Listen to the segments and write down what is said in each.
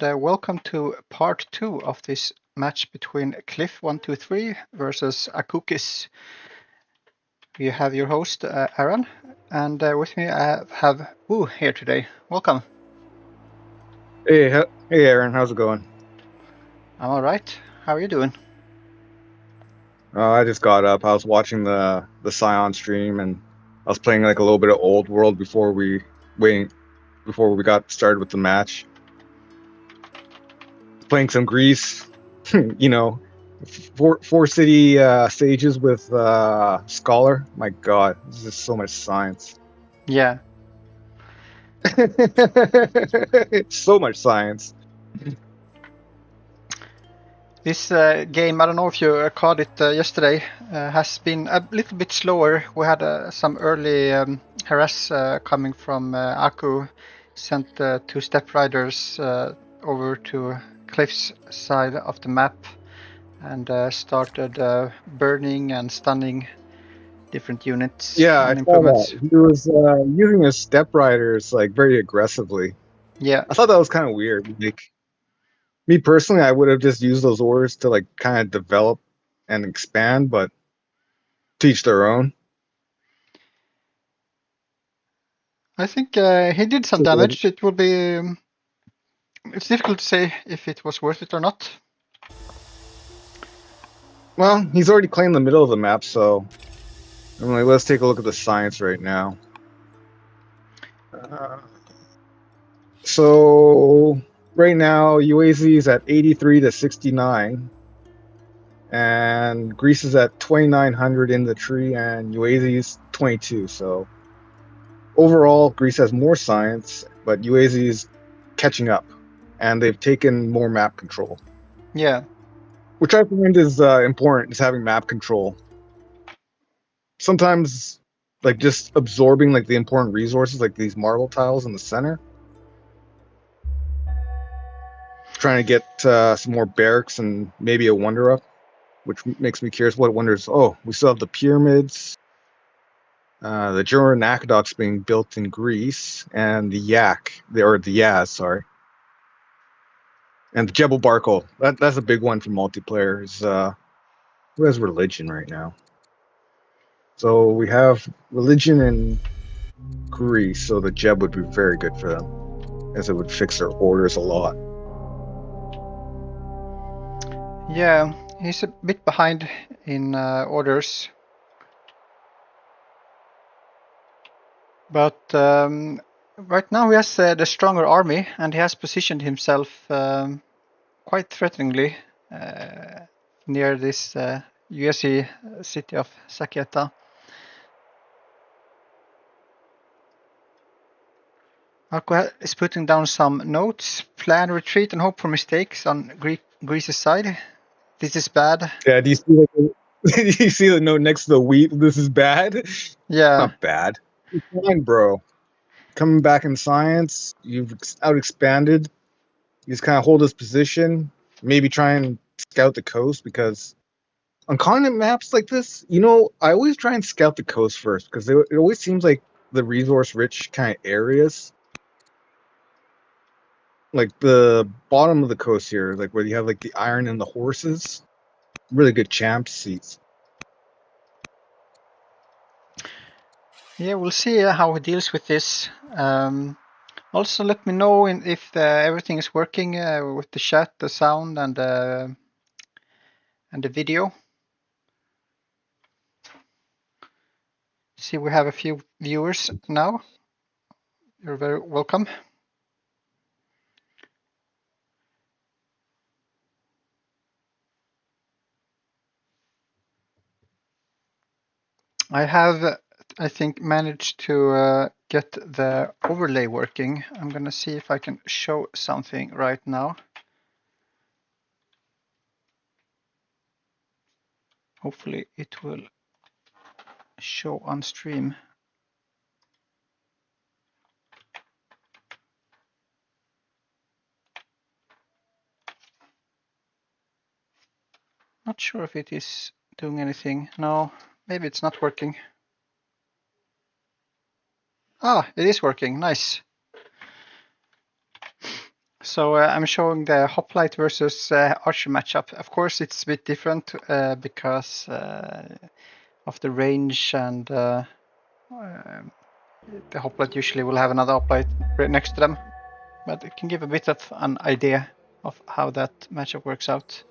and welcome to part 2 of this match between CLIFF123 versus Akuukis. You have your host, Aaron, and with me I have Wu here today. Welcome. Hey, Aaron, how's it going? I'm all right. How are you doing? I just got up. I was watching the Scion stream, and I was playing like a little bit of Old World before we got started with the match. Playing some Greece, you know, four city stages with Scholar. My God, this is so much science. Yeah. So much science. This game, I don't know if you caught it yesterday, has been a little bit slower. We had some early harass coming from Aku, sent 2 step riders over to Cliff's side of the map and started burning and stunning different units Yeah, I and saw improvements. that. He was using his step riders like very aggressively. Yeah. I thought that was kind of weird. Like, me personally, I would have just used those orders to like kind of develop and expand, but teach their own. I think he did some damage. It will be... it's difficult to say if it was worth it or not. Well, he's already claimed the middle of the map, so I'm like, let's take a look at the science right now. So right now, UAZ is at 83 to 69, and Greece is at 2,900 in the tree, and UAZ is 22. So overall, Greece has more science, but UAZ is catching up, and they've taken more map control. Yeah. Which I find is important, is having map control. Sometimes, like, just absorbing like the important resources, like these marble tiles in the center. Trying to get some more barracks and maybe a wonder up, which makes me curious what wonders. Oh, we still have the pyramids, the German aqueducts being built in Greece, and the Yaz, sorry. And the Jebel Barkal. That's a big one for multiplayer. Who has religion right now? So we have religion in Greece, so the Jeb would be very good for them, as it would fix their orders a lot. Yeah, he's a bit behind in orders. But right now he has the stronger army, and he has positioned himself quite threateningly near this USC city of Sakieta. Marco is putting down some notes. Plan retreat and hope for mistakes on Greece's side. This is bad. Yeah, do you see do you see the note next to the wheat? This is bad. Yeah. Not bad. It's fine, bro. Coming back in science, you've out expanded. You just kind of hold this position. Maybe try and scout the coast, because on continent maps like this, I always try and scout the coast first, because it always seems like the resource-rich kind of areas, like the bottom of the coast here, like where you have like the iron and the horses, really good champ seats. Yeah, we'll see how he deals with this. Also, let me know if everything is working with the chat, the sound, and the video. See, we have a few viewers now. You're very welcome. I have, I think, managed to get the overlay working. I'm gonna see if I can show something right now. Hopefully it will show on stream. Not sure if it is doing anything. No, maybe it's not working. Ah, it is working. Nice. So I'm showing the hoplite versus archer matchup. Of course, it's a bit different because of the range, and the hoplite usually will have another hoplite right next to them. But it can give a bit of an idea of how that matchup works out.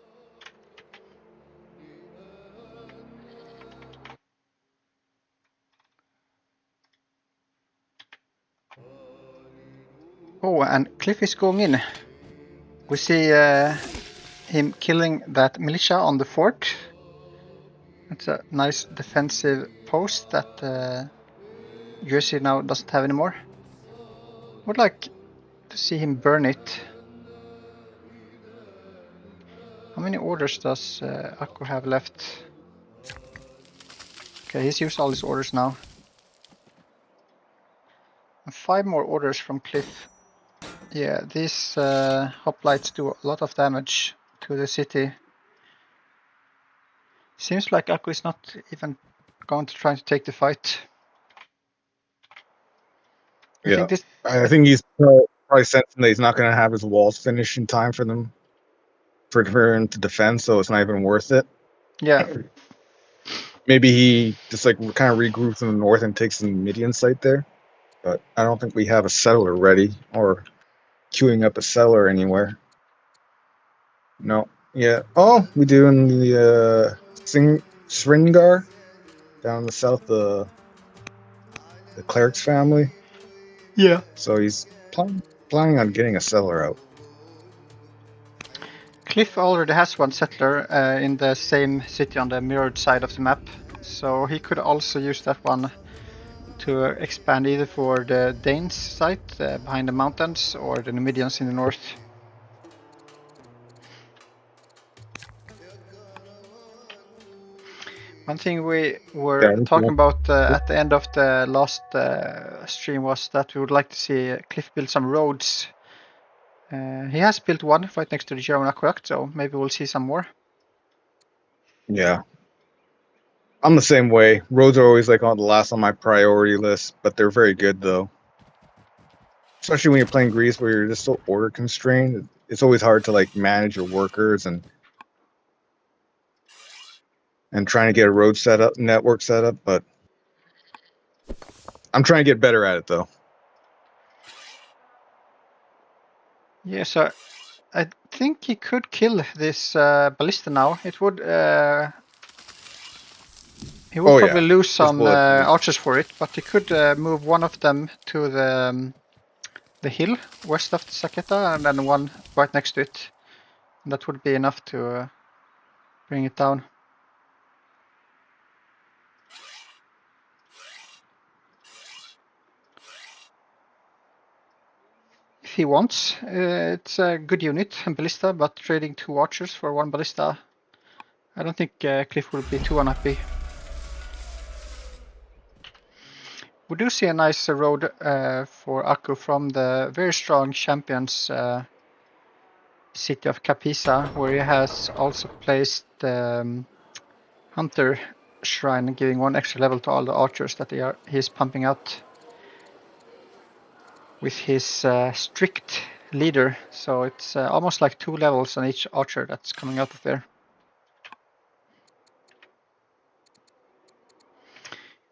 Oh, and Cliff is going in. We see him killing that militia on the fort. It's a nice defensive post that USC now doesn't have anymore. Would like to see him burn it. How many orders does Aku have left? Okay, he's used all his orders now. And 5 more orders from Cliff. Yeah, these hoplites do a lot of damage to the city. Seems like Aku is not even going to try to take the fight. I think he's probably sensing that he's not going to have his walls finished in time for them for him to defend, so it's not even worth it. Yeah. Maybe he just like kind of regroups in the north and takes the median site there. But I don't think we have a settler ready or queuing up a settler anywhere. No. Yeah. Oh, we do in the Sringar down in the south, the cleric's family. Yeah. So he's planning on getting a settler out. Cliff already has one settler in the same city on the mirrored side of the map, so he could also use that one to expand either for the Danes site behind the mountains or the Numidians in the north. One thing we were talking about at the end of the last stream was that we would like to see Cliff build some roads. He has built one right next to the German aqueduct, so maybe we'll see some more. Yeah. I'm the same way. Roads are always like on the last on my priority list, but they're very good though. Especially when you're playing Greece where you're just so order constrained. It's always hard to like manage your workers and trying to get a road network set up, but I'm trying to get better at it though. Yeah, so I think he could kill this ballista now. It would he would probably lose some archers for it, but he could move one of them to the hill west of the Saketa and then one right next to it. And that would be enough to bring it down. If he wants, it's a good unit and ballista, but trading 2 archers for 1 ballista, I don't think Cliff would be too unhappy. We do see a nice road for Aku from the very strong champions city of Capisa, where he has also placed Hunter Shrine, giving 1 extra level to all the archers that he's pumping out with his strict leader. So it's almost like 2 levels on each archer that's coming out of there.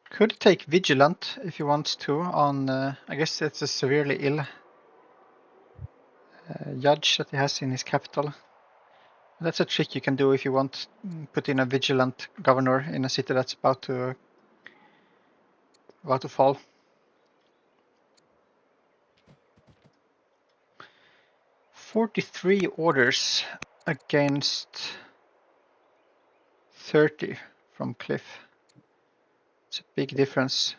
Could take Vigilant if he wants to on, I guess it's a severely ill judge that he has in his capital. That's a trick you can do if you want to put in a Vigilant governor in a city that's about to fall. "43 orders against 30 from Cliff. It's a big difference.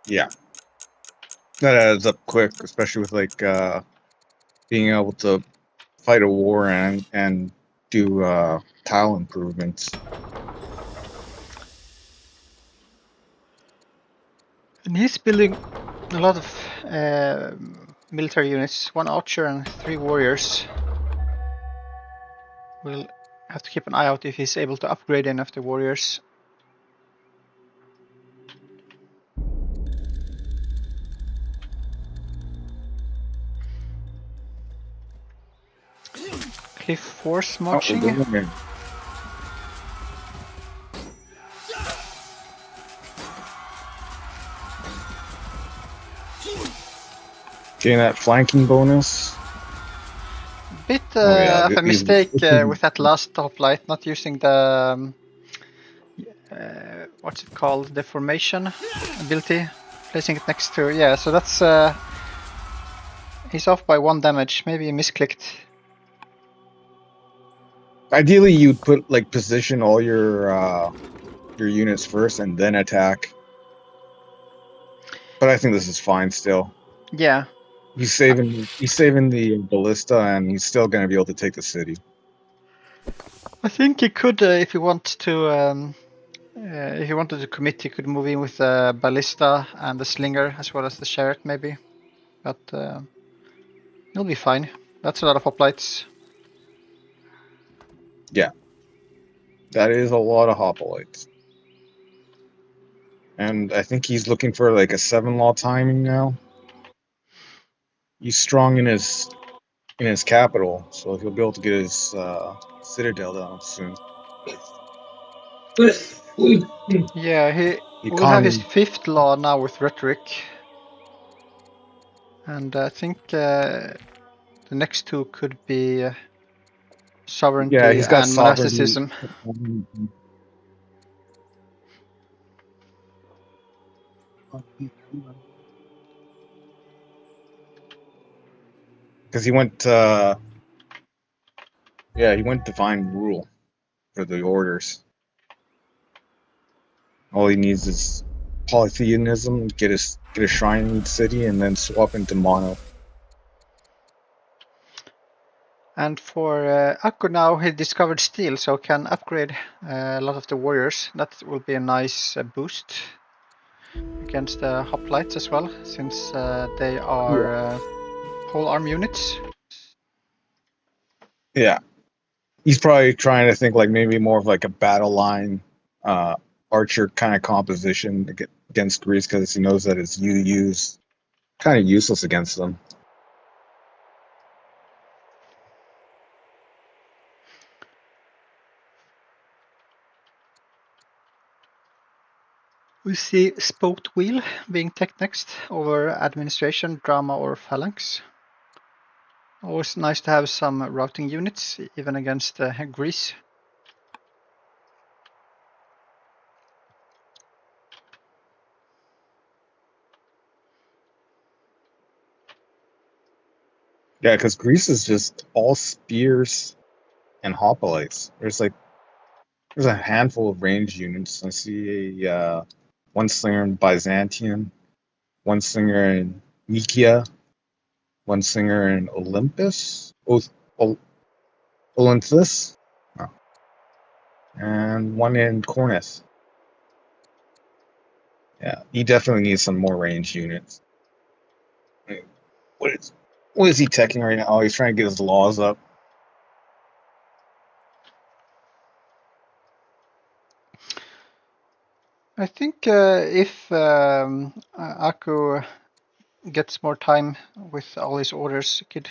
Yeah. That adds up quick, especially with like being able to fight a war and do tile improvements. And he's building a lot of military units, 1 archer and 3 warriors. We'll have to keep an eye out if he's able to upgrade any of the warriors. Cliff Force Oh, marching. we're going in. Getting that flanking bonus. Bit yeah, of a these- mistake with that last hoplite, not using the what's it called, the formation ability, placing it next to, yeah, so that's he's off by 1 damage, maybe he misclicked. Ideally, you'd put like position all your units first and then attack. But I think this is fine still. Yeah, He's saving the ballista, and he's still going to be able to take the city. I think he could, if he wants to, if he wanted to commit, he could move in with the ballista and the slinger as well as the chariot maybe, but he'll be fine. That's a lot of hoplites. Yeah, that is a lot of hoplites. And I think he's looking for like a 7-law timing now. He's strong in his capital, so he'll be able to get his citadel down soon. Yeah, he will have his Economy. 5th law now with rhetoric, and I think the next 2 could be sovereignty Yeah, he's got and sovereignty. monasticism. Because he went he went divine rule for the orders. All he needs is polytheism, get a shrine city, and then swap into mono. And for Akku now, he discovered steel, so can upgrade a lot of the warriors. That will be a nice boost against the hoplites as well, since they are whole arm units. Yeah, he's probably trying to think like maybe more of like a battle line archer kind of composition against Greece, because he knows that his UU's kind of useless against them. We see Spoked Wheel being tech next over administration, drama, or phalanx. Always nice to have some routing units, even against Greece. Yeah, because Greece is just all spears and hoplites. There's a handful of range units. I see a one slinger in Byzantium, one slinger in Nikia, one slinger in Olympus, Olynthus, oh, and one in Corinth. Yeah, he definitely needs some more range units. What is he teching right now? Oh, he's trying to get his laws up. I think if Akku gets more time with all his orders, he could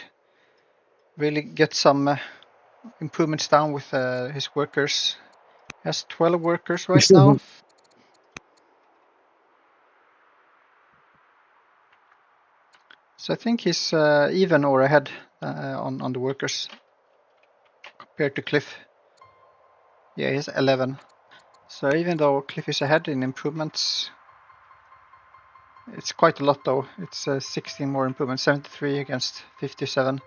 really get some improvements down with his workers. He has 12 workers right now. So I think he's even or ahead on the workers compared to Cliff. Yeah, he's 11. So even though Cliff is ahead in improvements, it's quite a lot though. It's 16 more improvements, 73 against 57.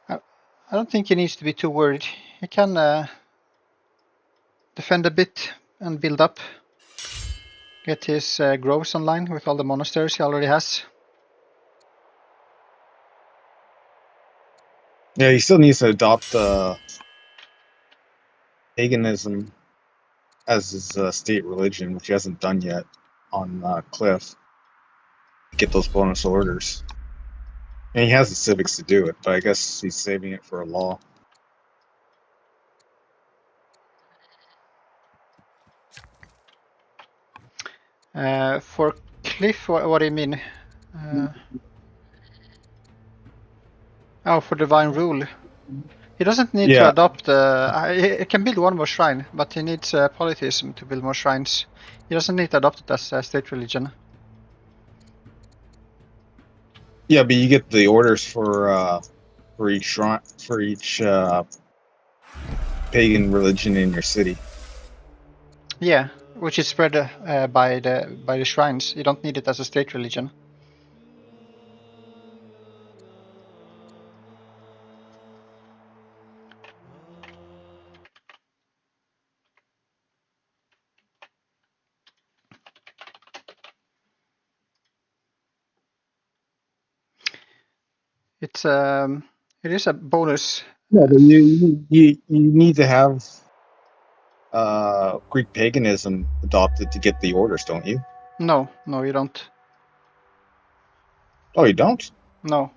I don't think he needs to be too worried. He can defend a bit and build up. Get his groves online with all the monasteries he already has. Yeah, he still needs to adopt paganism as his state religion, which he hasn't done yet on Cliff. Get those bonus orders. And he has the civics to do it, but I guess he's saving it for a law. For Cliff, what do you mean? Oh, for divine rule. He doesn't need to Yeah. adopt. He can build one more shrine, but he needs polytheism to build more shrines. He doesn't need to adopt it as a state religion. Yeah, but you get the orders for each shrine, for each pagan religion in your city. Yeah, which is spread by the shrines. You don't need it as a state religion. It is a bonus. Yeah, but you need to have Greek paganism adopted to get the orders, don't you? No, you don't. Oh, you don't? No,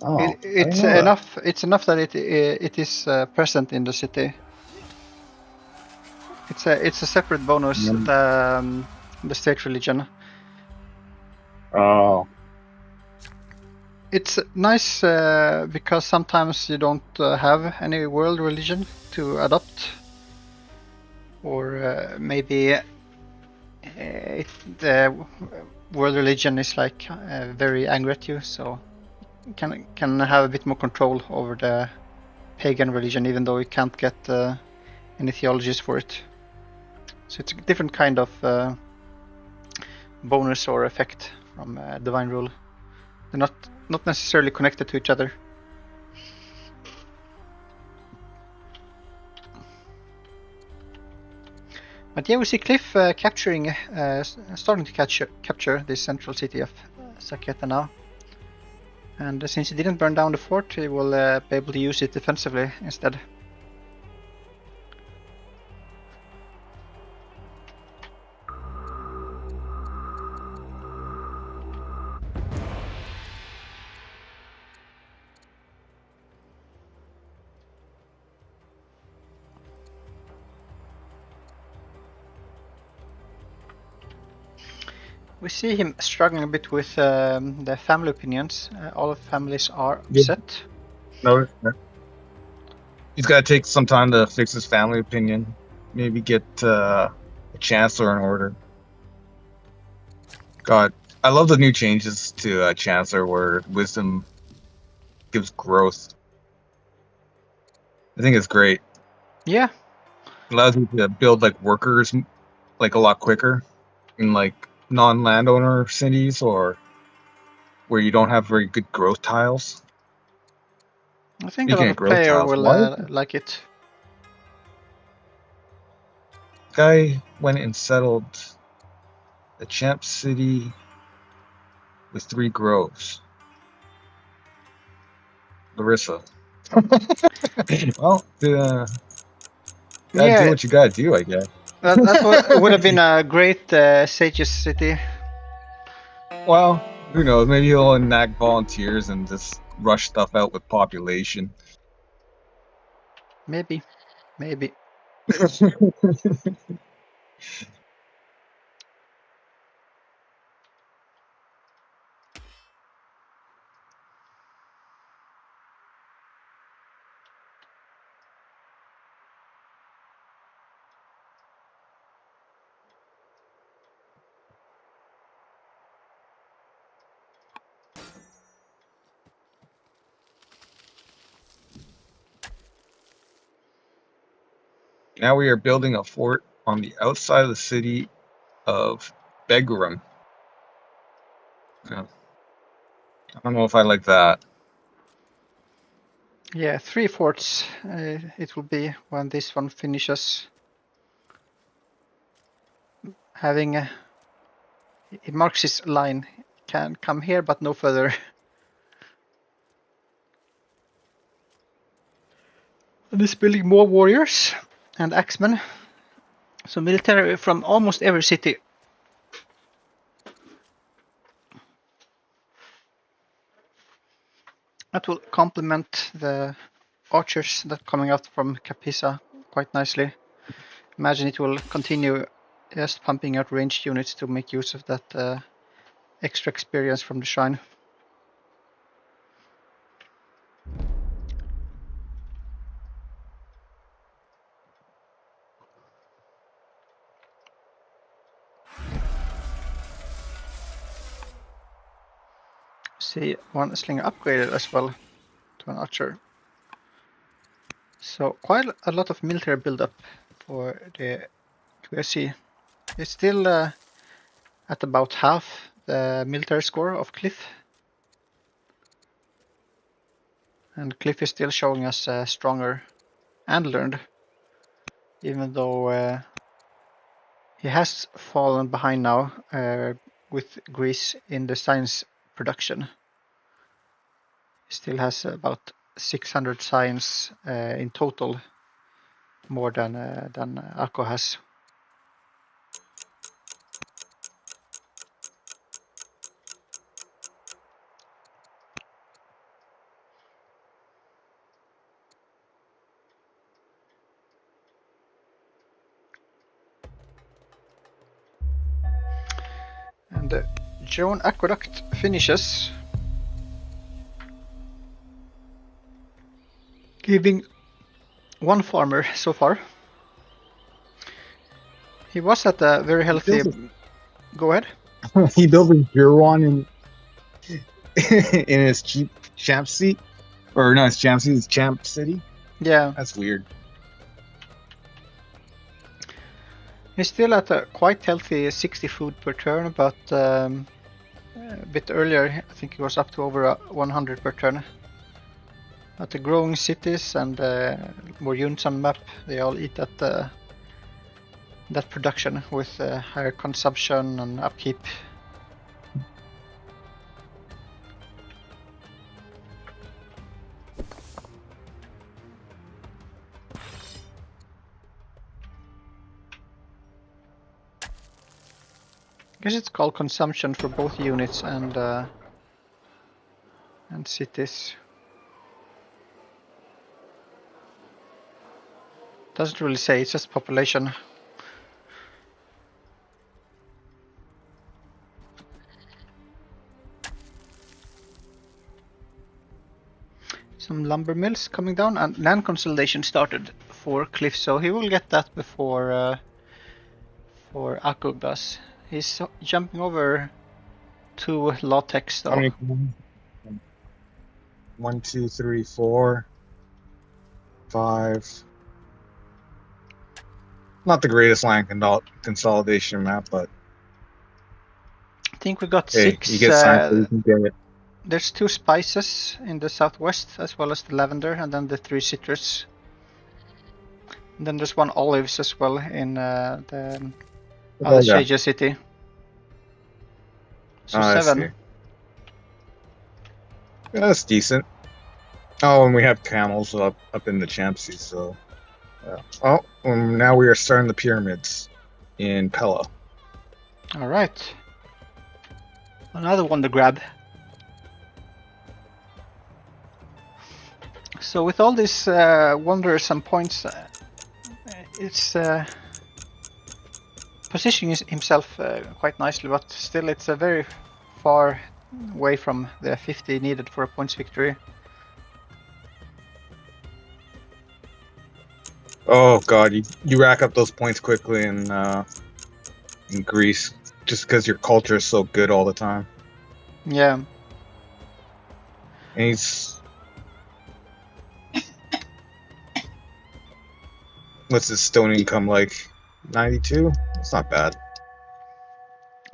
Oh, I didn't it's know that. enough. It's enough that it is present in the city. It's a separate bonus. The state religion. Oh, It's nice because sometimes you don't have any world religion to adopt, or maybe the world religion is like very angry at you, so you can have a bit more control over the pagan religion, even though you can't get any theologies for it. So it's a different kind of bonus or effect from divine rule. They're not necessarily connected to each other. But yeah, we see Cliff starting to capture this central city of Saketa now. And since he didn't burn down the fort, he will be able to use it defensively instead. We see him struggling a bit with the family opinions. All of the families are upset. no. He's got to take some time to fix his family opinion. Maybe get a chancellor in order. God, I love the new changes to chancellor where wisdom gives growth. I think it's great. Yeah. Allows you to build like workers like a lot quicker in like non-landowner cities or where you don't have very good growth tiles. I think a Speaking lot of of growth players tiles, will why like it. guy went and settled the champ city with 3 groves? Larissa. Well, gotta do Yeah, what you gotta do, I guess. that would have been a great Sages city. Well, who knows? Maybe he'll enact volunteers and just rush stuff out with population. Maybe. Now we are building a fort on the outside of the city of Begurum. Yeah. I don't know if I like that. Yeah, 3 forts it will be when this one finishes. Having it marks his line. Can come here, but no further. And he's building more warriors and axemen. So military from almost every city. That will complement the archers that coming out from Capisa quite nicely. Imagine it will continue just pumping out ranged units to make use of that extra experience from the shrine. See one slinger upgraded as well to an archer. So quite a lot of military buildup for the QSC. It's still at about half the military score of CLIFF. And CLIFF is still showing us stronger and learned, even though he has fallen behind now with Greece in the science production. He still has about 600 science in total, more than Akko has. And the Joan Aqueduct finishes, giving one farmer so far. He was at a very healthy. Go ahead. He built a Huron in his champ seat, or no, his champ seat, his champ city. Yeah, That's weird. he's still at a quite healthy 60 food per turn, but a bit earlier I think he was up to over 100 per turn. But the growing cities and more units on the map, they all eat at that production with higher consumption and upkeep. I guess it's called consumption for both units and cities. Doesn't really say, it's just population. Some lumber mills coming down, and land consolidation started for Cliff, so he will get that before for Akuukis does. He's jumping over to latex though. How many? 1, 2, 3, 4, 5. Not the greatest land consolidation map, but I think we got hey, 6. you get signs so you can get it. There's 2 spices in the southwest, as well as the lavender, and then the 3 citrus. And then there's 1 olives as well in the other Shaja city. So 7. Yeah, that's decent. Oh, and we have camels up in the Champsy, so yeah. Oh, now we are starting the pyramids in Pella. All right, another one to grab. So with all these wonders and points, it's positioning himself quite nicely, but still it's a very far away from the 50 needed for a points victory. Oh god, you rack up those points quickly in Greece just because your culture is so good all the time. Yeah. And he's... What's his stone income like? 92? That's not bad.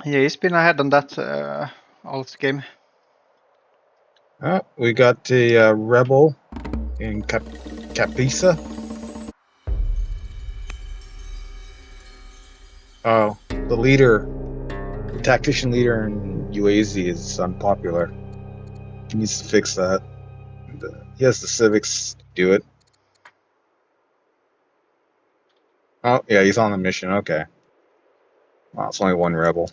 Yeah, he's been ahead on that all of the game. We got a rebel in Capisa. Oh, the leader, the tactician leader in UAZ is unpopular. He needs to fix that. And, he has the civics to do it. Oh, yeah, he's on the mission. Okay. Wow, it's only 1 rebel.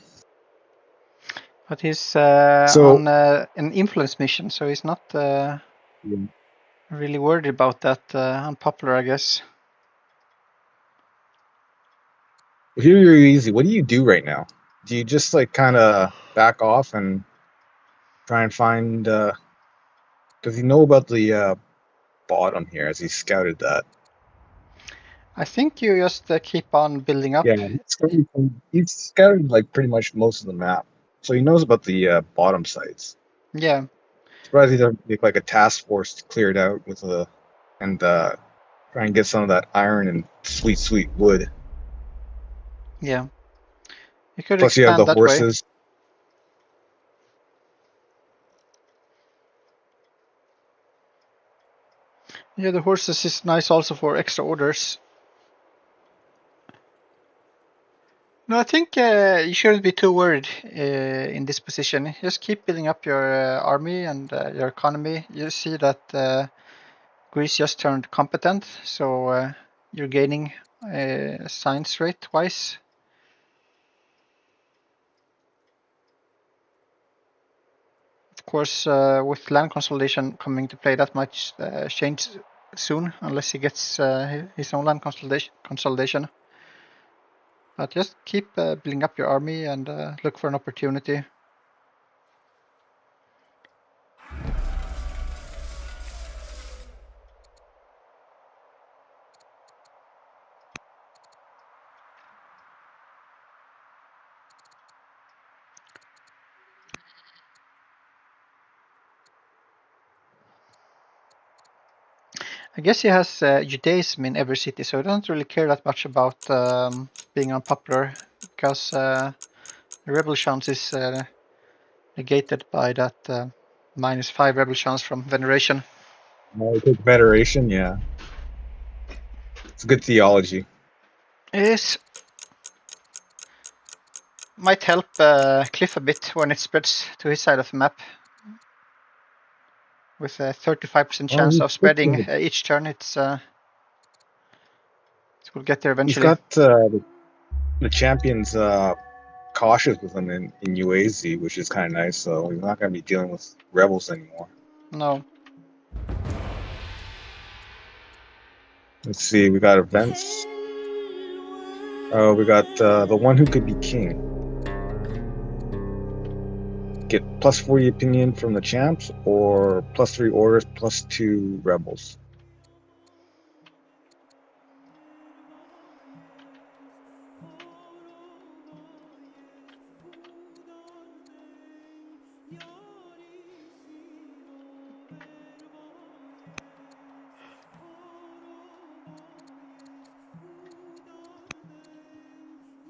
But he's on an influence mission, so he's not really worried about that. Unpopular, I guess. Here you're easy. What do you do right now? Do you just like kind of back off and try and find? Does he know about the bottom here? As he scouted that? I think you just keep on building up. Yeah, he's scouted like pretty much most of the map, so he knows about the bottom sites. Yeah. Surprised he doesn't make like a task force to clear it out with and try and get some of that iron and sweet wood. Yeah. You could Plus, you have expand the that way. horses. Yeah, the horses is nice also for extra orders. No, I think you shouldn't be too worried in this position. Just keep building up your army and your economy. You see that Greece just turned competent, so you're gaining science rate-wise. Of course, with land consolidation coming to play, that might change soon, unless he gets his own land consolidation. But just keep building up your army and look for an opportunity. I guess he has Judaism in every city, so he doesn't really care that much about being unpopular, because the rebel chance is negated by that -5 rebel chance from veneration. Take veneration, yeah. It's a good theology. It might help Cliff a bit when it spreads to his side of the map. With a 35% chance of spreading each turn, it will get there eventually. He's got the champions cautious with him in UAZ, which is kind of nice. So he's not going to be dealing with rebels anymore. No. Let's see, we got events. Oh, we got the one who could be king. Get +40 opinion from the champs, or +3 orders, +2 rebels.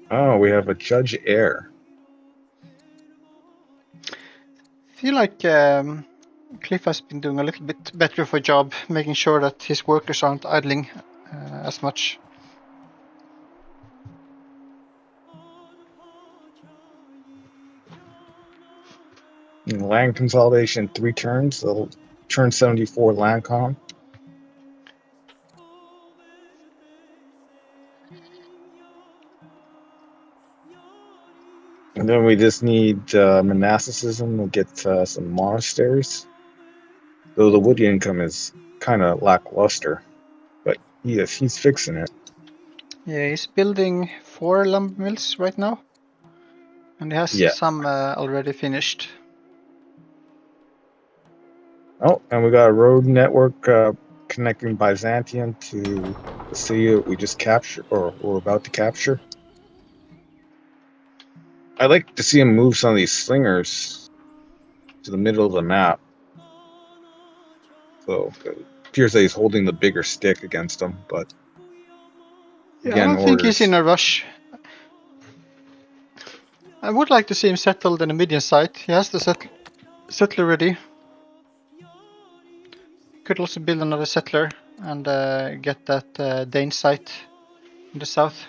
Oh, we have a judge heir. I feel like Cliff has been doing a little bit better of a job making sure that his workers aren't idling as much. Land consolidation 3 turns. So turn 74 land con. And then we just need monasticism to get some monasteries. Though the wood income is kind of lackluster, but he's fixing it. Yeah, he's building 4 lumber mills right now, and he has some already finished. Oh, and we got a road network connecting Byzantium to the city that we just captured, or we're about to capture. I'd like to see him move some of these slingers to the middle of the map. So it appears that he's holding the bigger stick against them, but yeah, I don't think he's in a rush. I would like to see him settled in the Median site. He has the settler ready. Could also build another settler and get that Dane site in the south.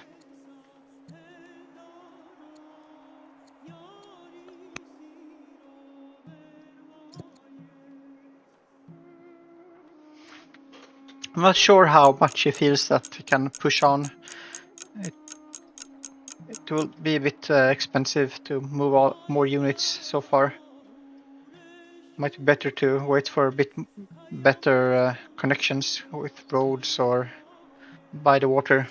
I'm not sure how much he feels that he can push on. It will be a bit expensive to move more units so far. Might be better to wait for a bit better connections with roads or by the water.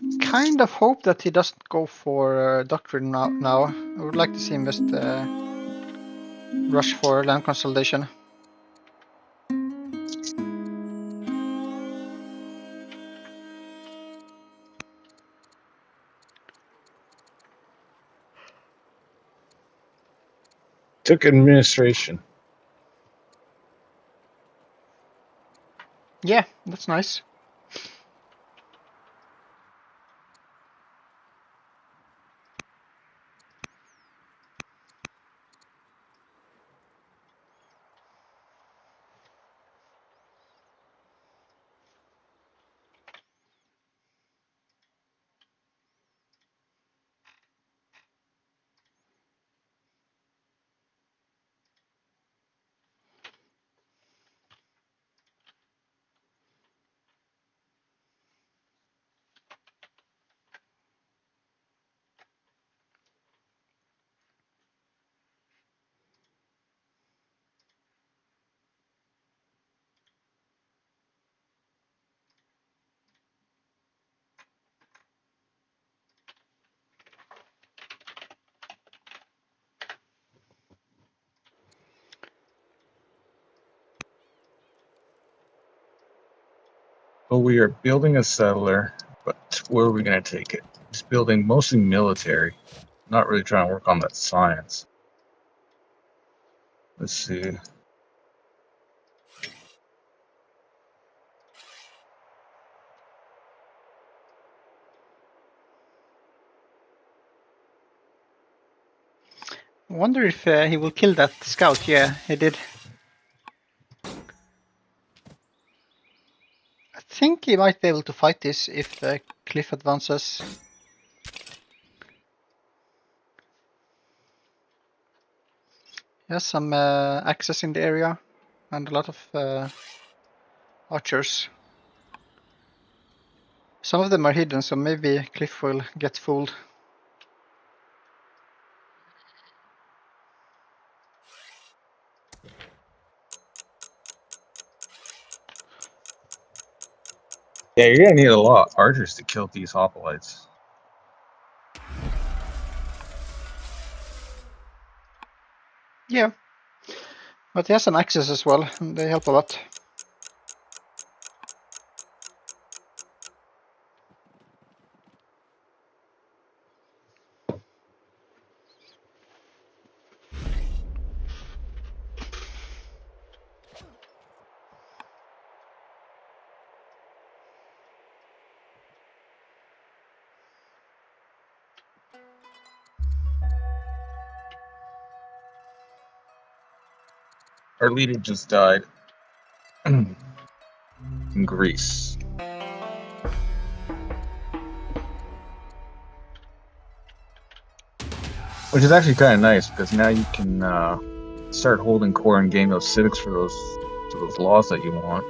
I kind of hope that he doesn't go for doctrine now. I would like to see him just rush for land consolidation. Took administration. Yeah, that's nice. Well, we are building a settler, but where are we going to take it? Just building mostly military. Not really trying to work on that science. Let's see. I wonder if he will kill that scout. Yeah, he did. I think he might be able to fight this if the cliff advances. He has some access in the area and a lot of archers. Some of them are hidden, so maybe Cliff will get fooled. Yeah, you're going to need a lot of archers to kill these hoplites. Yeah, but he has some access as well, and they help a lot. Our leader just died in Greece. Which is actually kind of nice because now you can start holding core and game those civics for those laws that you want.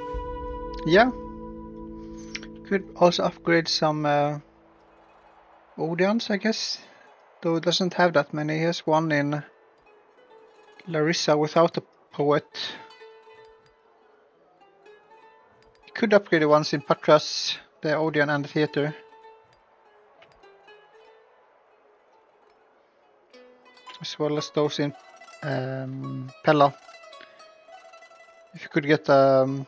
Yeah. Could also upgrade some Odeons, I guess. Though it doesn't have that many. He has one in Larissa without a poet. He could upgrade the ones in Patras, the Odeon and the theater. As well as those in Pella. If you could get a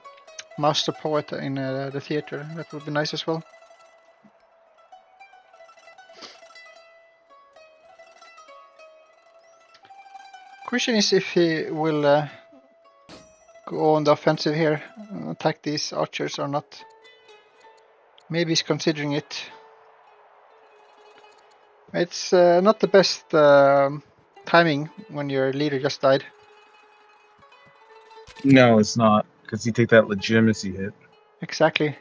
master poet in the theater, that would be nice as well. Question is if he will go on the offensive here, attack these archers or not. Maybe he's considering it. It's not the best timing when your leader just died. No, it's not, because you take that legitimacy hit. Exactly.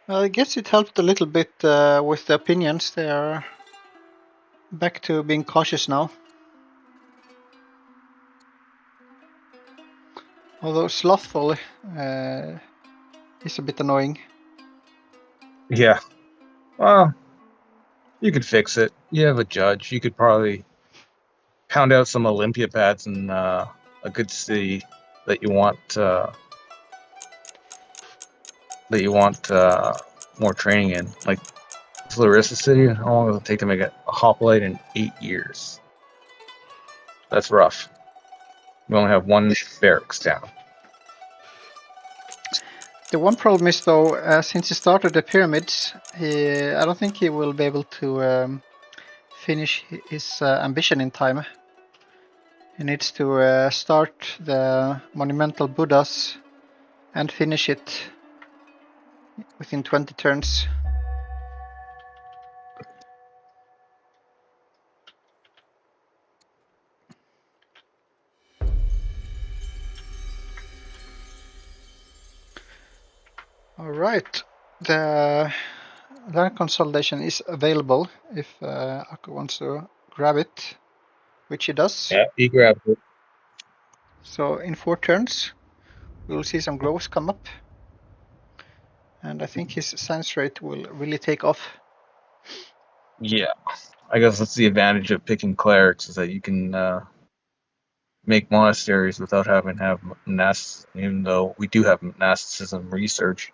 I guess it helped a little bit with the opinions. They are back to being cautious now. Although slothful is a bit annoying. Yeah. Well, you could fix it. you have a judge. You could probably pound out some Olympia pads in a good city that you want more training in. Like Larissa City, how long does it take to make a hoplite in 8 years? That's rough. We only have one barracks down. The one problem is though, since he started the pyramids, I don't think he will be able to finish his ambition in time. He needs to start the monumental Buddhas and finish it within 20 turns. Alright, the land consolidation is available if Aku wants to grab it, which he does. Yeah, he grabbed it. So in 4 turns, we'll see some glows come up. And I think his science rate will really take off. Yeah, I guess that's the advantage of picking clerics, is that you can make monasteries without having to have monasticism, even though we do have monasticism research.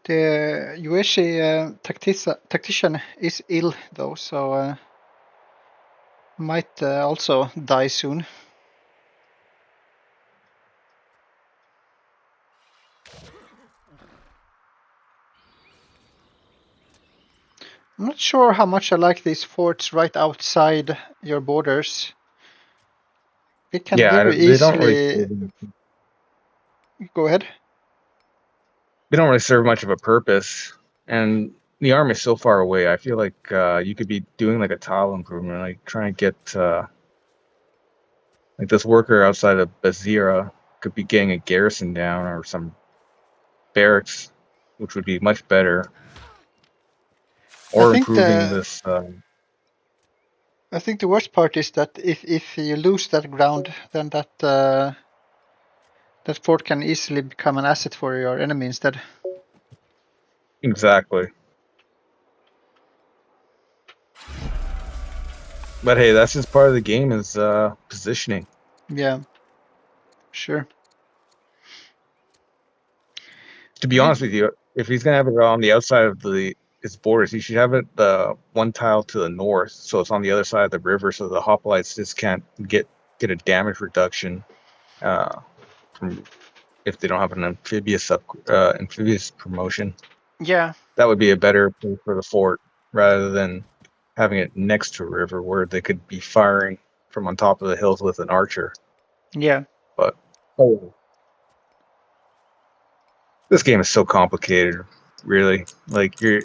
The Yueshi tactician is ill though, so might also die soon. I'm not sure how much I like these forts right outside your borders. It can very they don't easily... Go ahead. They don't really serve much of a purpose, and the army is so far away. I feel like you could be doing like a tile improvement, like trying to get like this worker outside of Bazira could be getting a garrison down or some barracks, which would be much better. Or improving this. I think the worst part is that if you lose that ground, then that fort can easily become an asset for your enemy instead. Exactly. But hey, that's just part of the game, is positioning. Yeah, sure. To be honest with you, if he's gonna have it on the outside of its borders, he should have it one tile to the north, so it's on the other side of the river, so the hoplites just can't get a damage reduction from if they don't have an amphibious promotion. Yeah. That would be a better place for the fort rather than having it next to a river where they could be firing from on top of the hills with an archer. Yeah. But this game is so complicated, really. Like the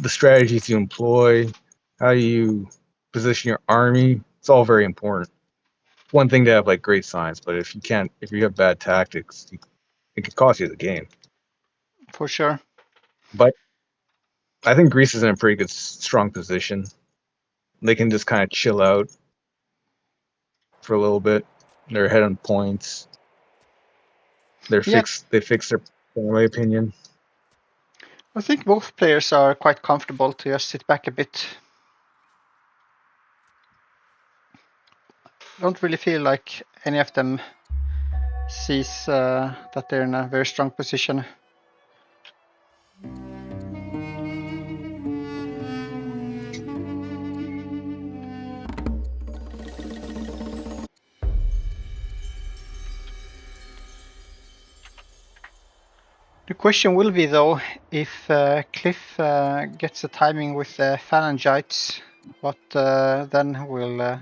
strategies you employ, how you position your army, it's all very important. One thing to have like great science, but if you have bad tactics, it could cost you the game. For sure. But I think Greece is in a pretty good, strong position. They can just kind of chill out for a little bit. They're ahead on points. They fix their, in my opinion. I think both players are quite comfortable to just sit back a bit. I don't really feel like any of them sees that they're in a very strong position. The question will be though, if Cliff gets the timing with the phalangites, what then will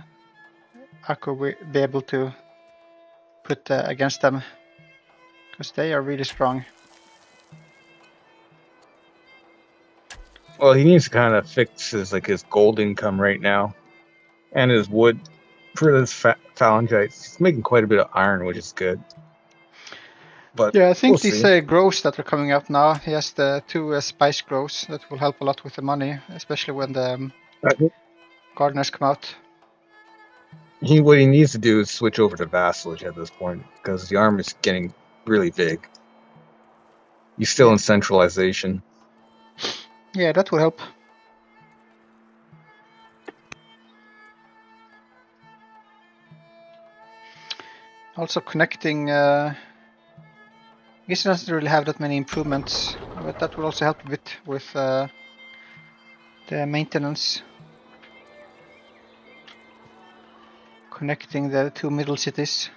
Aku be able to put against them? Because they are really strong. Well, he needs to kind of fix his gold income right now, and his wood for this phalangites. He's making quite a bit of iron, which is good. But yeah, I think these grows that are coming out now, he has the 2 spice grows that will help a lot with the money, especially when the gardeners come out. what he needs to do is switch over to vassalage at this point because the army is getting really big. He's still in centralization. Yeah, that will help. Also connecting. I guess it doesn't really have that many improvements, but that will also help a bit with the maintenance. Connecting the two middle cities.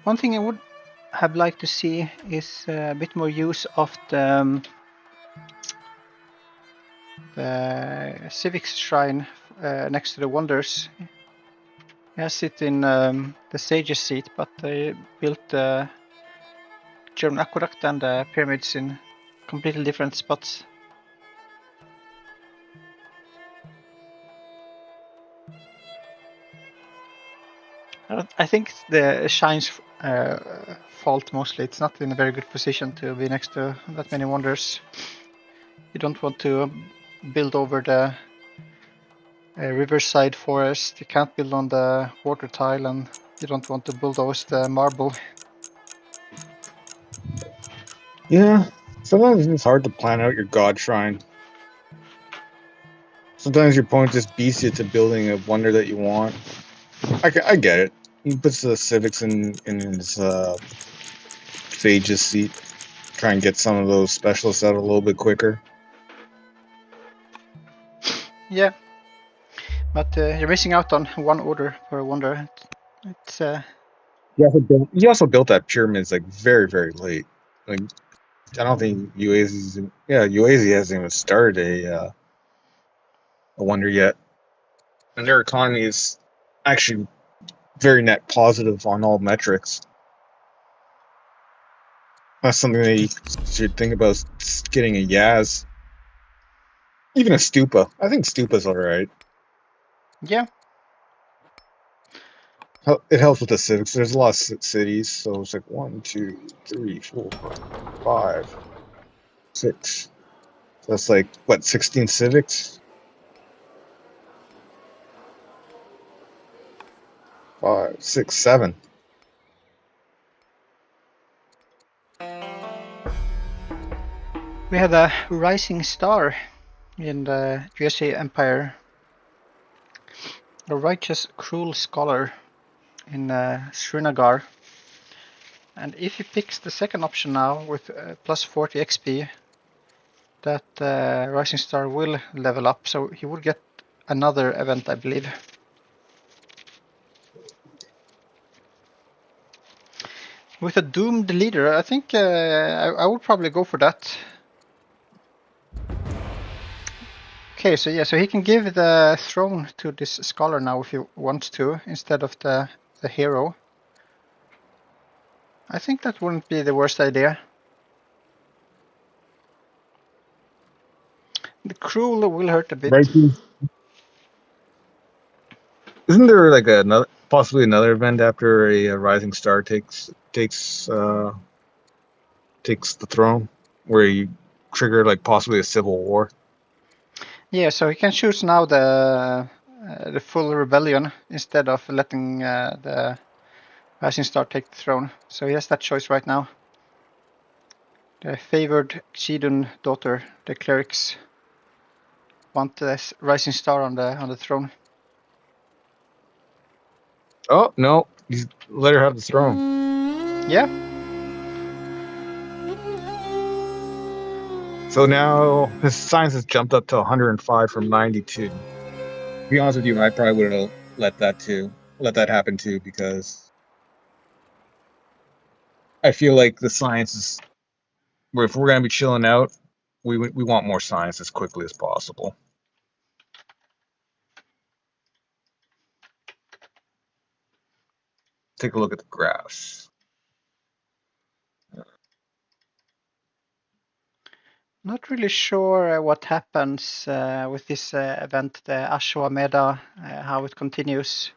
One thing I would have liked to see is a bit more use of the civics shrine next to the wonders. He has it in the sage's seat, but they built the German aqueduct and the pyramids in completely different spots. I think the shine's fault mostly. It's not in a very good position to be next to that many wonders. You don't want to build over the riverside forest. You can't build on the water tile, and you don't want to bulldoze the marble. Yeah, sometimes it's hard to plan out your god shrine. Sometimes your opponent just beats you to building a wonder that you want. I get it. He puts the civics in his sage's seat. Try and get some of those specialists out a little bit quicker. Yeah, but you're missing out on one order per wonder. It's He also built that pyramids like very, very late. Like I don't think UAZ hasn't even started a wonder yet, and their economy is actually very net positive on all metrics. That's something that you should think about getting a Yaz. Even a Stupa. I think Stupa's alright. yeah. It helps with the civics. There's a lot of cities, so it's like 1, 2, 3, 4, 5, 6. So that's like, what, 16 civics? 5, 6, 7. We had a rising star in the USA Empire. A righteous, cruel scholar in Srinagar. And if he picks the second option now with plus 40 XP, that rising star will level up, so he will get another event, I believe. With a doomed leader, I think I would probably go for that. Okay, so yeah, so he can give the throne to this scholar now if he wants to, instead of the hero. I think that wouldn't be the worst idea. The cruel will hurt a bit. Right. Isn't there like possibly another event after a rising star takes the throne, where you trigger like possibly a civil war? Yeah, so he can choose now the full rebellion instead of letting the rising star take the throne. So he has that choice right now. The favored Xidun daughter, the clerics, want the rising star on the throne. Oh no, he's let her have the throne. Yeah. So now his science has jumped up to 105 from 92. To be honest with you, I probably would have let that happen too, because I feel like the science is where if we're gonna be chilling out, we want more science as quickly as possible. Take a look at the graphs. Not really sure what happens with this event, the Ashwamedha, how it continues.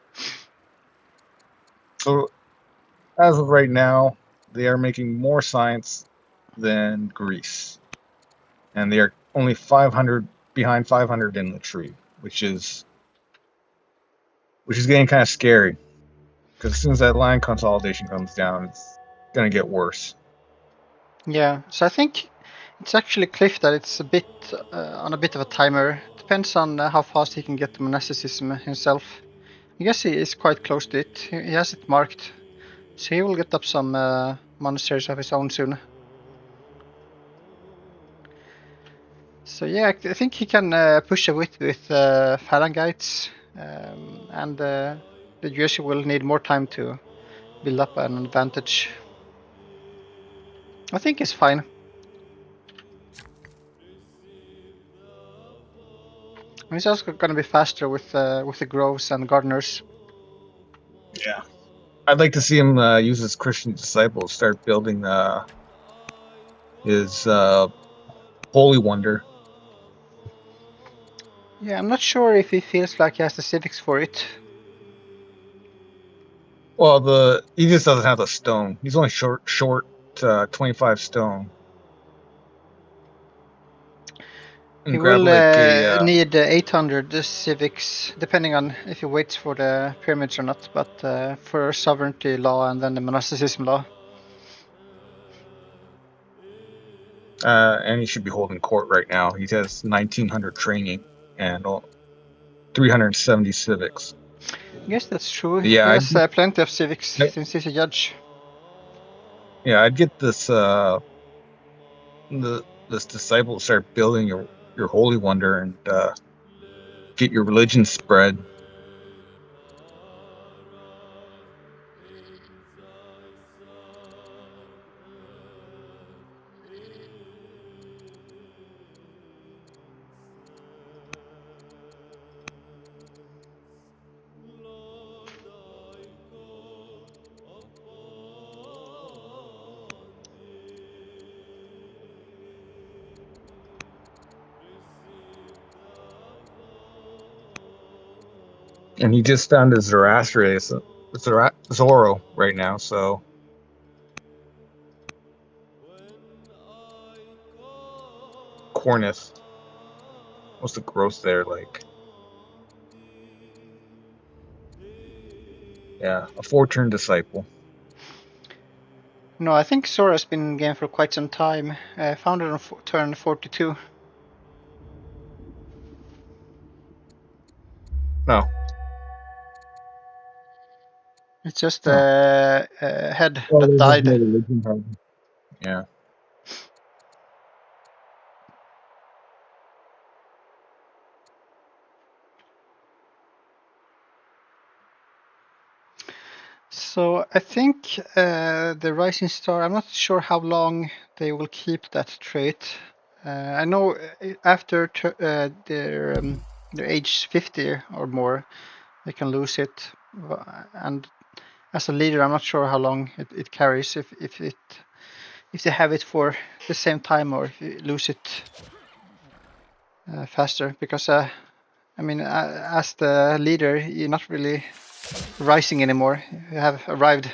So, as of right now, they are making more science than Greece, and they are only 500 behind 500 in the tree, which is getting kind of scary. Because as soon as that line consolidation comes down, it's gonna get worse. Yeah, so I think it's actually Cliff that it's a bit on a bit of a timer. Depends on how fast he can get the monasticism himself. I guess he is quite close to it. He has it marked, so he will get up some monasteries of his own soon. So yeah, I think he can push a bit with Phalangites, and the US will need more time to build up an advantage. I think it's fine. He's also going to be faster with the groves and gardeners. Yeah, I'd like to see him use his Christian disciples, start building his holy wonder. Yeah, I'm not sure if he feels like he has the civics for it. Well, he just doesn't have the stone. He's only short 25 stone. He And grab will like a need 800 civics, depending on if he waits for the pyramids or not, but for sovereignty law and then the monasticism law. and he should be holding court right now. He has 1900 training and 370 civics. I guess that's true. Yeah, He has plenty of civics I'd, since he's a judge. yeah, I'd get this this disciple to start building your holy wonder and get your religion spread. And he just found his Zoro right now, so Cornith. What's the growth there like? Yeah, a 4-turn disciple. No, I think Sora's been in the game for quite some time. Found it on turn 42. No. It's just Oh. a head Well, that there's no died. religion problem. Yeah. So I think the Rising Star, I'm not sure how long they will keep that trait. I know after their age 50 or more, they can lose it. And as a leader, I'm not sure how long it carries, if they have it for the same time or if you lose it faster. Because, I mean, as the leader, you're not really rising anymore. You have arrived.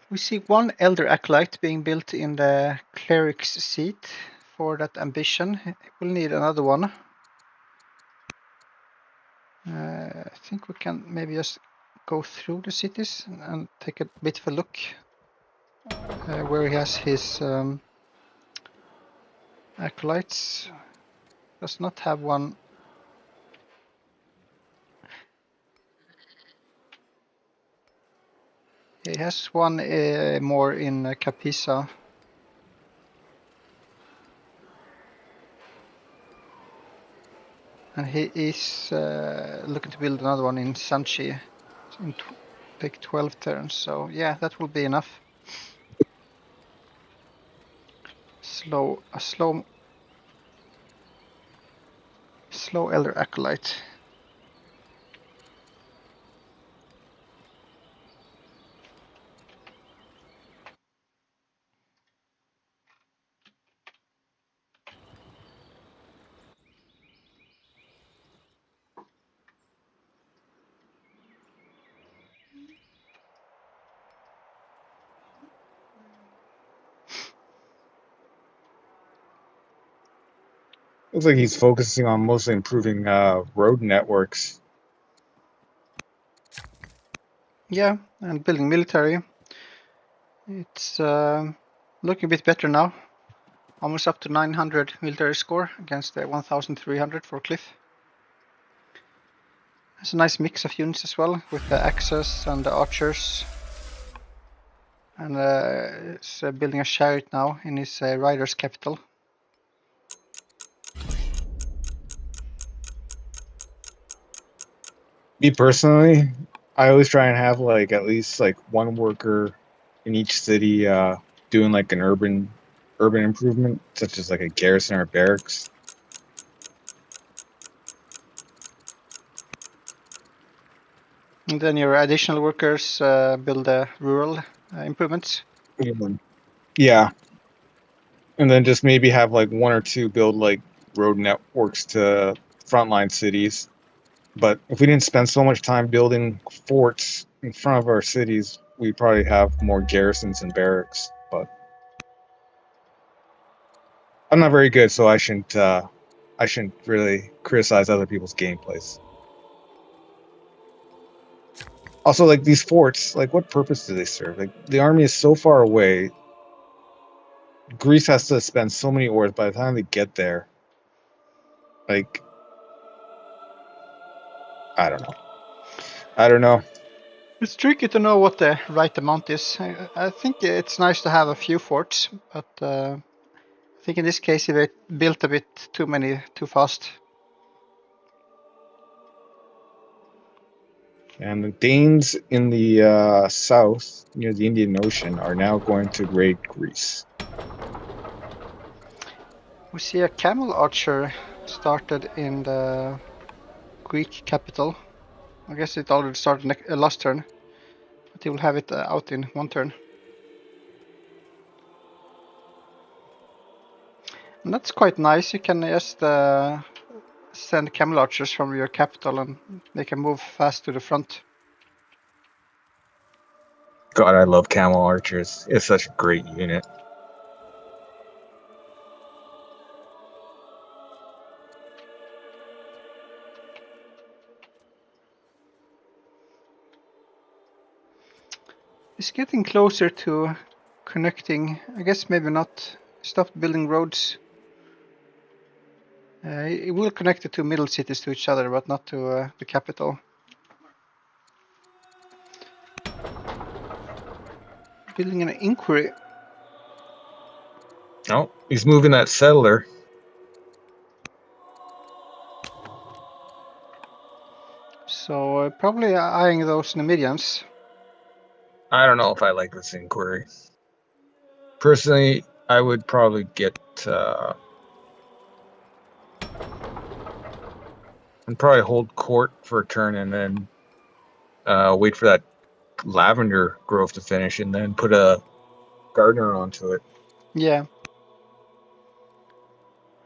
We see one Elder Acolyte being built in the Cleric's seat for that ambition. We'll need another one. I think we can maybe just go through the cities and take a bit of a look where he has his Acolytes. Does not have one. He has one more in Capisa. And he is looking to build another one in Sanchi. Take 12 turns, so yeah, that will be enough. A slow Elder Acolyte. Looks like he's focusing on mostly improving road networks. Yeah, and building military. It's looking a bit better now. Almost up to 900 military score against the 1,300 for Cliff. It's a nice mix of units as well, with the axes and the archers. And it's building a chariot now in his rider's capital. Me personally, I always try and have like at least like one worker in each city doing like an urban improvement, such as like a garrison or barracks. And then your additional workers build rural improvements. Yeah, and then just maybe have like one or two build like road networks to frontline cities. But if we didn't spend so much time building forts in front of our cities, we'd probably have more garrisons and barracks. But I'm not very good, so I shouldn't really criticize other people's gameplays. Also, like these forts, like what purpose do they serve? Like the army is so far away. Greece has to spend so many ores by the time they get there. Like, I don't know. I don't know. It's tricky to know what the right amount is. I think it's nice to have a few forts, but I think in this case they built a bit too many too fast. And the Danes in the south, near the Indian Ocean, are now going to raid Greece. We see a camel archer started in the Greek capital. I guess it already started last turn, but he will have it out in one turn. And that's quite nice. You can just send camel archers from your capital and they can move fast to the front. God, I love camel archers. It's such a great unit. It's getting closer to connecting. I guess maybe not. Stopped building roads. It will connect the two middle cities to each other, but not to the capital. Building an inquiry. Oh, he's moving that settler. So probably eyeing those Numidians. I don't know if I like this inquiry. Personally, I would probably get and probably hold court for a turn and then wait for that lavender grove to finish and then put a gardener onto it. Yeah.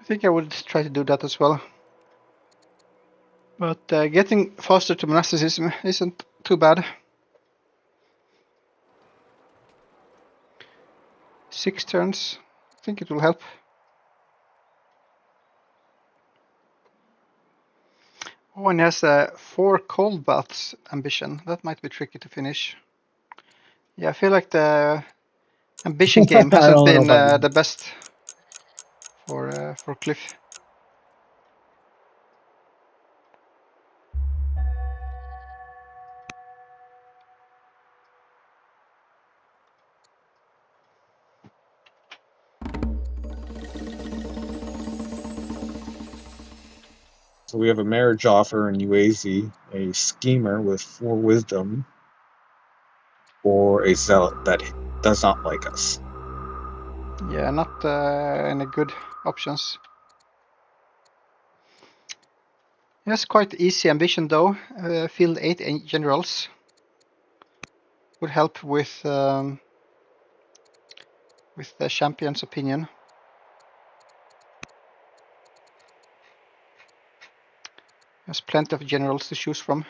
I think I would try to do that as well. But getting faster to monasticism isn't too bad. 6 turns. I think it will help. Oh, and he has a 4 cold baths ambition. That might be tricky to finish. Yeah, I feel like the ambition game hasn't been the best for Cliff. So we have a marriage offer in Uazi, a schemer with 4 wisdom, or a zealot that does not like us. Yeah, not any good options. He has quite easy ambition though. Field 8 generals would help with the champion's opinion. There's plenty of generals to choose from.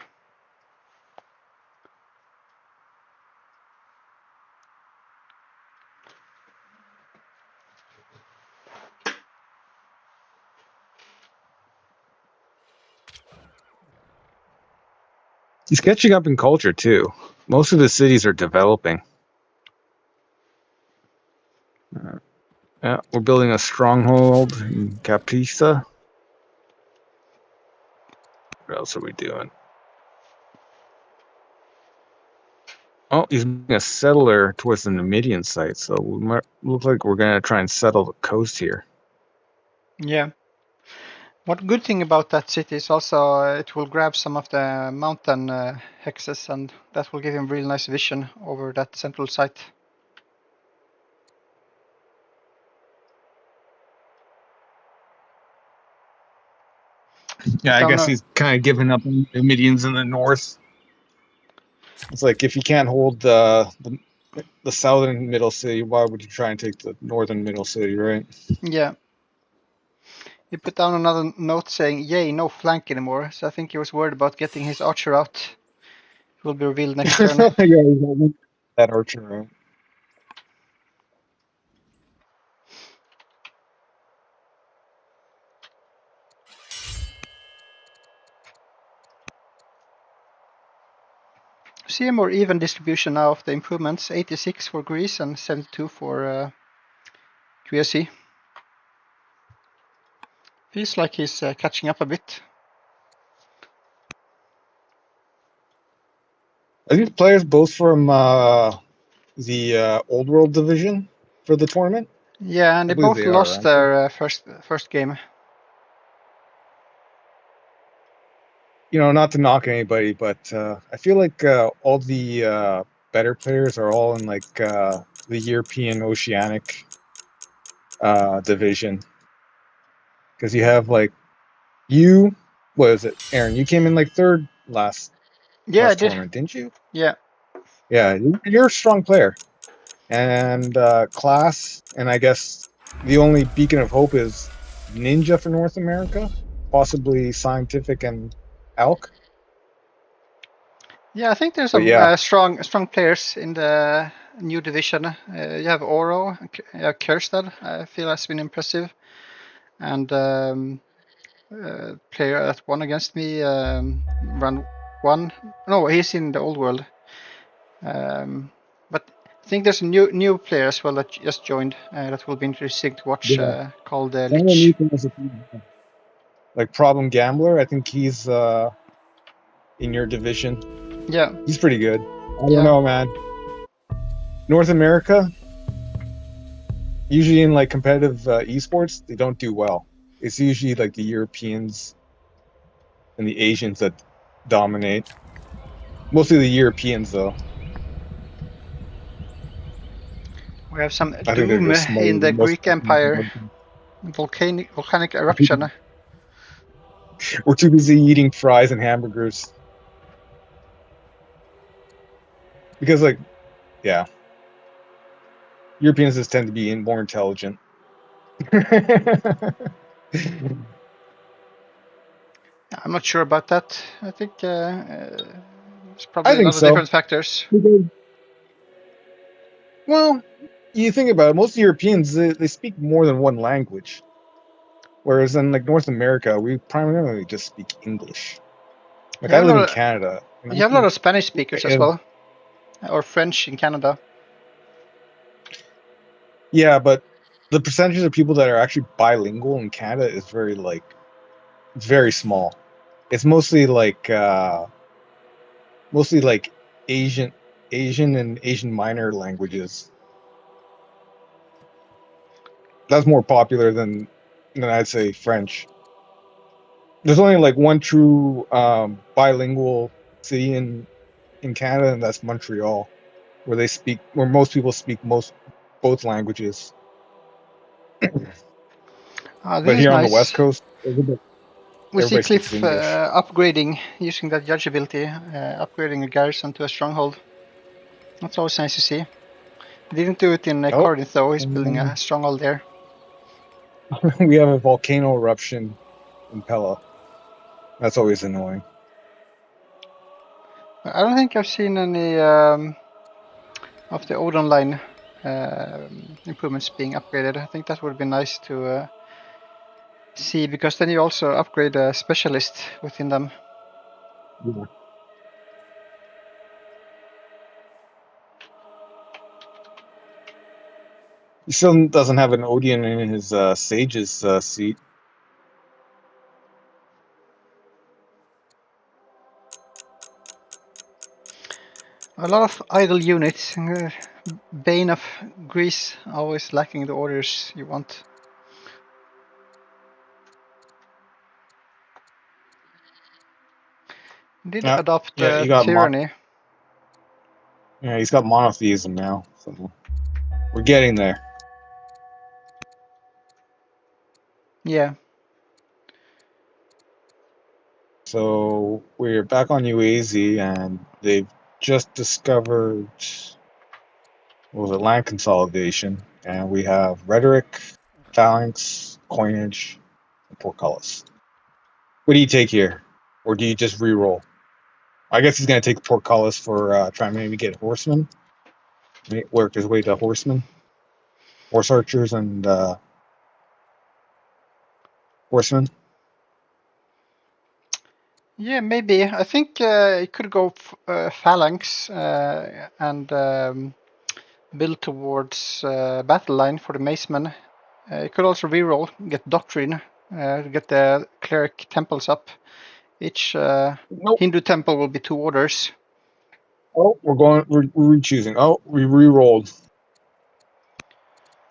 He's catching up in culture too. Most of the cities are developing. Yeah, we're building a stronghold in Capisa. What else are we doing? Oh, he's making a settler towards the Numidian site, so we might look like we're gonna try and settle the coast here. Yeah. One good thing about that city is also it will grab some of the mountain hexes, and that will give him real nice vision over that central site. Yeah, I guess he's kind of giving up on the Numidians in the north. It's like if you can't hold the southern middle city, why would you try and take the northern middle city, right? Yeah. He put down another note saying, "Yay, no flank anymore." So I think he was worried about getting his archer out. It will be revealed next turn. Yeah, that archer, right? See a more even distribution now of the improvements: 86 for Greece and 72 for QSC. Feels like he's catching up a bit. Are these players both from the Old World division for the tournament? Yeah, and I they believe both they are, lost aren't they? their first game. You know, not to knock anybody, but I feel like all the better players are all in like the European Oceanic division, because you have like you. What is it, Aaron? You came in like third last Yeah, I did. tournament, didn't you? Yeah. Yeah, you're a strong player. And Class, and I guess the only beacon of hope is Ninja for North America, possibly Scientific and Elk. Yeah, I think there's But some yeah, strong players in the new division. You have Oro, Kjærstad, I feel has been impressive. And player that won against me, run one. No, he's in the old world. But I think there's a new player as well that just joined that will be interesting to watch, yeah. called Some of the Lich. newcomers are like Problem Gambler. I think he's in your division. Yeah, He's pretty good. I don't yeah. know, man. North America, usually in like competitive esports, they don't do well. It's usually like the Europeans and the Asians that dominate. Mostly the Europeans, though. We have some I think they're doom just smarter in the than most Greek of Empire. them. Volcanic eruption. We're too busy eating fries and hamburgers because, like, yeah, Europeans just tend to be more intelligent. I'm not sure about that. I think it's I probably a think lot of so. different factors. Well, you think about it, most Europeans they speak more than one language, whereas in like North America, we primarily just speak English. You Like I have a live lot in of, Canada, you have a lot of Spanish speakers as well, or French in Canada. yeah, but the percentage of people that are actually bilingual in Canada is very small. It's mostly like Asian and Asian minor languages. That's more popular than I'd say French. There's only like one true bilingual city in Canada, and that's Montreal, where most people speak both languages. This But is here on the nice. West Coast, We see everybody speaks Cliff English. upgrading, using that judge ability, upgrading a garrison to a stronghold. That's always nice to see. He didn't do it in Oh, Corinth though, he's building a stronghold there. we have a volcano eruption in Pella. That's always annoying. I don't think I've seen any of the Odin line improvements being upgraded. I think that would be nice to See, because then you also upgrade a specialist within them. Yeah. He still doesn't have an Odeon in his Sage's seat. A lot of idle units. Bane of Greece, always lacking the orders you want. Did adopt Yeah, he got tyranny. Yeah, he's got monotheism now, so we're getting there. Yeah. So we're back on UAZ, and they've just discovered land consolidation, and we have rhetoric, phalanx, coinage, and portcullis. What do you take here, or do you just re-roll? I guess he's going to take portcullis for trying to maybe get horsemen, work his way to horsemen, horse archers, and horsemen. Yeah, maybe. I think it could go phalanx and build towards battle line for the macemen. It could also reroll, get doctrine, get the cleric temples up. Each Hindu temple will be 2 orders. Oh, we're re-choosing. Oh, we re-rolled.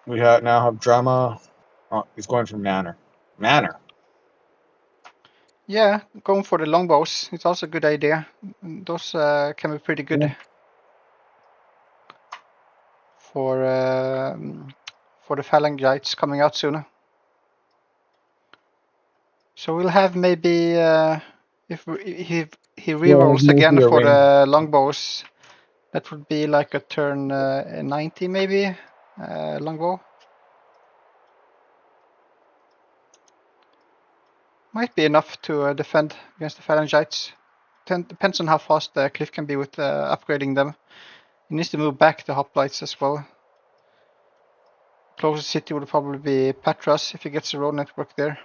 We now have drama. Oh, he's going for manor. Manor. Yeah, going for the longbows. It's also a good idea. Those can be pretty good for the phalangites coming out soon. So we'll have maybe if he rerolls again for the longbows, that would be like a turn 90 maybe longbow. Might be enough to defend against the phalangites. Depends on how fast Cliff can be with upgrading them. He needs to move back the hoplites as well. Closest city would probably be Patras if he gets a road network there.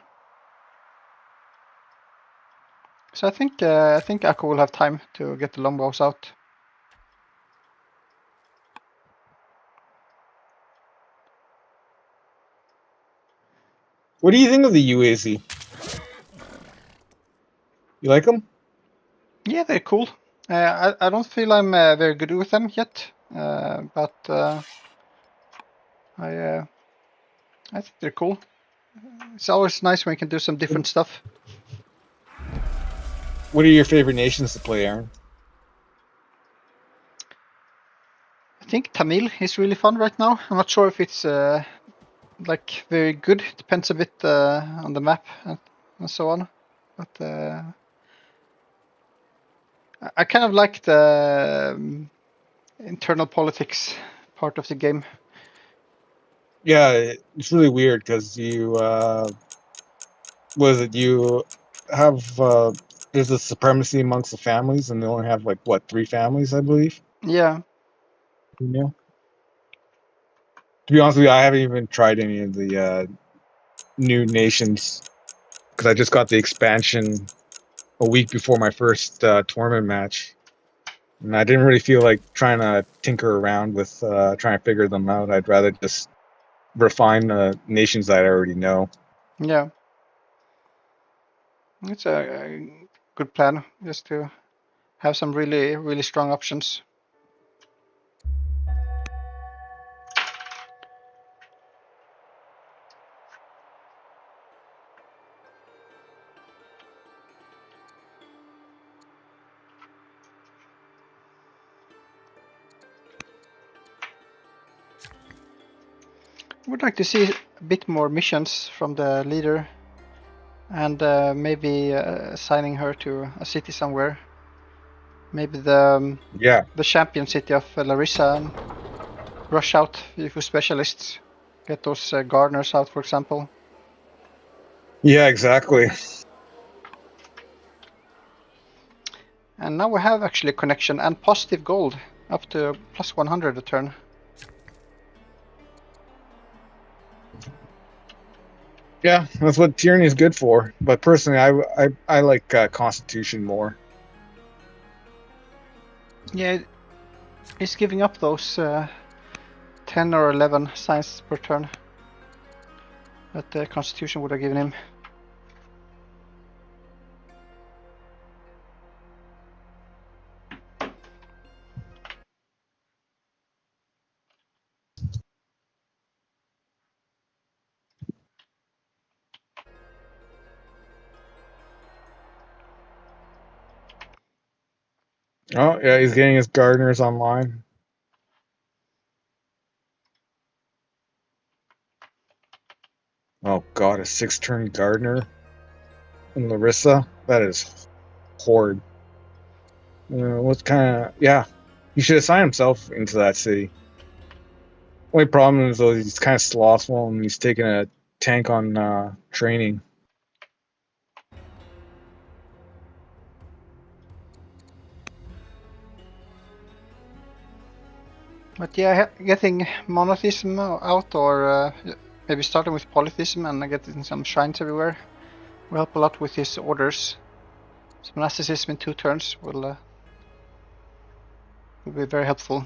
So I think Aku will have time to get the longbows out. What do you think of the UAZ? You like them? Yeah, they're cool. I don't feel I'm very good with them yet, but I think they're cool. It's always nice when you can do some different stuff. What are your favorite nations to play, Aaron? I think Tamil is really fun right now. I'm not sure if it's like very good. It depends a bit on the map and so on. But I kind of like the internal politics part of the game. Yeah, it's really weird because you you have there's a supremacy amongst the families, and they only have like 3 families, I believe. Yeah. Yeah. To be honest with you, I haven't even tried any of the new nations because I just got the expansion a week before my first tournament match, and I didn't really feel like trying to tinker around with trying to figure them out. I'd rather just refine the nations that I already know. Yeah. It's a good plan, just to have some really, really strong options. Would like to see a bit more missions from the leader, and maybe assigning her to a city somewhere. Maybe the champion city of Larissa, and rush out with specialists. Get those gardeners out, for example. Yeah, exactly. And now we have actually a connection and positive gold, up to plus 100 a turn. Yeah, that's what tyranny is good for. But personally, I like Constitution more. Yeah, he's giving up those 10 or 11 science per turn that the Constitution would have given him. Oh yeah, he's getting his gardeners online. Oh god, a 6-turn gardener and Larissa. That is horrid. What kind of he should assign himself into that city. Only problem is though he's kind of slothful and he's taking a tank on training. But yeah, getting monotheism out, or maybe starting with polytheism and getting some shrines everywhere will help a lot with his orders. Some monasticism in 2 turns will be very helpful.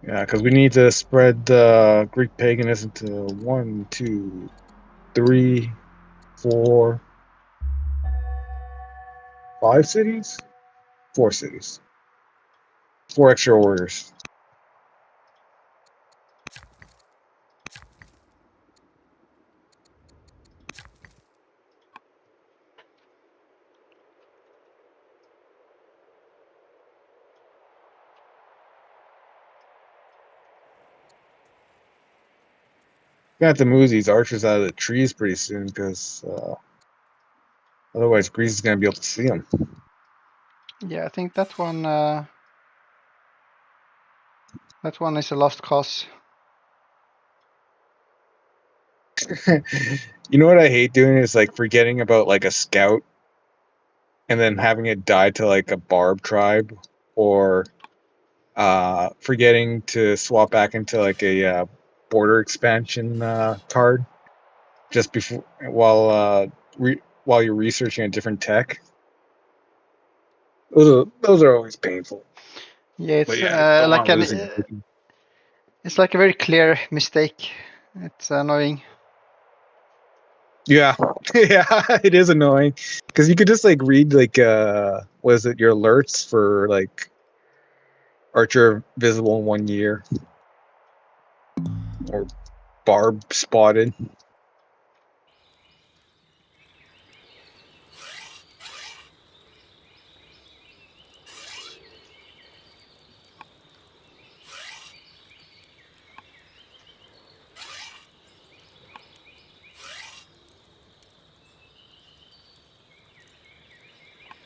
Yeah, because we need to spread Greek paganism to 1, 2, 3, 4, 5 cities? 4 cities. 4 extra orders. Gonna have to move these archers out of the trees pretty soon because otherwise Greece is gonna be able to see them. Yeah, I think that one is a lost cause. You know what I hate doing is like forgetting about like a scout and then having it die to like a barb tribe, or forgetting to swap back into like a border expansion card just before while you're researching a different tech. Those are always painful. Yeah, But it's yeah, I don't like want losing. it's like a very clear mistake. It's annoying. Yeah, yeah, it is annoying because you could just like read like was it your alerts for like Archer visible in 1 year or Barb spotted.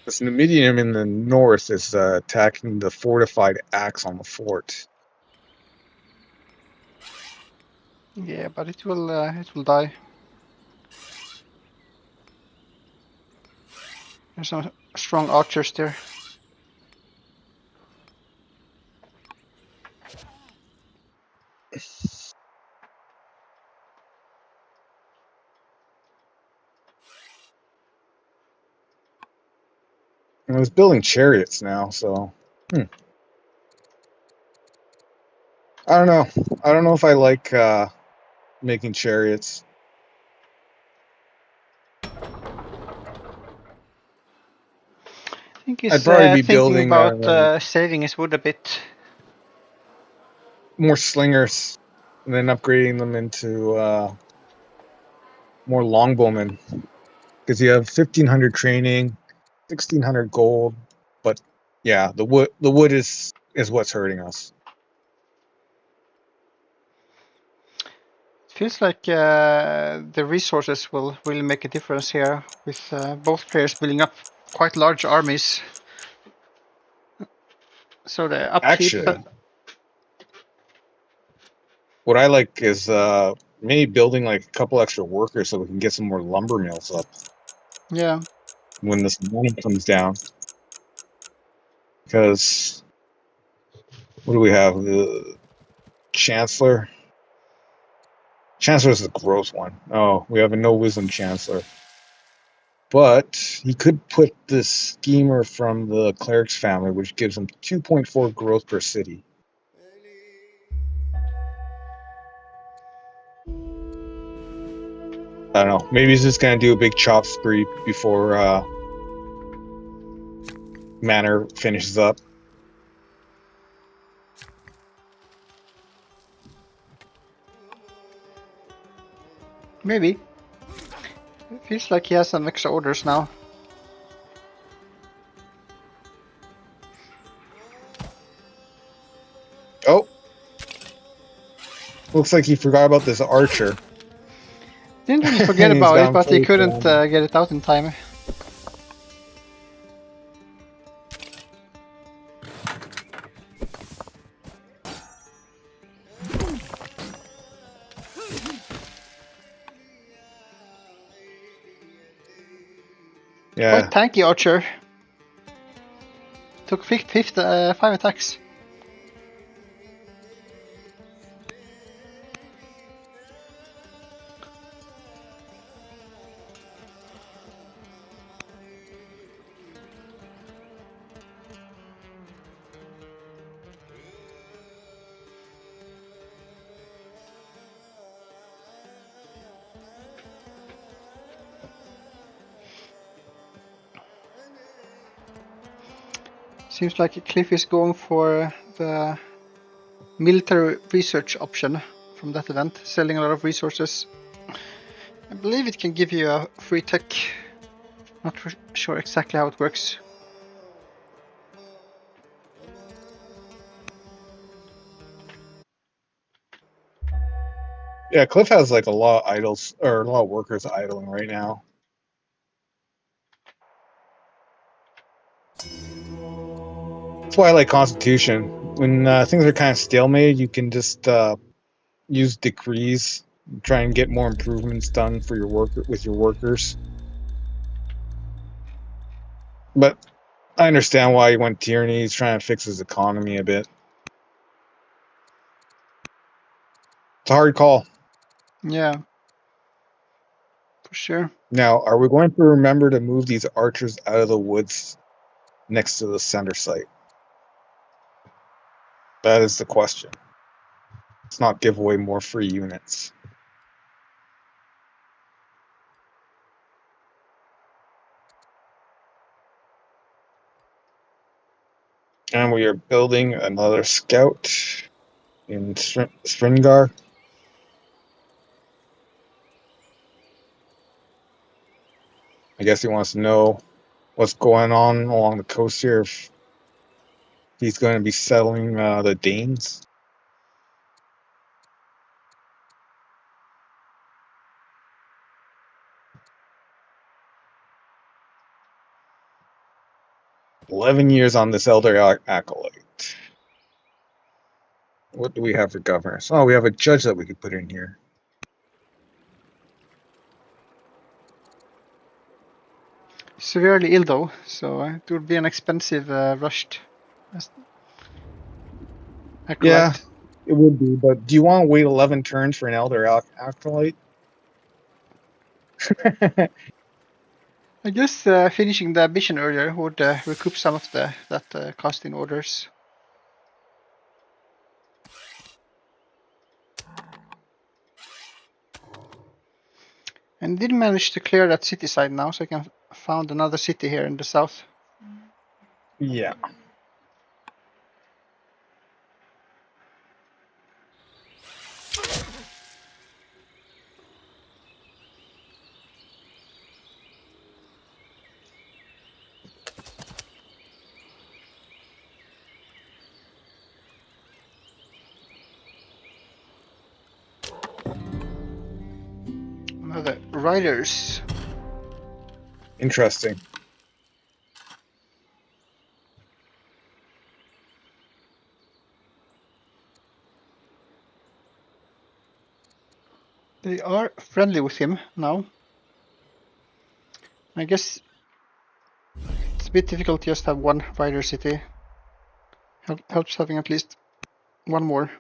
This Numidium in the north is attacking the fortified axe on the fort. Yeah, but it will die. There's some strong archers there. And it's building chariots now, so I don't know. I don't know if I like making chariots. I think he's I'd probably be thinking building about saving his wood a bit. more slingers and then upgrading them into more longbowmen because you have 1,500 training, 1,600 gold, but yeah, the wood is what's hurting us. Feels like the resources will really make a difference here, with both players building up quite large armies. So the upkeep. Actually, what I like is maybe building like a couple extra workers so we can get some more lumber mills up Yeah. when this money comes down. Because What do we have? The Chancellor. Chancellor is the gross one. Oh, we have a no wisdom Chancellor. But he could put this schemer from the cleric's family, which gives him 2.4 growth per city. I don't know. Maybe he's just gonna do a big chop spree before Manor finishes up. Maybe. It feels like he has some extra orders now. Oh! Looks like he forgot about this archer. Didn't really forget He's about it, gone but he fully couldn't down. get it out in time. Yeah. Quite tanky archer. Took 5 attacks. Seems like Cliff is going for the military research option from that event, selling a lot of resources. I believe it can give you a free tech. Not sure exactly how it works. Yeah, Cliff has like a lot of idols or a lot of workers idling right now. That's why I like Constitution. When things are kind of stalemate, you can just use decrees, try and get more improvements done for your workers. But I understand why he went tyranny. He's trying to fix his economy a bit. It's a hard call. Yeah, for sure. Now, are we going to remember to move these archers out of the woods next to the center site? That is the question. Let's not give away more free units. And we are building another scout in Springar. I guess he wants to know what's going on along the coast here. If he's going to be settling the Danes. "11 years on this elder acolyte." What do we have for governors? Oh, we have a judge that we could put in here. Severely ill though, so it would be an expensive rushed acolyte. Yeah, it would be. But do you want to wait 11 turns for an elder acolyte? I guess finishing the ambition earlier would recoup some of that cost in orders. And did manage to clear that city side now, so I can found another city here in the south. Yeah. Another riders. Interesting. They are friendly with him now. I guess it's a bit difficult to just have one rider city. Helps having at least One more.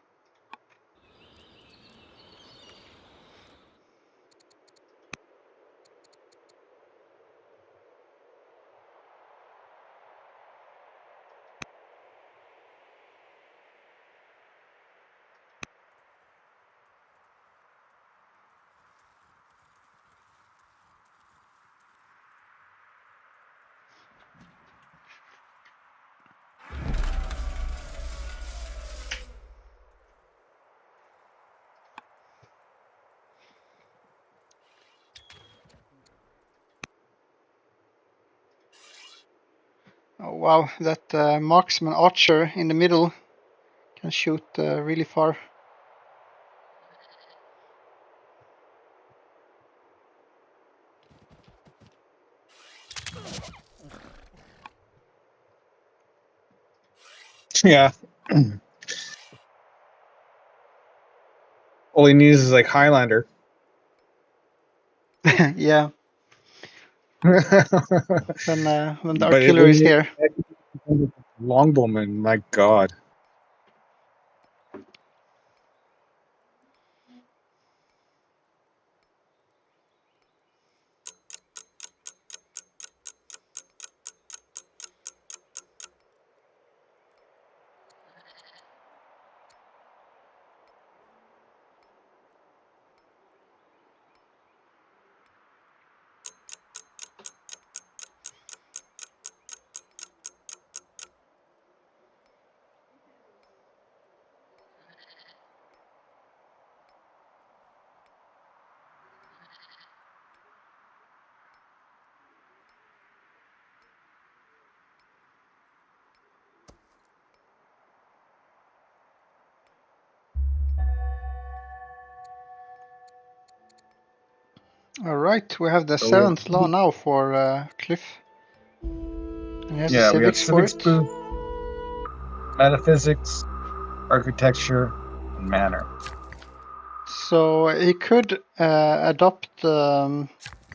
Oh, wow, that marksman archer in the middle can shoot really far. Yeah. All he needs is like Highlander. Yeah, But when the it artillery is was here. longbowman. My God. All right, we have the So we have, 7th law now for Cliff. And he has the yeah, we have civics for civics it. boost, metaphysics, architecture, and manner. So he could adopt the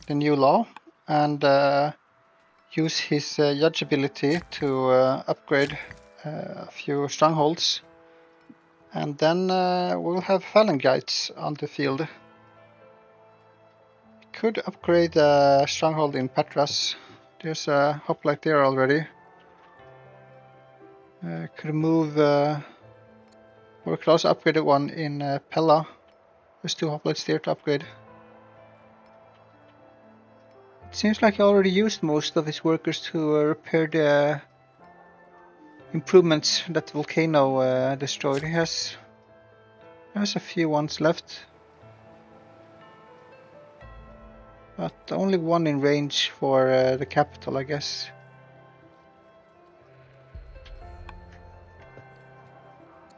new law and use his judge ability to upgrade a few strongholds. And then we'll have phalangites on the field. Could upgrade a stronghold in Patras. There's a hoplite there already. Could move or close upgraded one in Pella. There's 2 hoplites there to upgrade. It seems like he already used most of his workers to repair the improvements that Volcano destroyed. He has a few ones left, but only one in range for the capital, I guess.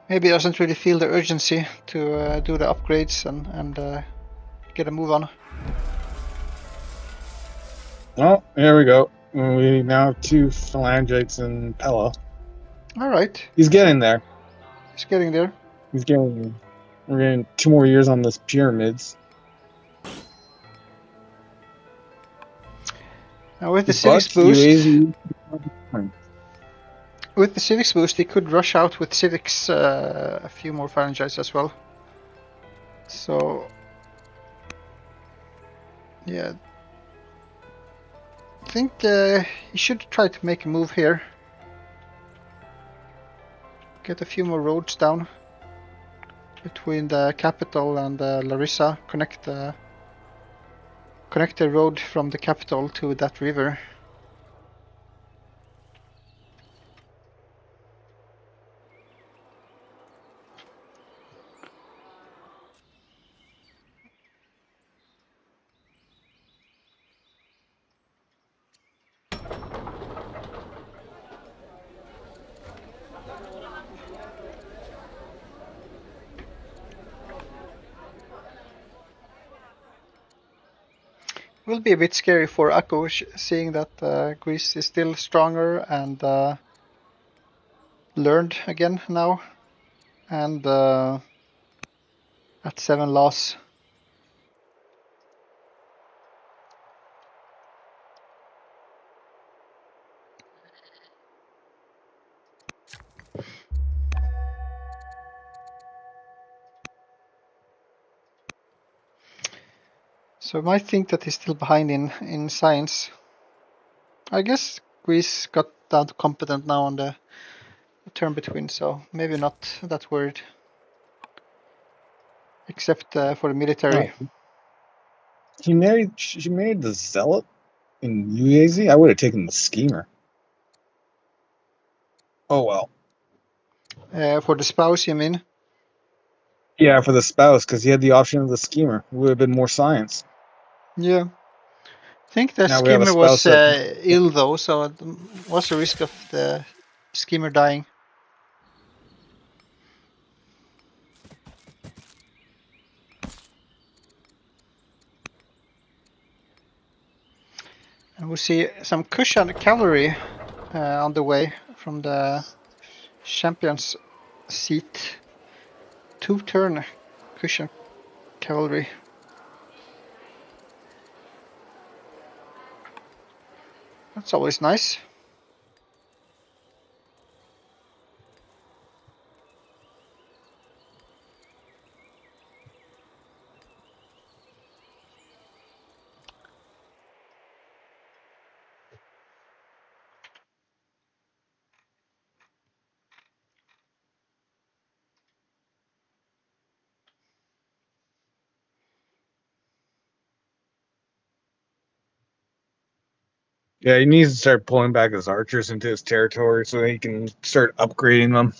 Maybe he doesn't really feel the urgency to do the upgrades and get a move on. Well, here we go. We now have 2 phalangites in Pella. All right, He's getting there. he's getting there. He's getting. We're getting 2 more years on this pyramids. Now with the But civics boost, he could rush out with civics a few more phalangites as well. So yeah, I think he should try to make a move here. Get a few more roads down between the capital and Larissa. Connect the road from the capital to that river. Will be a bit scary for Akuukis, seeing that Greece is still stronger and learned again now, and at 7 loss. So I might think that he's still behind in science. I guess Greece got down to competent now on the turn between, so maybe not that worried. Except for the military. She married the zealot in UAZ. I would have taken the schemer. Oh well. For the spouse, you mean? Yeah, for the spouse, because he had the option of the schemer. It would have been more science. Yeah. I think the Now we have a schemer was spouse that. ill though, so what's the risk of the schemer dying? And we see some cushion cavalry on the way from the champion's seat. 2-turn cushion cavalry. That's always nice. Yeah, he needs to start pulling back his archers into his territory so he can start upgrading them.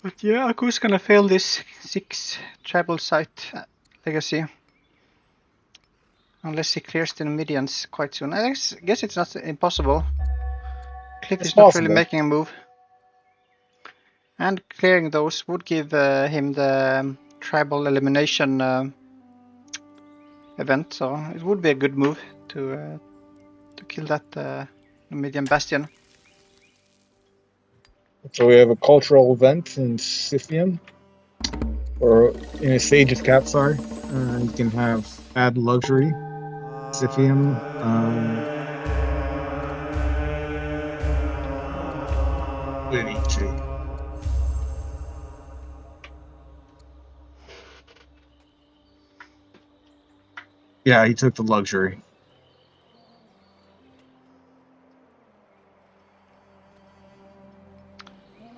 But yeah, Aku's gonna fail this 6 tribal site legacy. Unless he clears the Numidians quite soon. I guess it's not impossible. Cliff It's is not really possible. making a move. And clearing those would give him the tribal elimination event, so it would be a good move to kill that Numidian bastion. So we have a cultural event in Scythium, or in a Sage's Cap, sorry. You can add luxury, Scythium. We need to. Yeah, he took the luxury.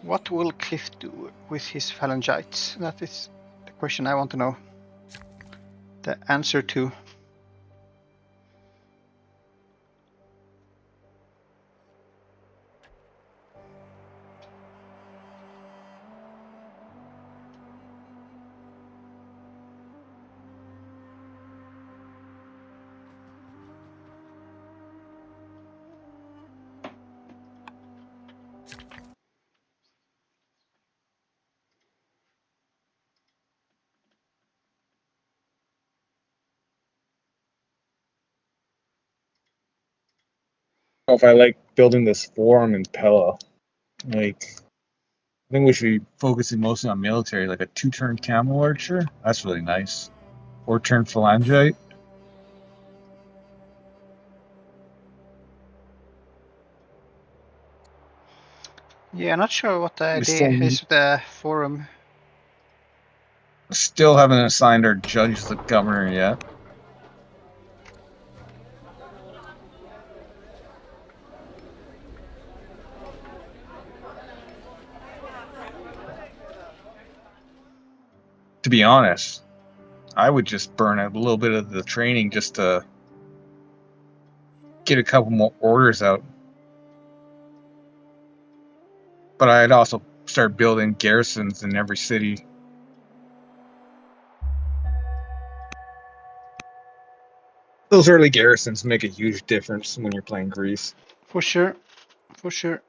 What will Cliff do with his phalangites? That is the question I want to know. The answer to. If I like building this forum in Pella, like I think we should be focusing mostly on military, like a 2-turn camel archer. That's really nice. 4-turn phalangite. Yeah, not sure what the idea is with the forum. Still haven't assigned our judge the governor yet. To be honest, I would just burn a little bit of the training just to get a couple more orders out. But I'd also start building garrisons in every city. Those early garrisons make a huge difference when you're playing Greece. For sure. For sure.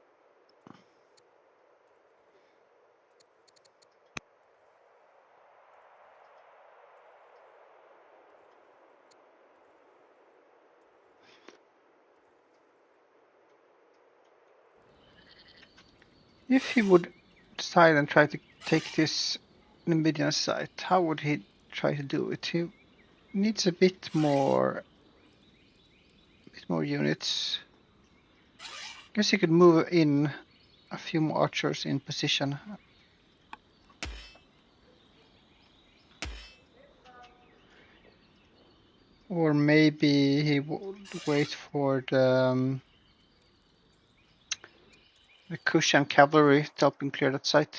If he would decide and try to take this Numidian site, how would he try to do it? He needs a bit more units. Guess he could move in a few more archers in position. Or maybe he would wait for the Kushan cavalry to help him clear that site.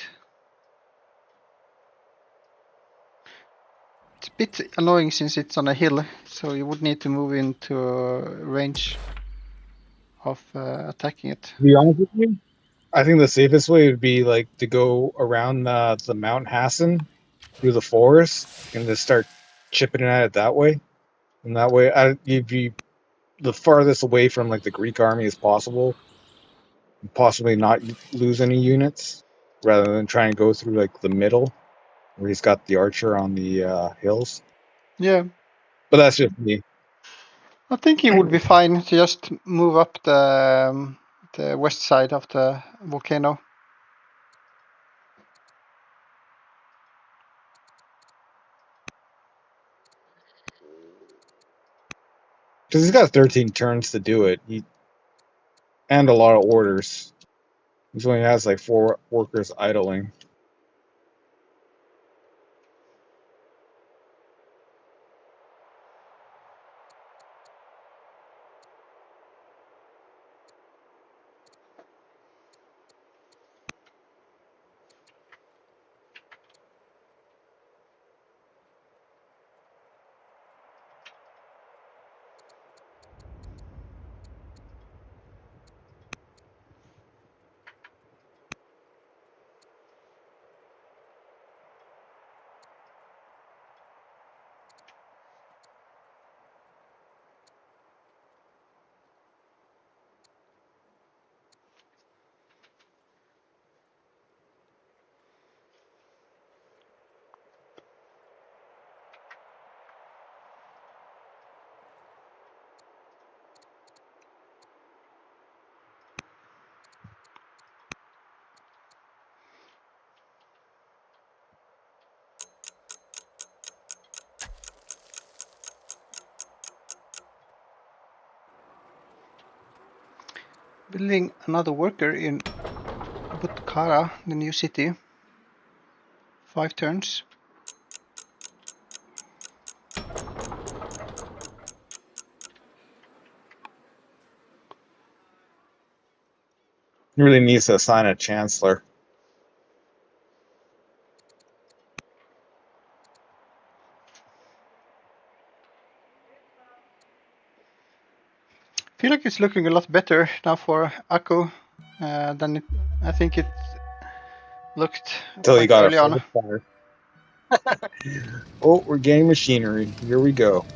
It's a bit annoying since it's on a hill, so you would need to move into range of attacking it. To be honest with you, I think the safest way would be like to go around the Mount Hassan through the forest and just start chipping at it that way. And that way, you'd be the farthest away from like the Greek army as possible, and possibly not lose any units, rather than try and go through like the middle, where he's got the archer on the hills. Yeah. But that's just me. I think it would be fine to just move up the west side of the volcano. Because he's got 13 turns to do it, and a lot of orders. He only has like 4 workers idling. Building another worker in Butkara, the new city. 5 turns. He really needs to assign a chancellor. I feel like it's looking a lot better now for Aku than I think it looked Until you quite got early a on. fire. Oh, we're getting machinery. Here we go.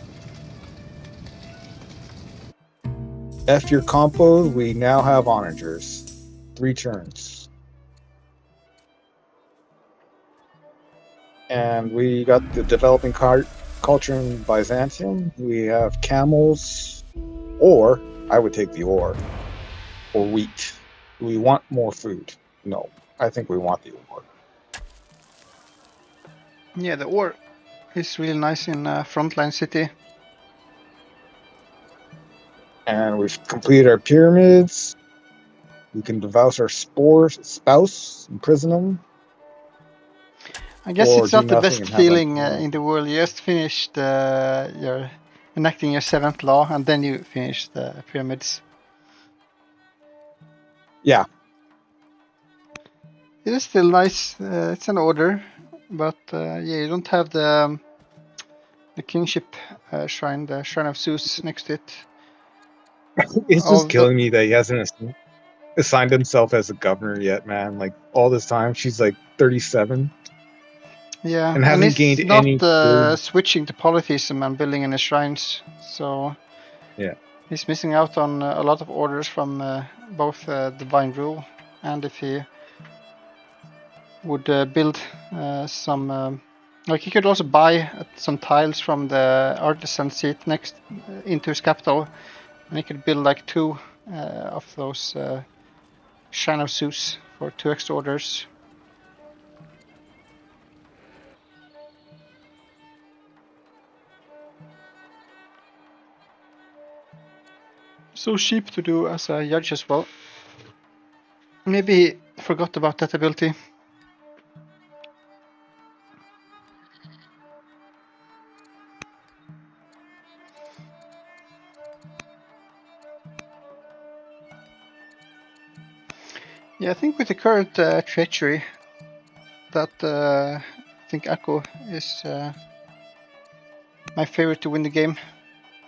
F your compo, we now have onagers. 3 turns. And we got the developing culture in Byzantium. We have camels, or I would take the ore. or wheat? Do we want more food? No, I think we want the ore. Yeah, the ore is really nice in Frontline City. And we've completed our pyramids. We can devouse our spouse, imprison them. I guess Or it's do not the nothing best and have them. feeling in the world. You just finished your enacting your 7th law, and then you finish the pyramids. Yeah. It is still nice. It's an order, but yeah, you don't have the kingship shrine, the Shrine of Zeus next to it. It's just killing me that he hasn't assigned himself as a governor yet, man. Like all this time, she's like 37. Yeah, and and hasn't he's gained not any. switching to polytheism and building any shrines, so Yeah. he's missing out on a lot of orders from both divine rule and if he would build some. Like he could also buy some tiles from the artisan seat next into his capital, and he could build like 2 of those Shrine of Zeus for 2 extra orders. So cheap to do as a judge as well. Maybe he forgot about that ability. Yeah, I think with the current treachery, that I think Akko is my favorite to win the game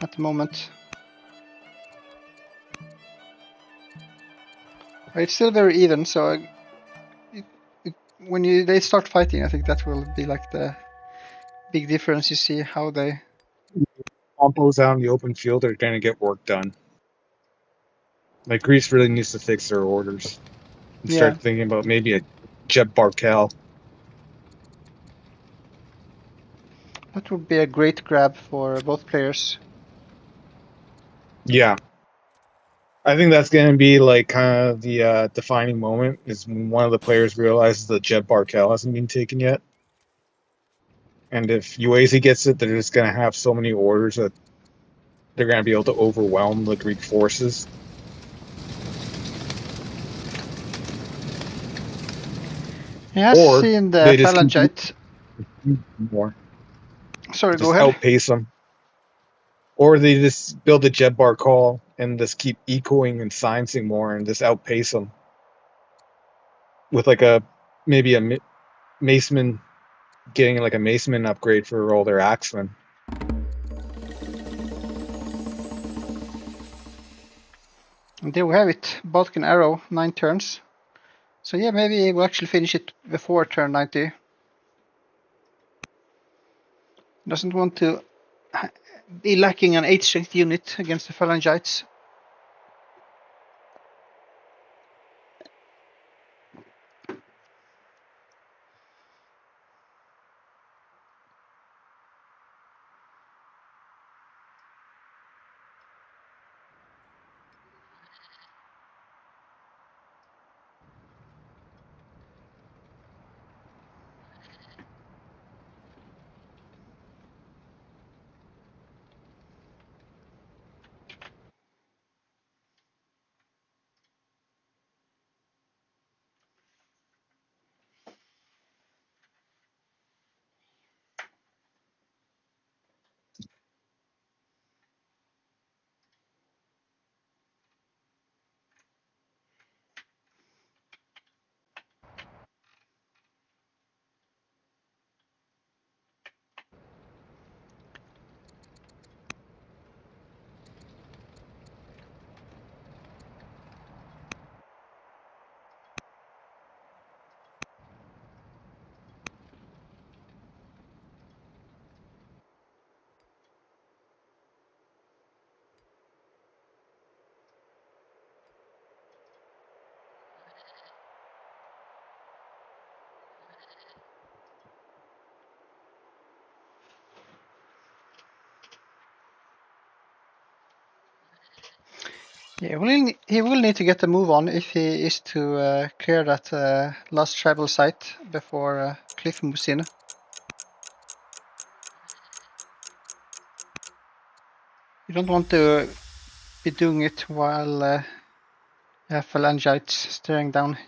at the moment. It's still very even, so when they start fighting, I think that will be like the big difference. You see how they Combos out in the open field are going to get work done. Like Greece really needs to fix their orders and start thinking about maybe a Jeb Barkel. That would be a great grab for both players. Yeah. I think that's going to be like kind of the defining moment is when one of the players realizes that Jeb Barkel hasn't been taken yet. And if Uazi gets it, they're just going to have so many orders that they're going to be able to overwhelm the Greek forces. He has seen the they just Phalangite. more. Sorry, Just go ahead. outpace them. Or they just build a Jeb Barkel and just keep ecoing and sciencing more and just outpace them with like maybe a Maceman, getting like a Maceman upgrade for all their axemen. And there we have it. Balkan Arrow, 9 turns. So yeah, maybe we'll actually finish it before turn 90. Doesn't want to be lacking an 8 strength unit against the Phalangites. Yeah, he will need to get a move on if he is to clear that last tribal site before Cliff moves in. You don't want to be doing it while you have phalangites staring down.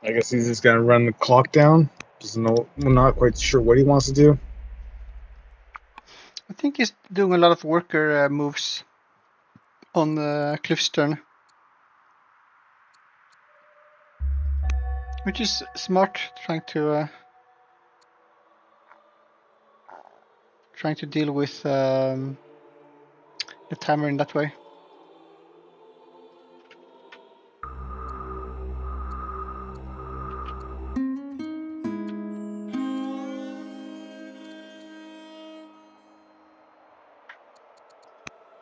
I guess he's just gonna run the clock down. Doesn't know. I'm not quite sure what he wants to do. I think he's doing a lot of worker moves on Cliff's turn, which is smart, trying to deal with the timer in that way.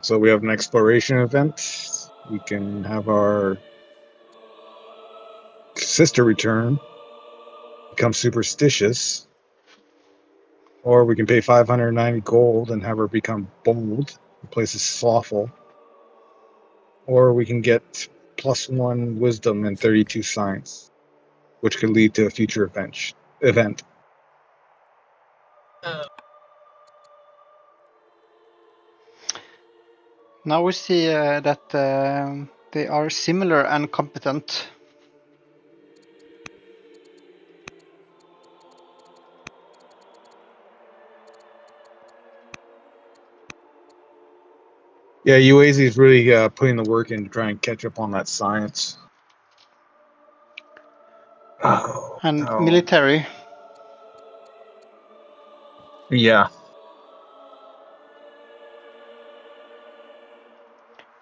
So we have an exploration event. We can have our sister return, become superstitious, or we can pay 590 gold and have her become bold, replaces slothful, or we can get +1 wisdom and 32 science, which could lead to a future event. Now we see that they are similar and competent. Yeah, Uazi is really putting the work in to try and catch up on that science. And military. Yeah.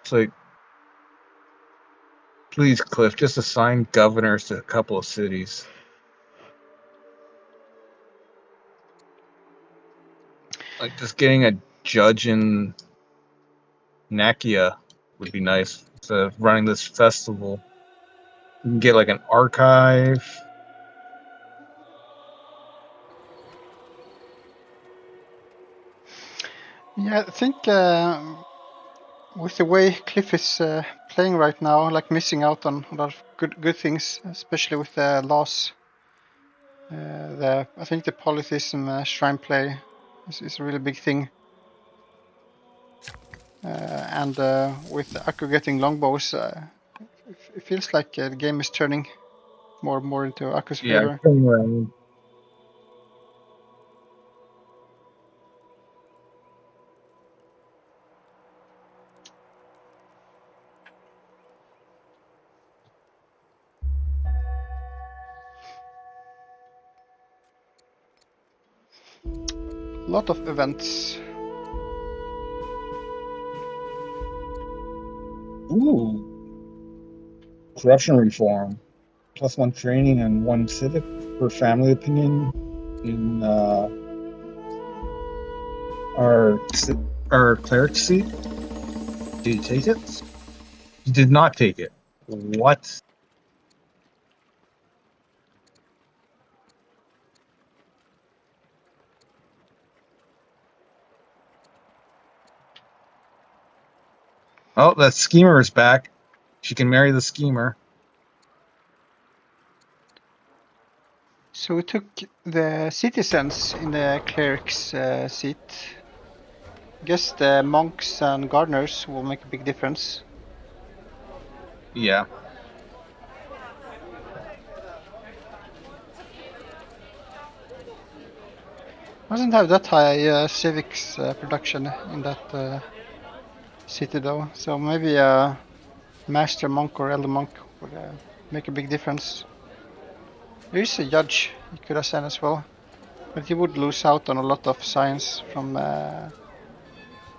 It's like, please, Cliff, just assign governors to a couple of cities. Like, just getting a judge in Nakia would be nice. Instead of running this festival, you can get like an archive. Yeah, I think with the way Cliff is playing right now, like missing out on a lot of good things, especially with the loss. I think the polytheism shrine play is a really big thing. And with Aku getting longbows, it feels like the game is turning more and more into Aku's favor. A lot of events. Ooh. Corruption reform. +1 training and 1 civic for family opinion in our cleric seat. Did you take it? You did not take it. What? Oh, that schemer is back. She can marry the schemer. So we took the citizens in the cleric's seat. I guess the monks and gardeners will make a big difference. Yeah. Doesn't have that high civics production in that city though, so maybe a master monk or elder monk would make a big difference. There is a judge he could have sent as well, but he would lose out on a lot of science from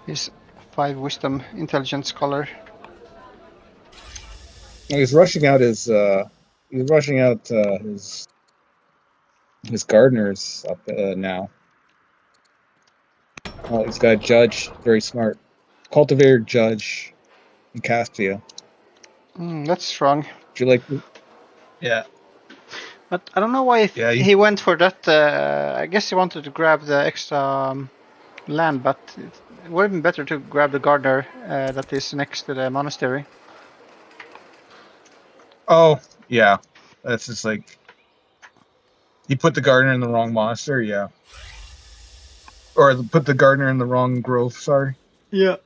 his 5 wisdom intelligence scholar. He's rushing out his gardeners up now. Oh, he's got a judge, very smart. Cultivator judge in Castia. That's strong. Do you like? Yeah. But I don't know why Yeah, he went for that. I guess he wanted to grab the extra land, but it would have been better to grab the gardener that is next to the monastery. Oh, yeah. That's just like he put the gardener in the wrong monastery, yeah. Or put the gardener in the wrong grove, sorry. Yeah.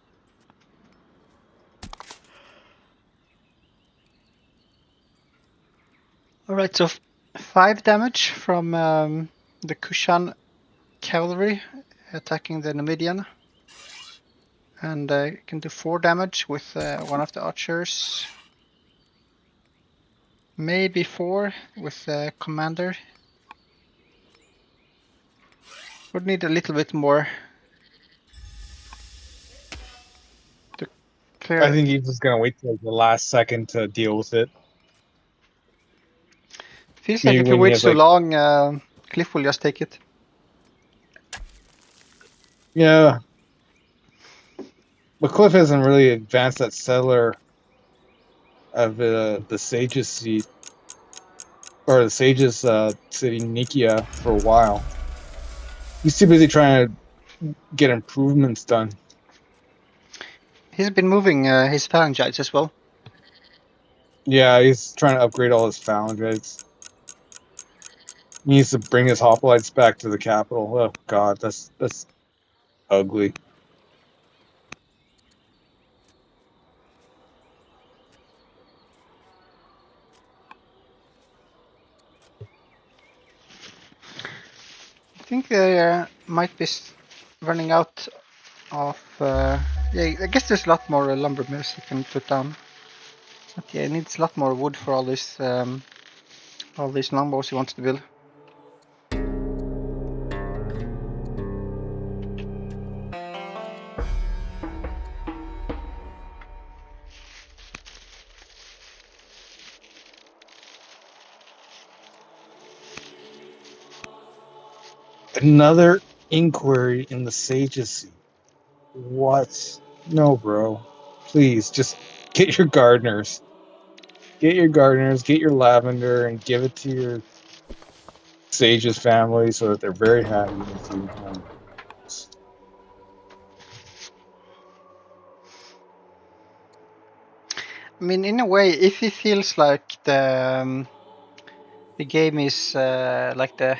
Alright, so 5 damage from the Kushan cavalry attacking the Numidian. And can do 4 damage with one of the archers. Maybe 4 with the commander. Would need a little bit more to clear. I think he's just gonna wait till the last second to deal with it. Feels Maybe like if he when he waits has too like, long, Cliff will just take it. yeah. But Cliff hasn't really advanced that settler of the Sage's seat or the Sage's city Nikia for a while. He's too busy trying to get improvements done. He's been moving his phalangites as well. Yeah, he's trying to upgrade all his phalangites. He needs to bring his hoplites back to the capital. Oh God, that's ugly. I think they might be running out of. Yeah, I guess there's a lot more lumber mills you can put down. But yeah, it needs a lot more wood for all these longbows he wants to build. Another inquiry in the Sage's seat. What? No, bro. Please, just get your gardeners. Get your gardeners, get your lavender, and give it to your Sage's family so that they're very happy with you. I mean, in a way, if he feels like the game is like the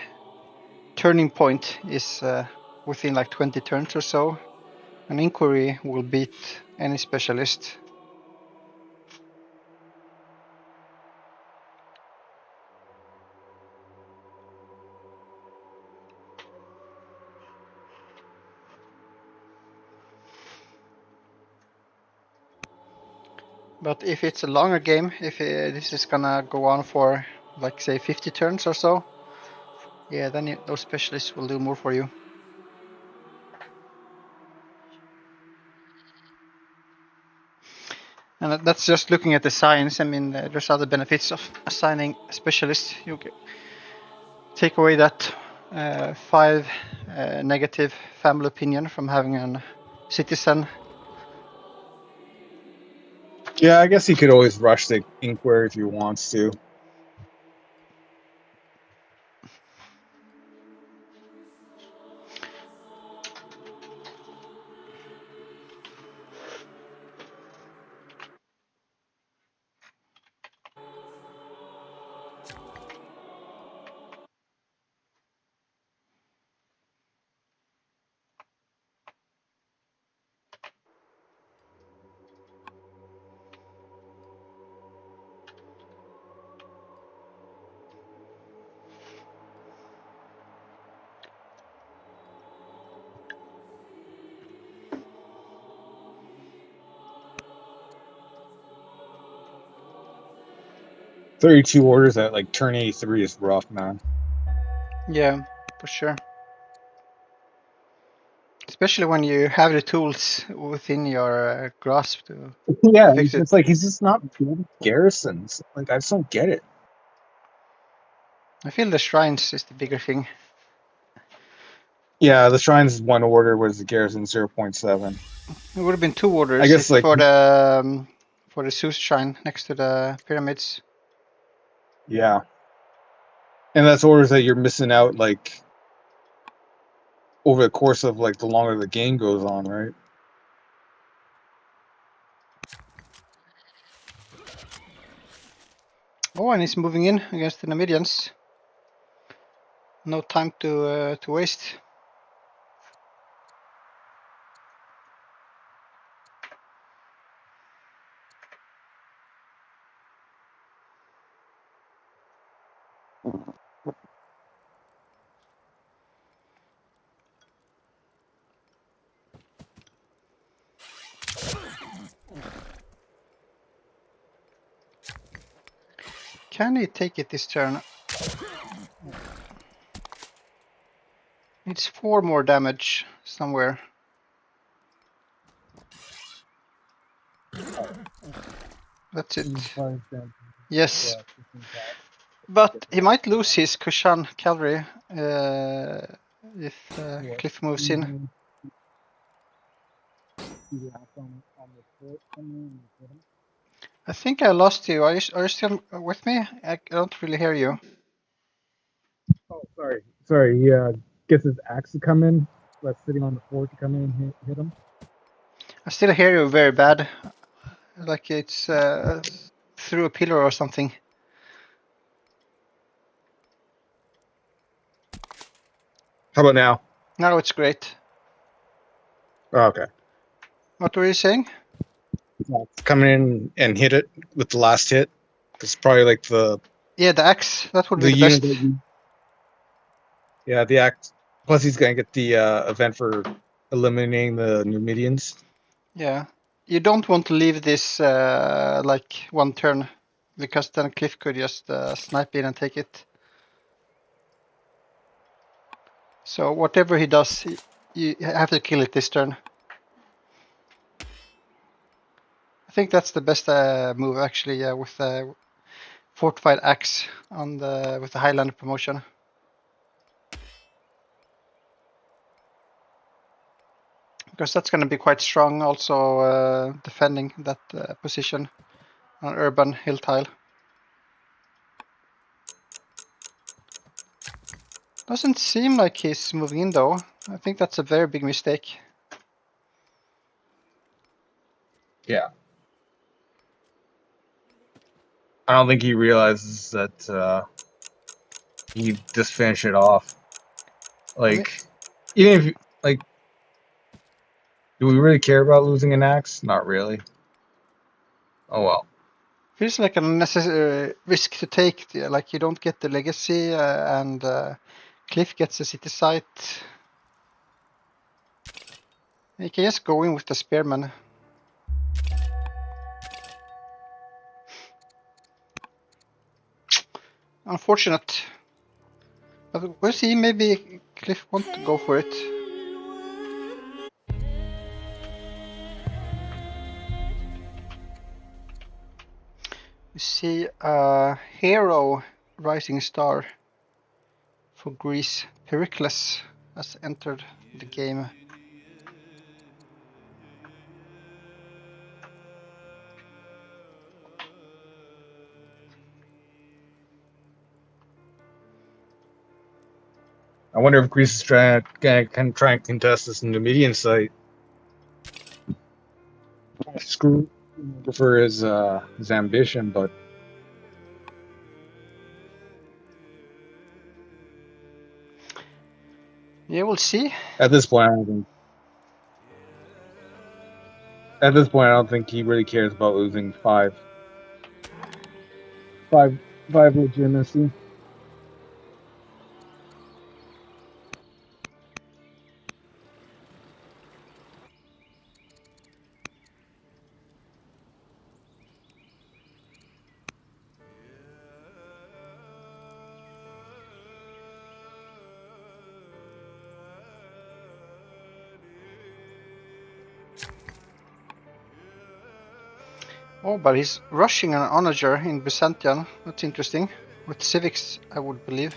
turning point is within like 20 turns or so, an inquiry will beat any specialist. But if it's a longer game, if this is gonna go on for like say 50 turns or so, yeah, then those specialists will do more for you. And that's just looking at the science. I mean, there's other benefits of assigning specialists. You take away that 5 negative family opinion from having a citizen. Yeah, I guess he could always rush the inquiry if he wants to. "32 orders at like turn 83 is rough, man." Yeah, for sure. Especially when you have the tools within your grasp to Yeah, fix it. it's like he's just not building garrisons. Like, I just don't get it. I feel the shrines is the bigger thing. Yeah, the Shrine's one order was the garrison 0.7. It would have been 2 orders I guess if like for the Zeus shrine next to the pyramids. Yeah. And that's orders that you're missing out, like, over the course of, like, the longer the game goes on, right? Oh, and he's moving in against the Numidians. No time to waste. Can he take it this turn? It's 4 more damage somewhere. That's it. Yes. But he might lose his Kushan cavalry if Cliff moves in. I think I lost you. Are you still with me? I don't really hear you. Oh, sorry. Sorry, he gets his axe to come in. That's sitting on the fort to come in and hit him. I still hear you very bad. Like it's through a pillar or something. How about now? Now it's great. Oh, okay. What were you saying? Coming in and hit it with the last hit. It's probably like the Yeah, the axe. That would be the unit best. that you. Yeah, the act. Plus, he's gonna get the event for eliminating the Numidians. Yeah. You don't want to leave this like one turn, because then Cliff could just snipe in and take it. So whatever he does, you have to kill it this turn. I think that's the best move actually, with the fortified axe on with the Highlander promotion. Because that's going to be quite strong, also defending that position on urban hill tile. Doesn't seem like he's moving in though. I think that's a very big mistake. Yeah. I don't think he realizes that he just finished it off. Like, even if like, do we really care about losing an axe? Not really. Oh well. Feels like a necessary risk to take. Like you don't get the legacy, and Cliff gets the city site. You can just go in with the spearman. Unfortunate. But we'll see, maybe Cliff wants to go for it. You see a hero rising star for Greece. Pericles has entered the game. I wonder if Greece is trying to try and contest this Numidian site. Screw for his ambition, but Yeah, we'll see. at this point, I don't think. At this point, I don't think he really cares about losing five legitimacy. Oh, but he's rushing an onager in Byzantium. That's interesting. With civics, I would believe.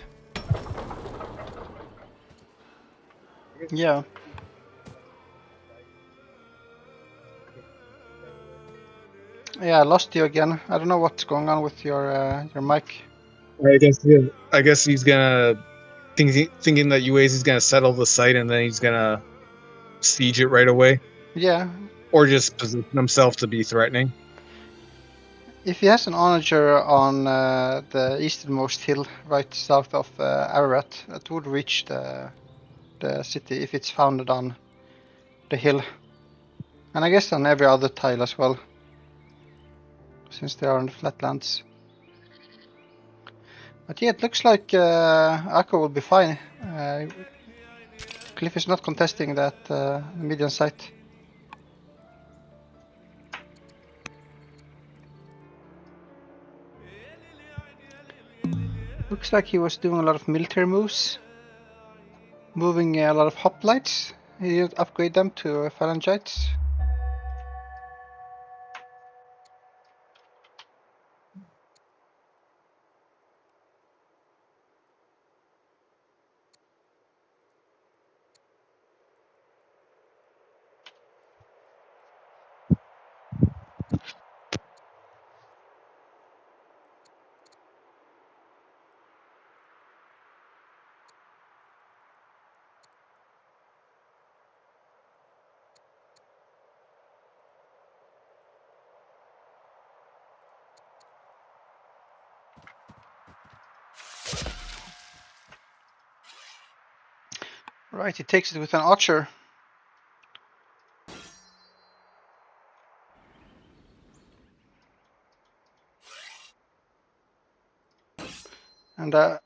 Yeah. Yeah, I lost you again. I don't know what's going on with your mic. I guess he's gonna thinking that UAZ is gonna settle the site and then he's gonna siege it right away, Yeah. or just position himself to be threatening. If he has an onager on the easternmost hill, right south of Ararat, that would reach the city if it's founded on the hill. And I guess on every other tile as well, since they are on the flatlands. But yeah, it looks like Akko will be fine. Cliff is not contesting that median site. Looks like he was doing a lot of military moves. Moving a lot of hoplites. He did upgrade them to phalangites. Right, he takes it with an archer. And a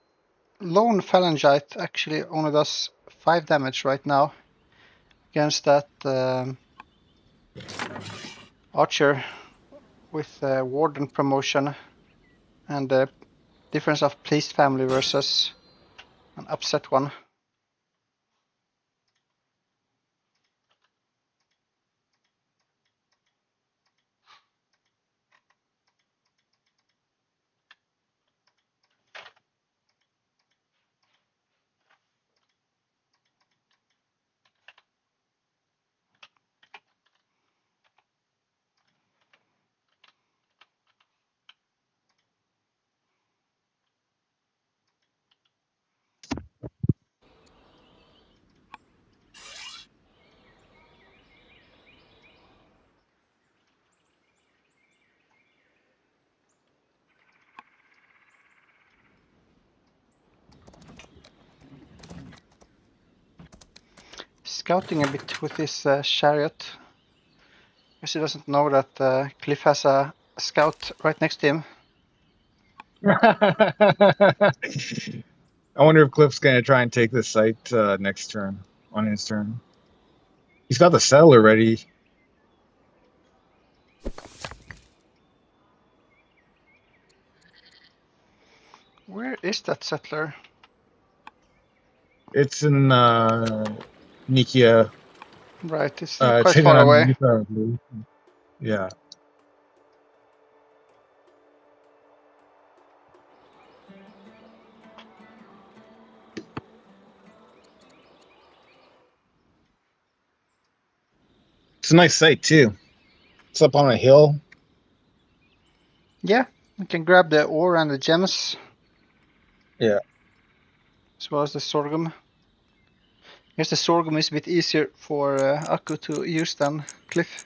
lone phalangite actually only does 5 damage right now against that archer with warden promotion and the difference of pleased family versus an upset one. Scouting a bit with his chariot. Guess he doesn't know that Cliff has a scout right next to him. I wonder if Cliff's gonna try and take this site next turn on his turn. He's got the settler ready. Where is that settler? It's in Nikia. Right, it's It's quite hidden far away. underneath, I believe. Yeah. It's a nice site too. It's up on a hill. Yeah, we can grab the ore and the gems. Yeah. As well as the sorghum. I guess the sorghum is a bit easier for Akku to use than Cliff.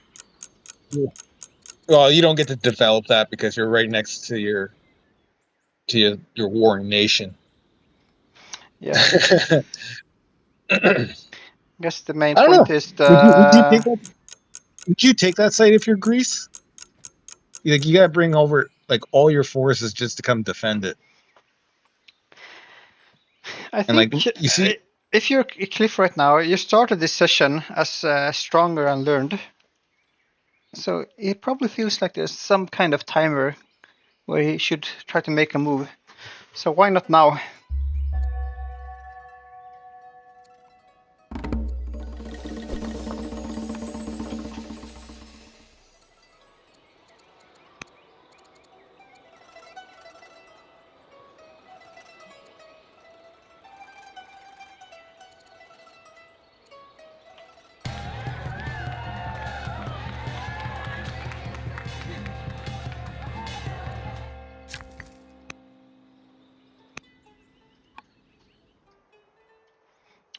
Well, you don't get to develop that because you're right next to your warring nation. Yeah. I guess the main I don't point know. is Would you take that site if you're Greece? Like you gotta bring over like all your forces just to come defend it. I And like think you see, if you're Cliff right now, you started this session as stronger and learned. So it probably feels like there's some kind of timer where he should try to make a move. So why not now?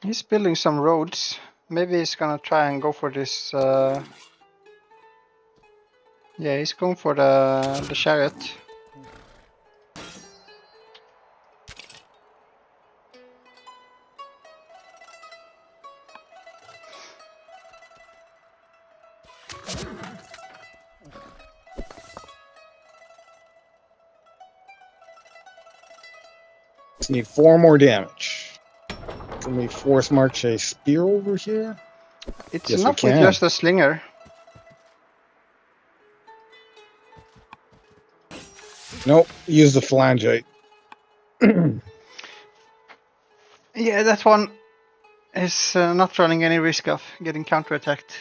He's building some roads. Maybe he's gonna try and go for this. Yeah, he's going for the chariot. Just need 4 more damage. Can we force march a spear over here? It's Yes, we enough with can. just a slinger. Nope, use the phalangite. Yeah, that one is not running any risk of getting counterattacked.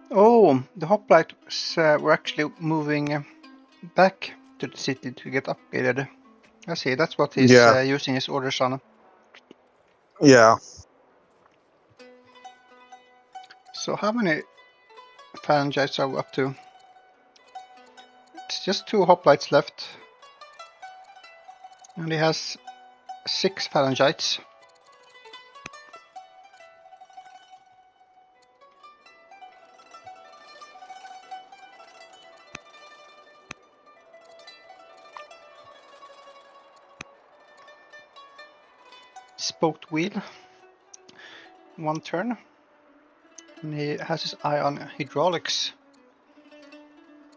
Oh, the hoplites were actually moving back to the city to get upgraded. I see, that's what he's Yeah. using his orders on. Yeah. So how many phalangites are we up to? It's just 2 hoplites left. And he has 6 phalangites. Spoked wheel. 1 turn. And he has his eye on hydraulics.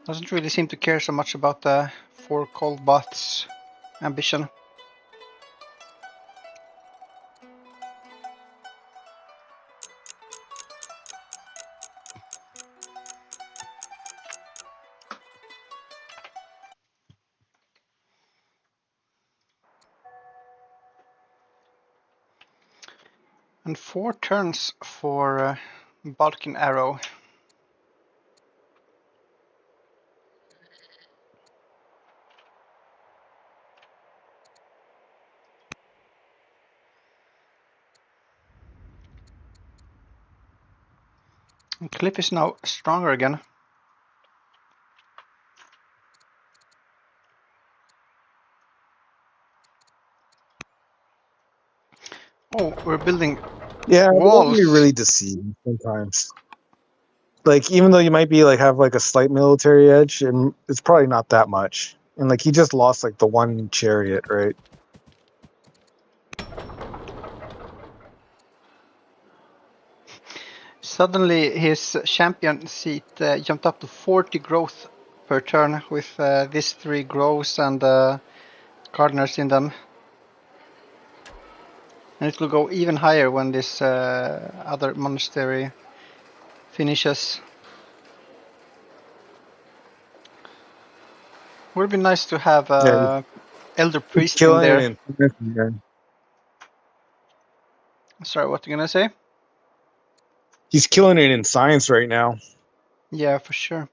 Doesn't really seem to care so much about the 4 cold baths ambition. And 4 turns for Balkan Arrow. And Cliff is now stronger again. Oh, we're building walls. You're really deceived sometimes. Like, even though you might be like have like a slight military edge, and it's probably not that much. And like he just lost like the 1 chariot, right? Suddenly his champion seat jumped up to 40 growth per turn with these 3 groves and gardeners in them. And it will go even higher when this other monastery finishes. Would be nice to have elder priest in there. Sorry, what are you gonna say? He's killing it in science right now. Yeah, for sure.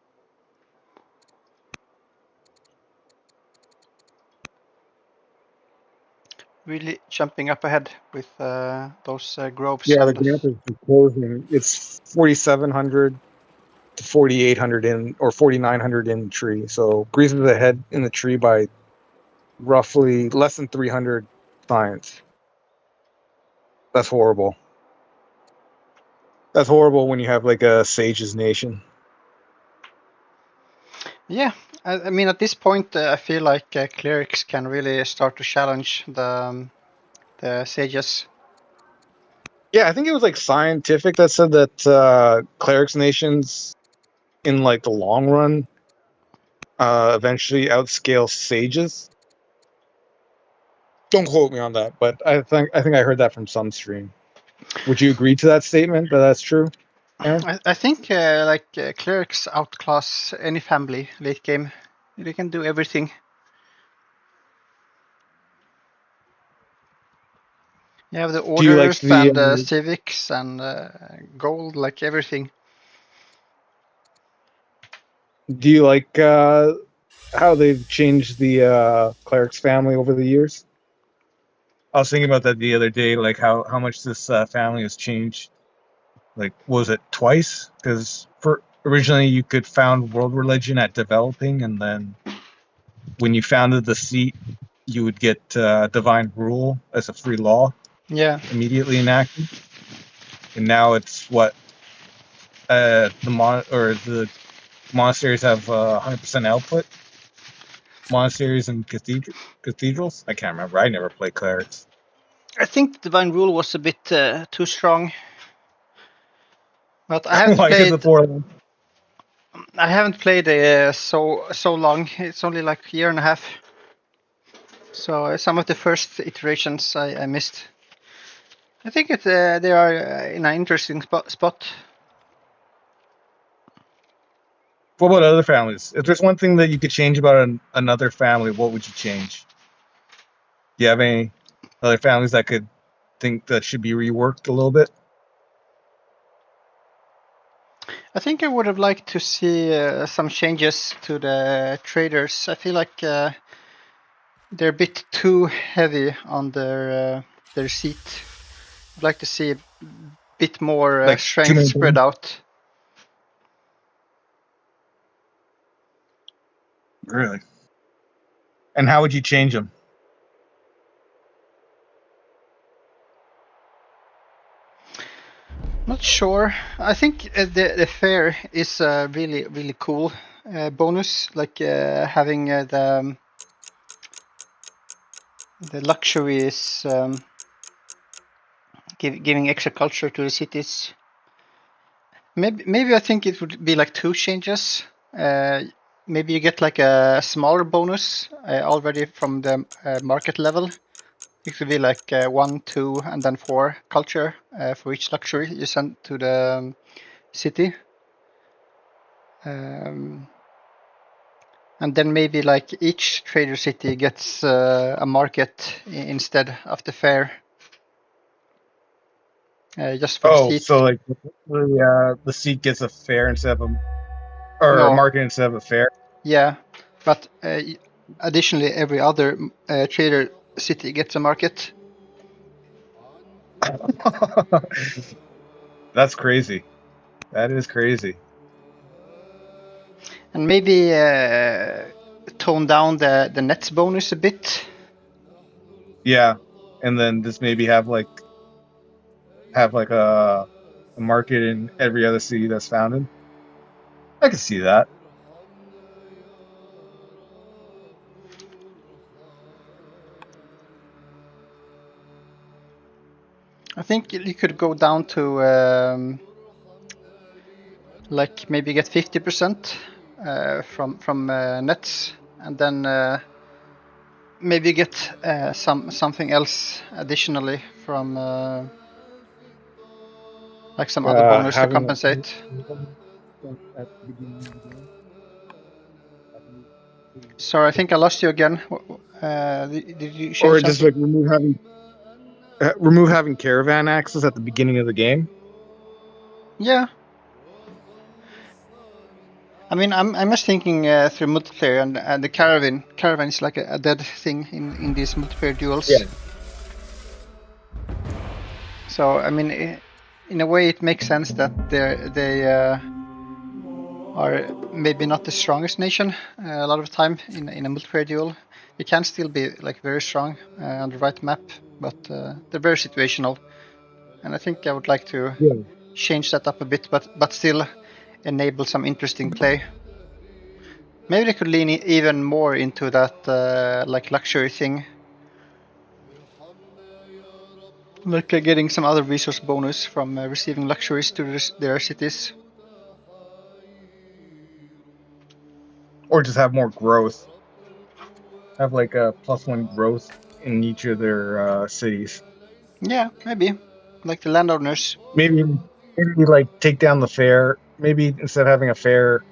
Really jumping up ahead with those groves. Yeah, the And gap is closing. It's 4,700 to 4,800 in, or 4,900 in the tree. So Greece is ahead in the tree by roughly less than 300 science. That's horrible. That's horrible when you have like a sage's nation. yeah, I mean, at this point, I feel like clerics can really start to challenge the sages. Yeah, I think it was like Scientific that said that clerics nations in like the long run eventually outscale sages. Don't quote me on that, but I think I heard that from some stream. Would you agree to that statement that that's true, Aaron? I think clerics outclass any family late game. They can do everything. You have the Do you like orders the and civics and gold, like everything. do you like how they've changed the clerics family over the years? I was thinking about that the other day, like how much this family has changed. Like, was it twice? Because for originally you could found world religion at developing, and then when you founded the seat, you would get divine rule as a free law Yeah. immediately enacted. And now it's what the monasteries have 100% output. Monasteries and cathedrals. I can't remember. I never played clerics. I think the Divine Rule was a bit too strong. But I haven't Why? Because played. the four. I haven't played so long. It's only like a year and a half. So some of the first iterations I missed. I think they are in an interesting spot. What about other families? If there's one thing that you could change about another family, what would you change? Do you have any other families that could think that should be reworked a little bit? I think I would have liked to see some changes to the traders. I feel like they're a bit too heavy on their seat. I'd like to see a bit more Like too strength many spread out. Really? And how would you change them? Not sure. I think the fair is a really cool bonus, like having the luxuries, giving extra culture to the cities. Maybe I think it would be like two changes. Maybe you get like a smaller bonus already from the market level. It could be like 1, 2, and then 4 culture for each luxury you send to the city. And then maybe like each trader city gets a market instead of the fair. Just for the seat. So like the seat gets a fair instead of a market instead of a fair. Yeah, but additionally, every other trader city gets a market. That's crazy. That is crazy. And maybe tone down the nets bonus a bit. Yeah, and then just maybe have like a market in every other city that's founded. I can see that. I think you could go down to like maybe get 50% from nets, and then maybe get something else additionally from like some other bonus to Having compensate. at the beginning of the game. Sorry, I think I lost you again. Did you change Or just something? like remove having caravan access at the beginning of the game. Yeah. I mean, I'm just thinking through multiplayer, and the caravan is like a dead thing in these multiplayer duels. Yeah. So I mean, in a way, it makes sense that they are maybe not the strongest nation a lot of the time in a multiplayer duel. They can still be like very strong on the right map, but they're very situational. And I think I would like to change that up a bit, but still enable some interesting play. Maybe they could lean even more into that like luxury thing, like getting some other resource bonus from receiving luxuries to their cities. Or just have more growth. Have like a +1 growth in each of their cities. Yeah, maybe like the landowners. Maybe like take down the fair. Maybe instead of having a fair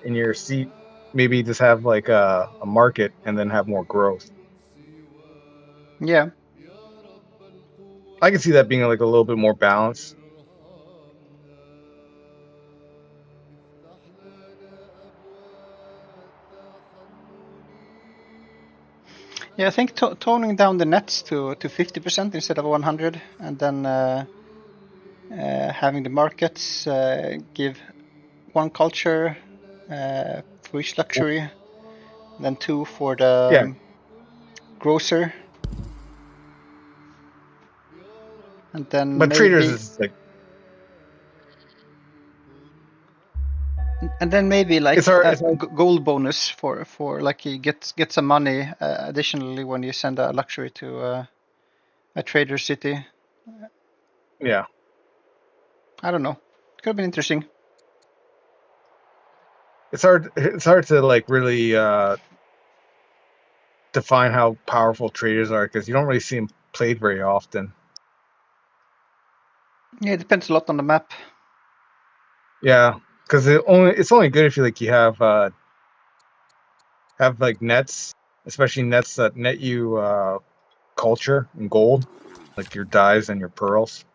in your seat, maybe just have like a market and then have more growth. Yeah. I can see that being like a little bit more balanced. Yeah, I think toning down the nets to 50% instead of 100, and then having the markets give one culture for each luxury, then 2 for the Yeah, grocer, and then but traders maybe is like like it's hard. a It's hard. gold bonus for like you get some money additionally when you send a luxury to a trader city. Yeah, I don't know. Could have been interesting. it's hard. It's hard to like really define how powerful traders are because you don't really see them played very often. Yeah, it depends a lot on the map. Yeah, because it's only good if you have like nets, especially nets that net you culture and gold, like your dyes and your pearls.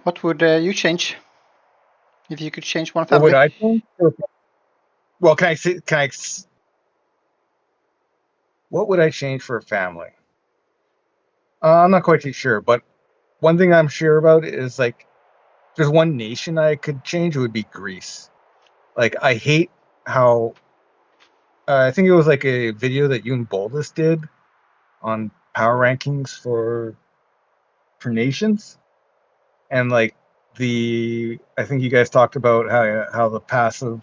What would you change if you could change one What would family? I think? Well, can I say? What would I change for a family? I'm not quite too sure, but one thing I'm sure about is like there's one nation I could change. It would be Greece. Like I hate how I think it was like a video that you and Boldus did on power rankings for nations, and like I think you guys talked about how the passive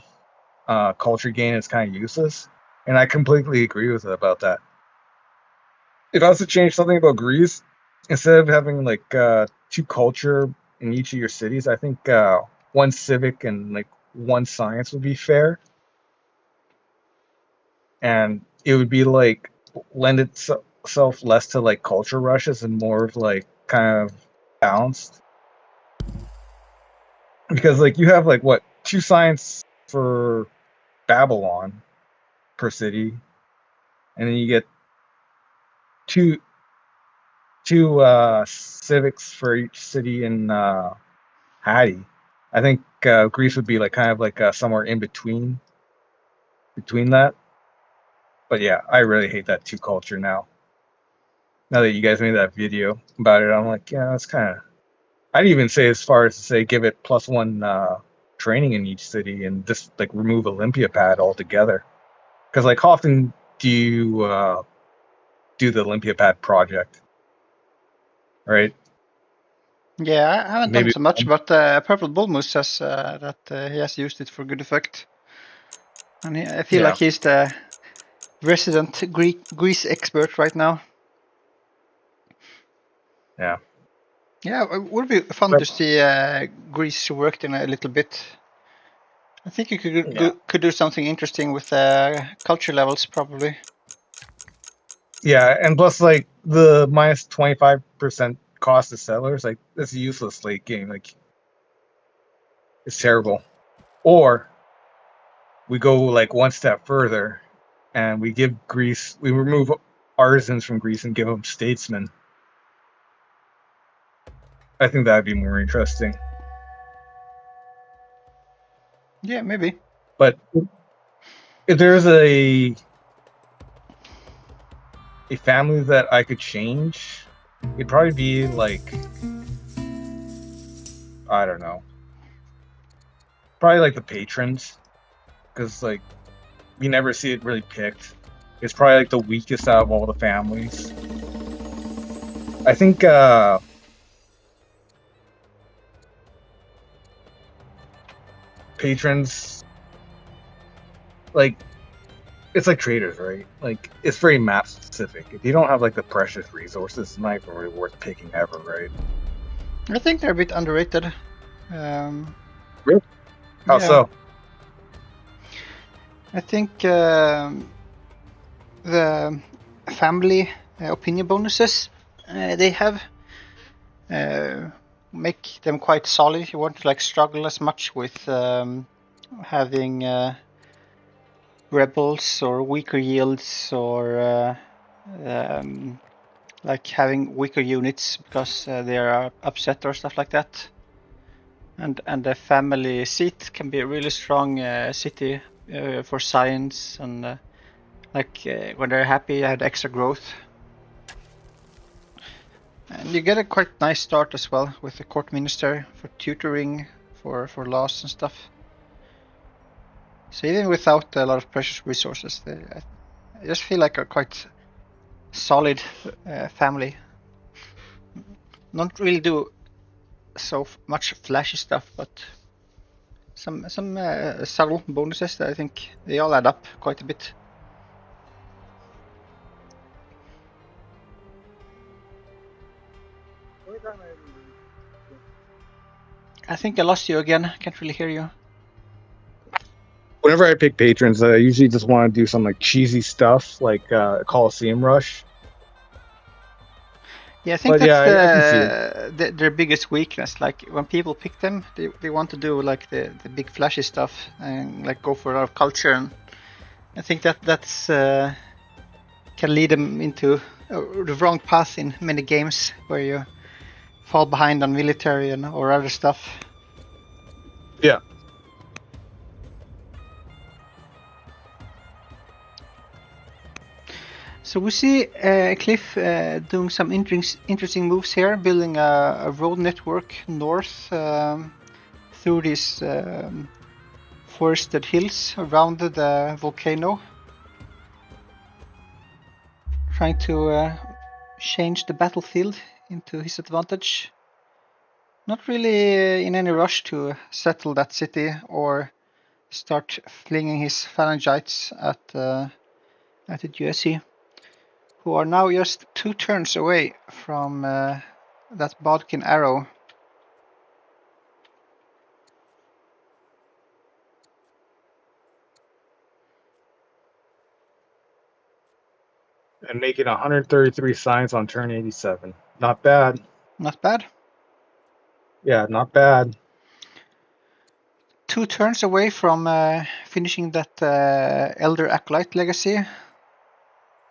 culture gain is kind of useless, and I completely agree with it about that. It also changed something about Greece. Instead of having like two culture in each of your cities, I think one civic and like one science would be fair, and it would be like lend itself less to like culture rushes and more of like kind of balanced. Because like you have like what two science for Babylon per city, and then you get two civics for each city in Hattie. I think Greece would be like kind of like somewhere in between that. But yeah, I really hate that two culture now. Now that you guys made that video about it, I'm like, yeah, that's kind of. I'd even say as far as to say give it +1 training in each city and just like remove Olympia pad altogether. Because like how often do you do the Olympia pad project, right? Yeah, I haven't done Maybe. so much, but Purple Bullmoose says that he has used it for good effect. And I feel Yeah. like he's the resident Greece expert right now. Yeah. Yeah, it would be fun But to see Greece worked in a little bit. I think you yeah. could do something interesting with culture levels, probably. Yeah, and plus like the minus 25% cost of settlers, like that's a useless late game. Like it's terrible. Or we go like one step further and we remove artisans from Greece and give them statesmen. I think that'd be more interesting. Yeah, maybe. But if there's a family that I could change, it'd probably be like I don't know. Probably like the patrons, because like we never see it really picked. It's probably like the weakest out of all the families. I think patrons, like, it's like traders, right? Like, it's very map specific. If you don't have like the precious resources, it's not even really worth picking ever, right? I think they're a bit underrated. Really? How Yeah. so? I think the family opinion bonuses they have make them quite solid. You won't like struggle as much with having rebels or weaker yields or like having weaker units because they are upset or stuff like that. And the family seat can be a really strong city for science and like when they're happy, you have extra growth. And you get a quite nice start as well with the court minister for tutoring for laws and stuff. So even without a lot of precious resources, I just feel like a quite solid family. Not really do so much flashy stuff, but some subtle bonuses that I think they all add up quite a bit. I think I lost you again. Can't really hear you. Whenever I pick patrons, I usually just want to do some like cheesy stuff, like Coliseum Rush. Yeah, I think But that's yeah, I can see it. their biggest weakness. Like when people pick them, they want to do like the big flashy stuff and like go for a lot of culture. And I think that's can lead them into the wrong path in many games where you fall behind on military and or other stuff. Yeah. So we see Cliff doing some interesting moves here, building a road network north through these forested hills around the volcano, trying to change the battlefield into his advantage. Not really in any rush to settle that city or start flinging his phalangites at the GSE, who are now just 2 turns away from that Bodkin arrow. And making 133 signs on turn 87. Not bad. Not bad. Yeah, not bad. 2 turns away from finishing that Elder Acolyte legacy.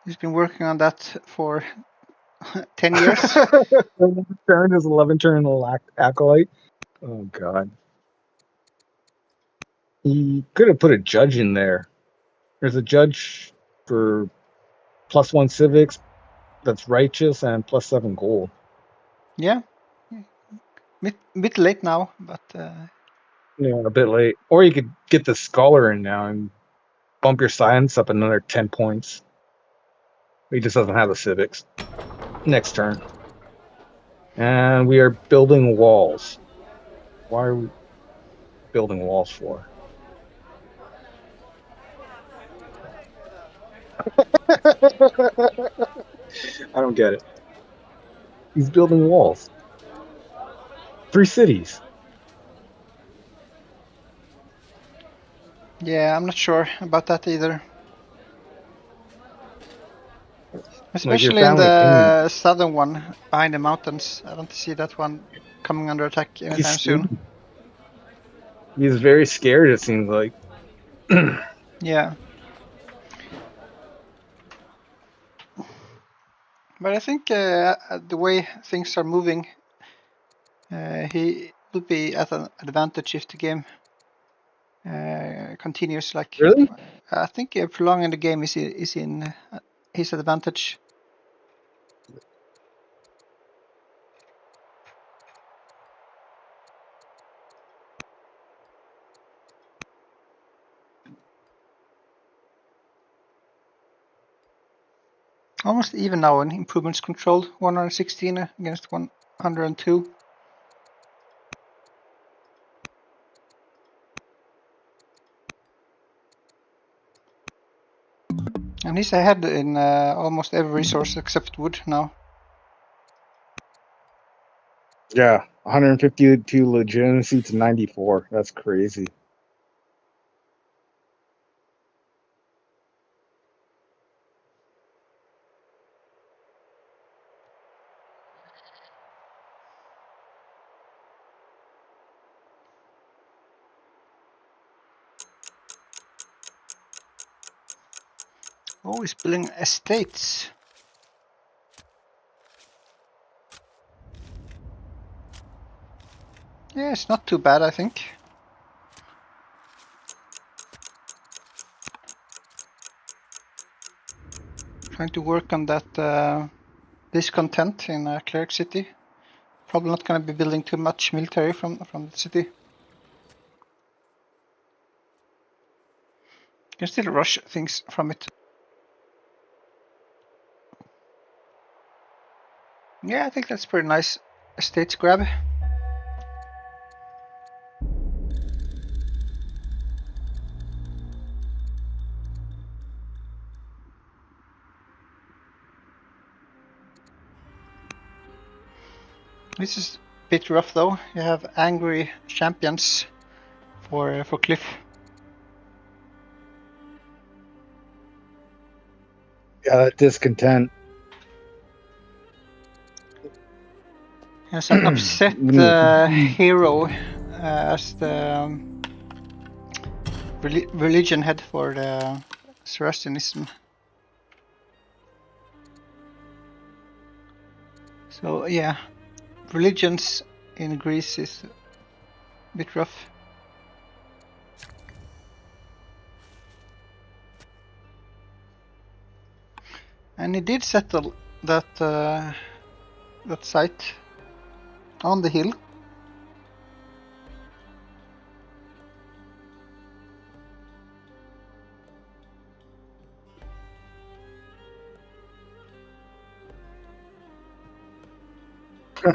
He's been working on that for 10 years. Turn is 11 turn Acolyte. Oh, God. He could have put a judge in there. There's a judge for +1 civics that's righteous and +7 gold. Yeah. Bit late now, but Yeah, a bit late. Or you could get the scholar in now and bump your science up another 10 points. He just doesn't have the civics. Next turn. And we are building walls. Why are we building walls for? I don't get it. He's building walls. 3 cities. yeah, I'm not sure about that either. Like your Especially in family opinion. the southern one behind the mountains. I don't see that one coming under attack He's anytime soon. scared. He's very scared, it seems like. Yeah. But I think the way things are moving, he will be at an advantage if the game continues. Like Really? I think prolonging the game is in his advantage. Almost even now in improvements controlled, 116 against 102. And he's ahead in almost every resource except wood now. Yeah, 152 legitimacy to 94. That's crazy. Oh, he's building estates. Yeah, it's not too bad, I think. Trying to work on that discontent in Cleric City. Probably not going to be building too much military from the city. You can still rush things from it. Yeah, I think that's pretty nice estates grab. This is a bit rough though. You have angry champions for Cliff. Yeah, that discontent. There's an upset hero as the religion head for the Zoroastrianism. So yeah, religions in Greece is a bit rough. And he did settle that that site on the hill.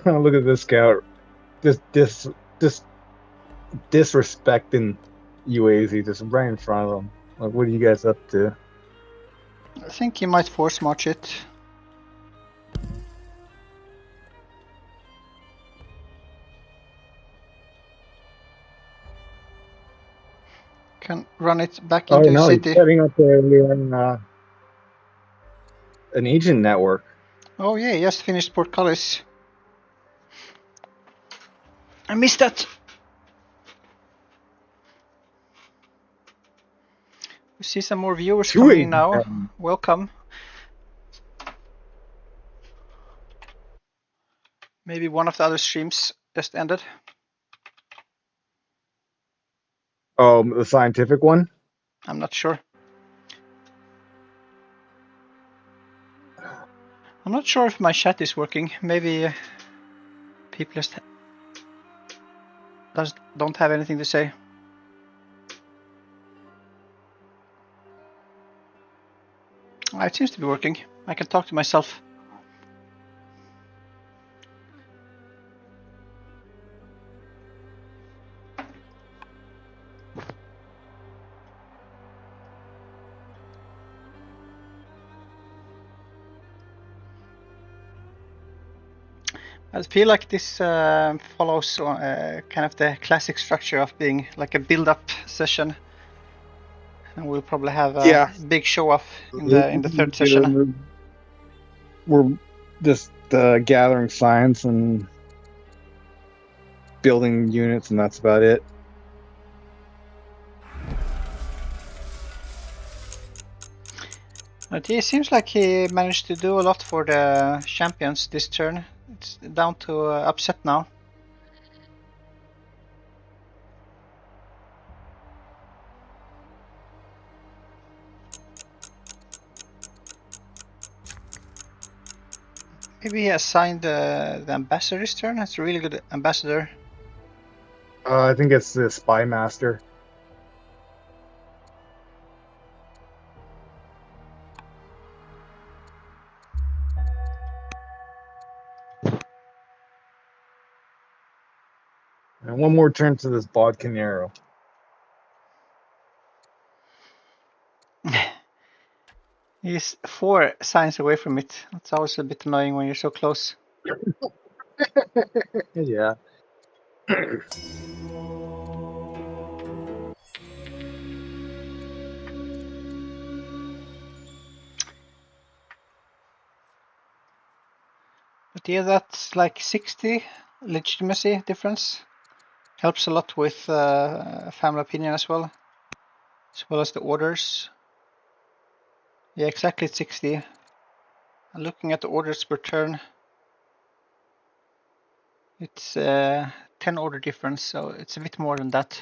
Look at this scout. This disrespecting UAZ just right in front of them. Like, what are you guys up to? I think he might force march it. Can run it back into the city. He's setting up an agent network. Oh yeah, he just finished Portcullis. I missed that. We see some more viewers coming in now. Welcome. Maybe one of the other streams just ended. Oh, the scientific one? I'm not sure. I'm not sure if my chat is working. Maybe people just don't have anything to say. It seems to be working. I can talk to myself. I feel like this follows kind of the classic structure of being like a build-up session, and we'll probably have a big show-off in the third session. We're just gathering science and building units, and that's about it. But it seems like he managed to do a lot for the champions this turn. It's down to upset now. Maybe he assigned the ambassador this turn. That's a really good ambassador. I think it's the spy master. And one more turn to this bodkin arrow. He's 4 signs away from it. It's always a bit annoying when you're so close. Yeah. But yeah, that's like 60 legitimacy difference. Helps a lot with family opinion as well as the orders. Yeah, exactly 60. Looking at the orders per turn, it's 10 order difference, so it's a bit more than that.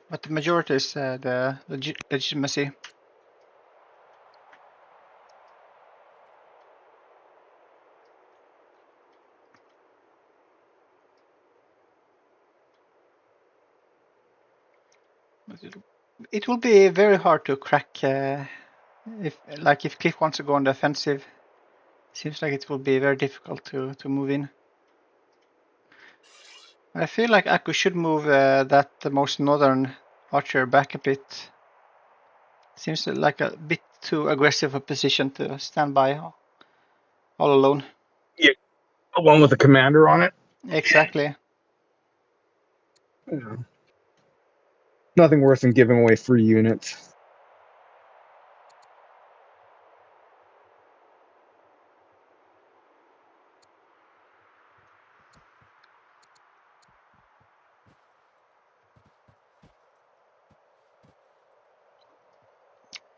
But the majority is the legitimacy. It will be very hard to crack if Cliff wants to go on the offensive. Seems like it will be very difficult to move in. I feel like Aku should move that most northern archer back a bit. Seems like a bit too aggressive a position to stand by all alone. Yeah. One with a commander on it. Exactly. Yeah. Nothing worse than giving away free units.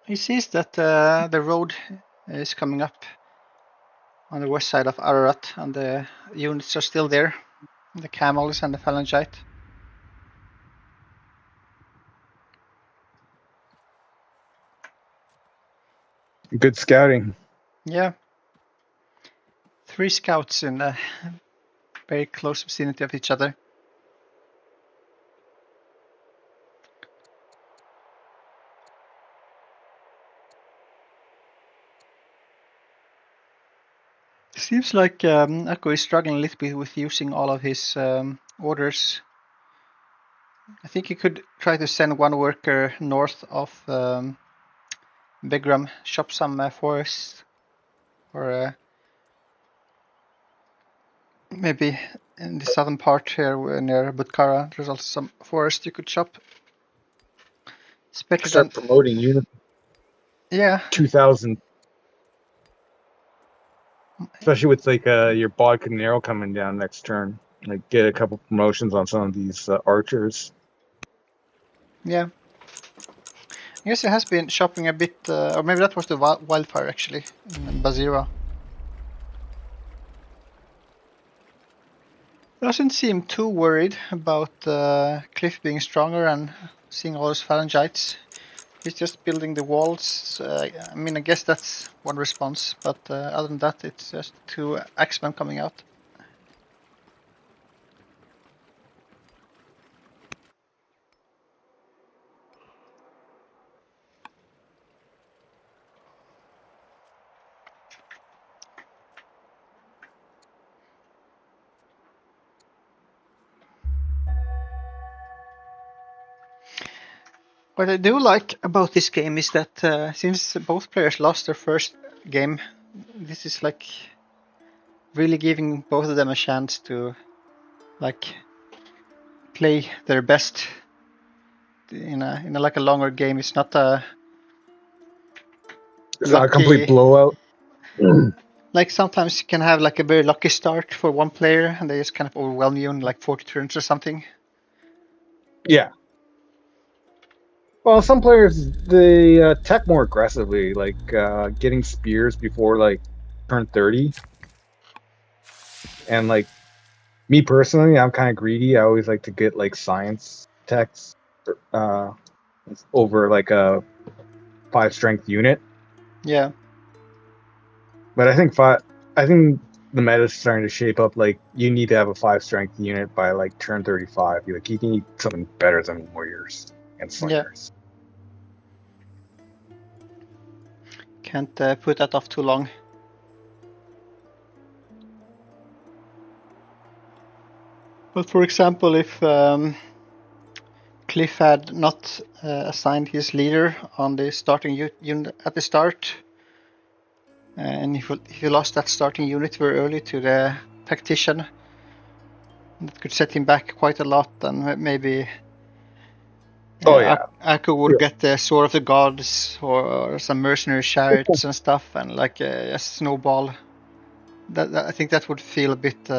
He sees that the road is coming up on the west side of Ararat, and the units are still there, the camels and the phalangite. Good scouting. Yeah. 3 scouts in a very close vicinity of each other. Seems like Akko is struggling a little bit with using all of his orders. I think he could try to send one worker north of Begram, chop some forest, or maybe in the southern part here near Butkara, there's also some forest you could chop. It's better Start than... promoting units. Yeah. 2,000. Especially with like your bodkin arrow coming down next turn. Like get a couple promotions on some of these archers. Yeah. I guess it has been shopping a bit, or maybe that was the wildfire actually, in Bazira. Doesn't seem too worried about Cliff being stronger and seeing all those phalangites. He's just building the walls. I mean, I guess that's one response, but other than that, it's just 2 axemen coming out. What I do like about this game is that since both players lost their first game, this is like really giving both of them a chance to like play their best in a like a longer game. It's not a It's not a complete lucky, blowout. like sometimes you can have like a very lucky start for one player and they just kind of overwhelm you in like 40 turns or something. Yeah. Well, some players they attack more aggressively, like getting spears before like turn 30. And like me personally, I'm kind of greedy. I always like to get like science techs over like a 5 strength unit. Yeah. But I think the meta is starting to shape up. Like you need to have a 5 strength unit by like turn 35. You need something better than warriors and slingers. Can't put that off too long. 。 . 。 . 。 . . . . . . . . . . . . . . . . . . . . . . . . . . . . . . . . . . . . . . . . . . . . . . . . . . . . . But for example, if Cliff had not assigned his leader on the starting unit at the start, and if he lost that starting unit very early to the tactician, that could set him back quite a lot, and maybe Oh yeah. Aku would get the Sword of the Gods or some mercenary chariots and stuff, and like a snowball. That I think that would feel a bit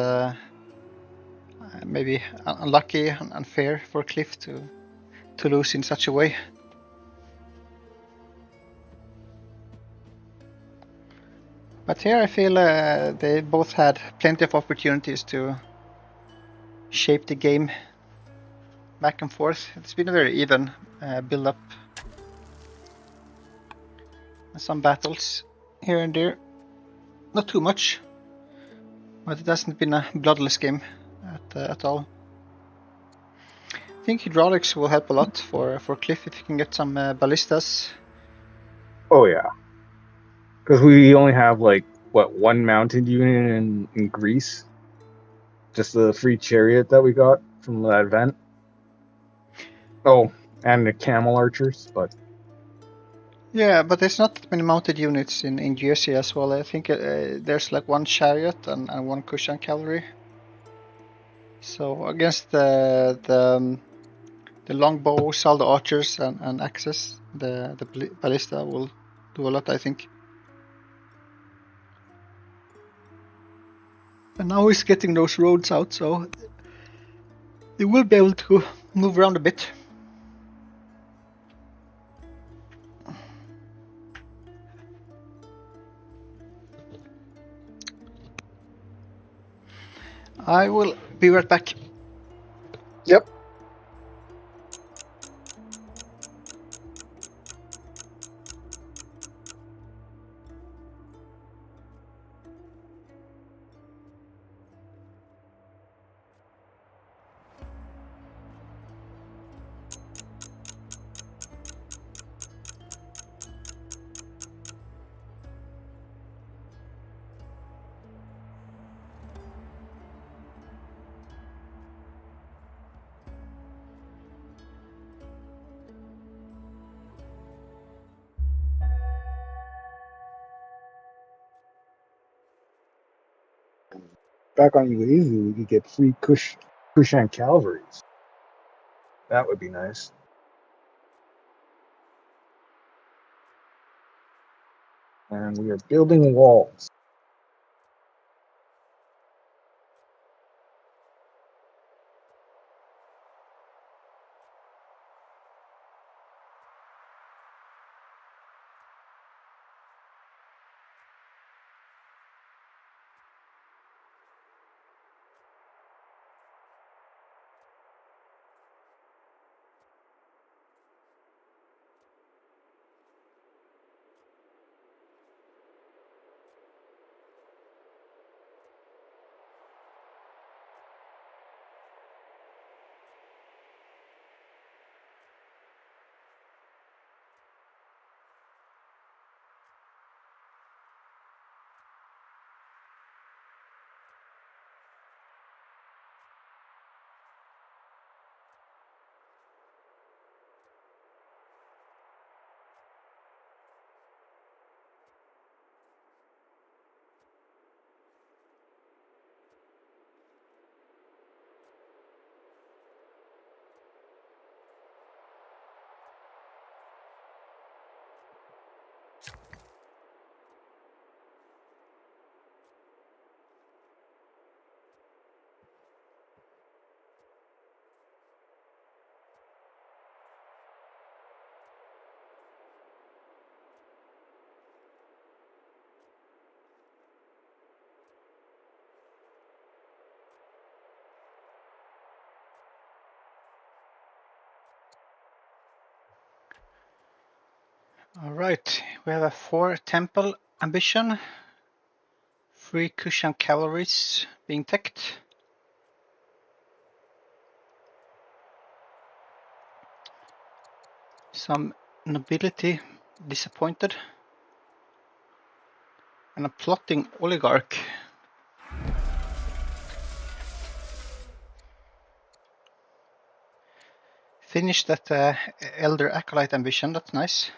maybe unlucky and unfair for Cliff to lose in such a way. But here I feel they both had plenty of opportunities to shape the game back and forth. It's been a very even build-up. Some battles here and there. Not too much, but it hasn't been a bloodless game at all. I think hydraulics will help a lot for Cliff if you can get some ballistas. Oh yeah. Because we only have like one mounted unit in Greece. Just the free chariot that we got from that event. Oh, and the camel archers, but yeah, but there's not that many mounted units in Jersey as well. I think there's like one chariot and one Kushan cavalry. So against the longbows, all the archers and axes, the ballista will do a lot, I think. And now he's getting those roads out, so they will be able to move around a bit. I will be right back. yep. Back on Uezu, we could get free Kushan cavalries. That would be nice. And we are building walls. Alright, we have a 4 temple ambition. 3 Kushan cavalries being teched. Some nobility disappointed. And a plotting oligarch. finished that Elder Acolyte ambition. That's nice.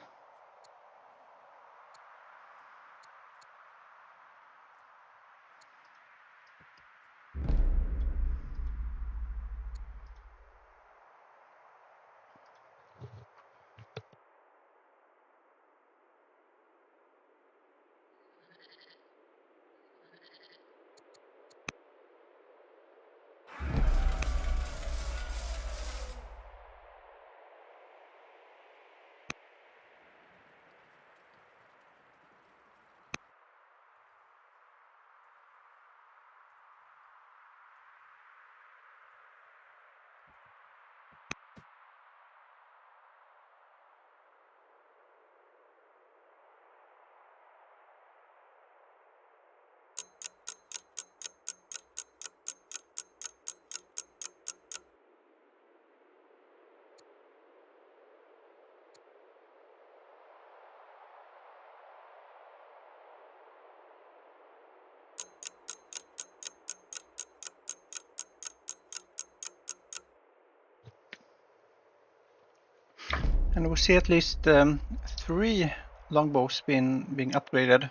And we see at least 3 longbows being upgraded.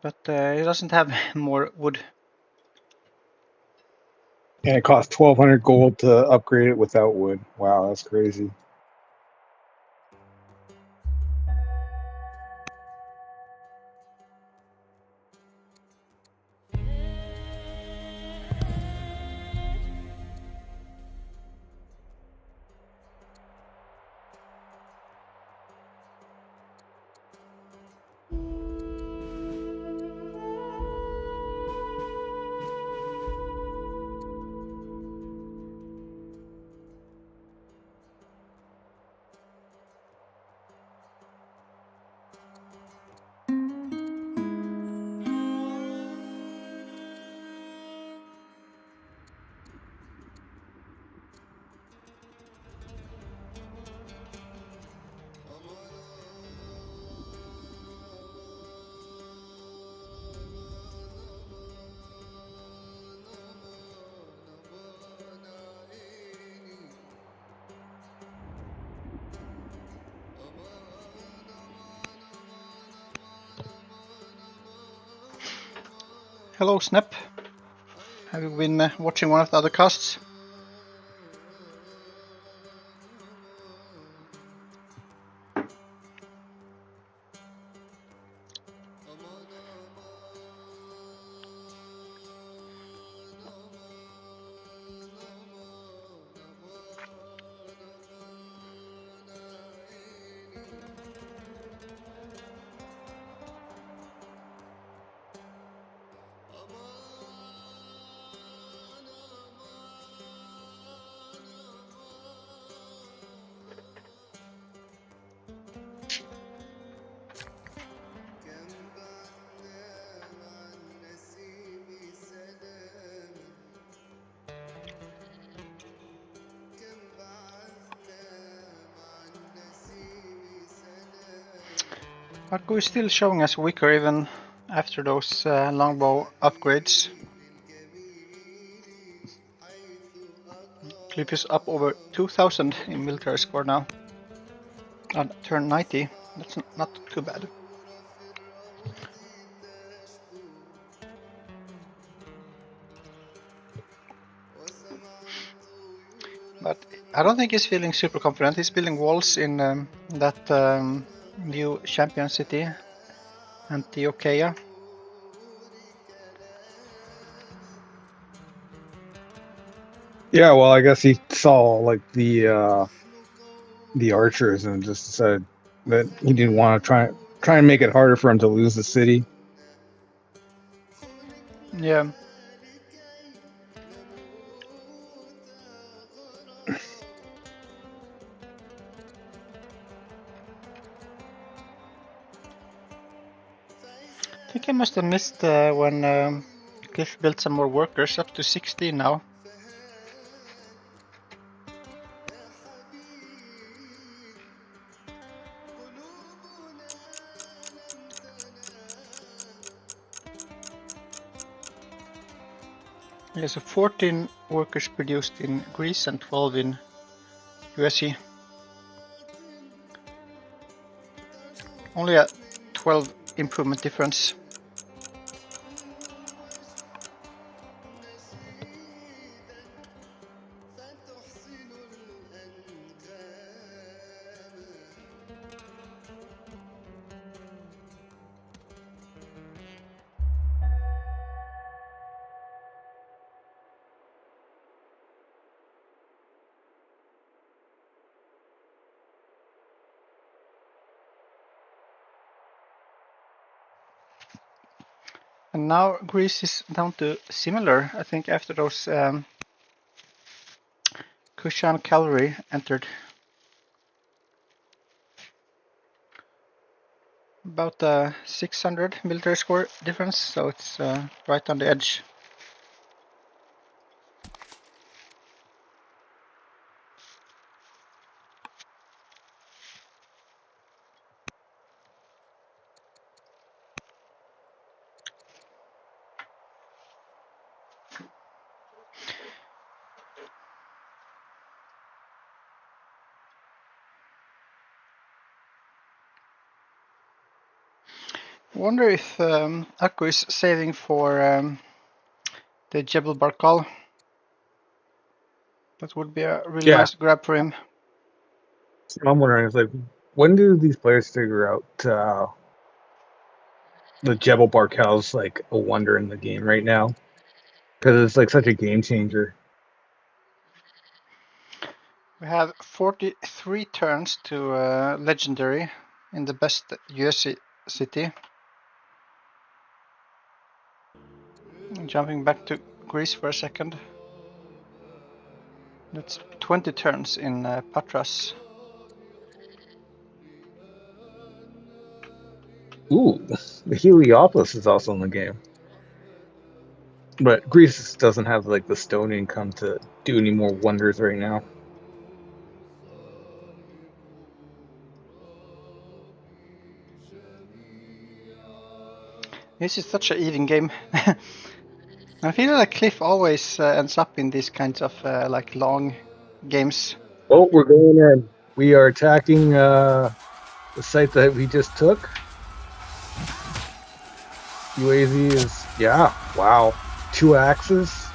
But it doesn't have more wood. And it costs 1,200 gold to upgrade it without wood. Wow, that's crazy. Hello, Snap. Have you been watching one of the other casts? Aku is still showing us weaker even after those longbow upgrades. CLIFF is up over 2,000 in military score now. Turn 90. That's not too bad. But I don't think he's feeling super confident. He's building walls in that new champion city, Antioquia. Yeah, well, I guess he saw like the archers and just decided that he didn't want to try and make it harder for him to lose the city. Yeah. I think I must have missed when CLIFF built some more workers, up to 16 now. Yeah, so 14 workers produced in Greece and 12 in USE. Only a 12 improvement difference. And now Greece is down to similar, I think, after those Kushan cavalry entered. About 600 military score difference, so it's right on the edge. I wonder if Akku is saving for the Jebel Barkal. That would be a really nice grab for him. I'm wondering, it's like, when do these players figure out the Jebel Barkel's like a wonder in the game right now? Because it's like such a game changer. We have 43 turns to legendary in the best US city. Jumping back to Greece for a second. That's 20 turns in Patras. Ooh, the Heliopolis is also in the game. But Greece doesn't have like the stone income to do any more wonders right now. This is such an even game. I feel like Cliff always ends up in these kinds of like long games. Oh, we're going in. We are attacking the site that we just took. UAZ is, yeah, wow. 2 axes,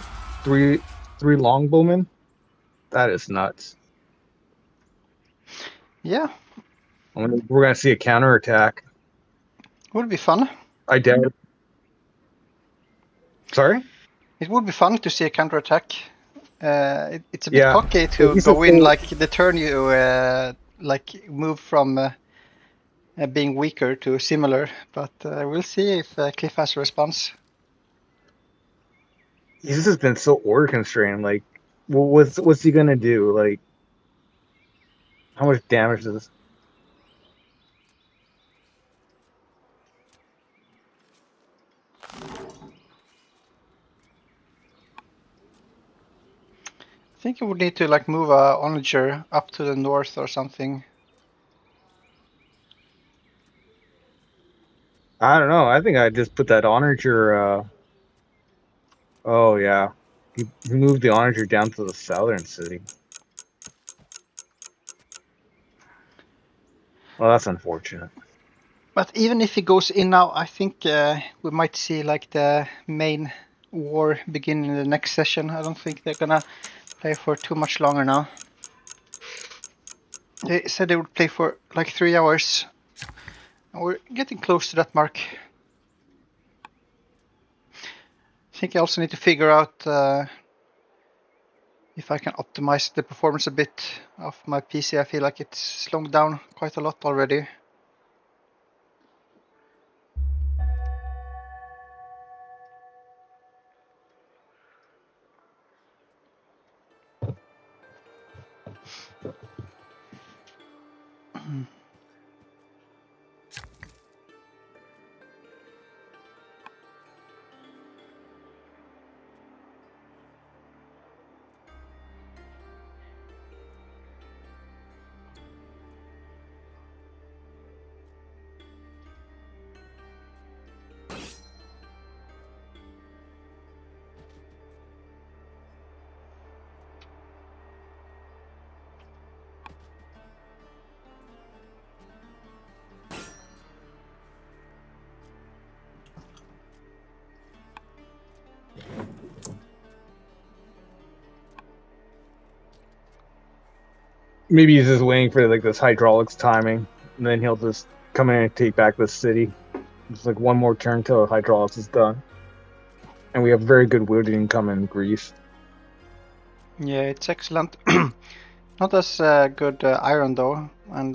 three longbowmen. That is nuts. Yeah, We're gonna see a counterattack. would be fun. I doubt it. Sorry? It would be fun to see a counterattack. It's a bit Yeah. cocky to He's the go in thing. like the turn you like move from being weaker to similar, but we'll see if Cliff has a response. He's just been so order constrained. Like, what's he gonna do? Like, how much damage does this? I think you would need to like move a onager up to the north or something. I don't know. I think I just put that onager. Oh yeah, he moved the onager down to the southern city. Well, that's unfortunate. But even if he goes in now, I think we might see like the main war begin in the next session. I don't think they're gonna play for too much longer now. They said they would play for like 3 hours. We're getting close to that mark. I think I also need to figure out if I can optimize the performance a bit of my PC. I feel like it's slowing down quite a lot already. Maybe he's just waiting for like this hydraulics timing, and then he'll just come in and take back the city. Just like one more turn till hydraulics is done, and we have very good wooding coming in Greece. Yeah, it's excellent. Not as good iron though, and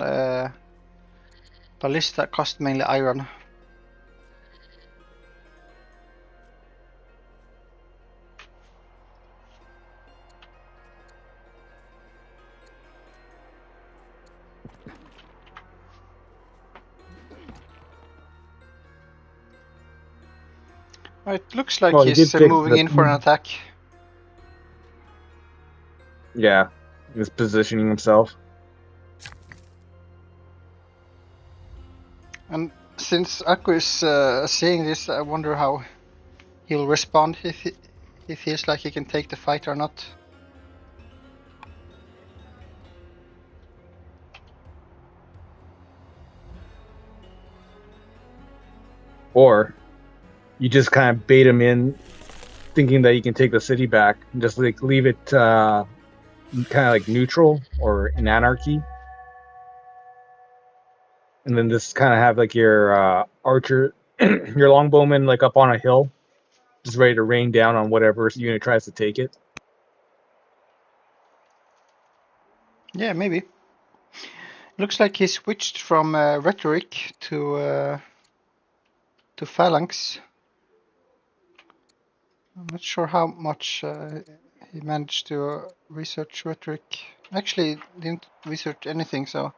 ballista cost mainly iron. It looks like Well, he he's did fix moving the in for an attack. yeah, he's positioning himself. And since Aku is seeing this, I wonder how he'll respond if he feels like he can take the fight or not. Or you just kind of bait him in, thinking that you can take the city back, and just like leave it kind of like neutral or in anarchy, and then just kind of have like your archer, your longbowman, like up on a hill, just ready to rain down on whatever unit tries to take it. Yeah, maybe. Looks like he switched from rhetoric to phalanx. I'm not sure how much he managed to research rhetoric. Actually, didn't research anything, so.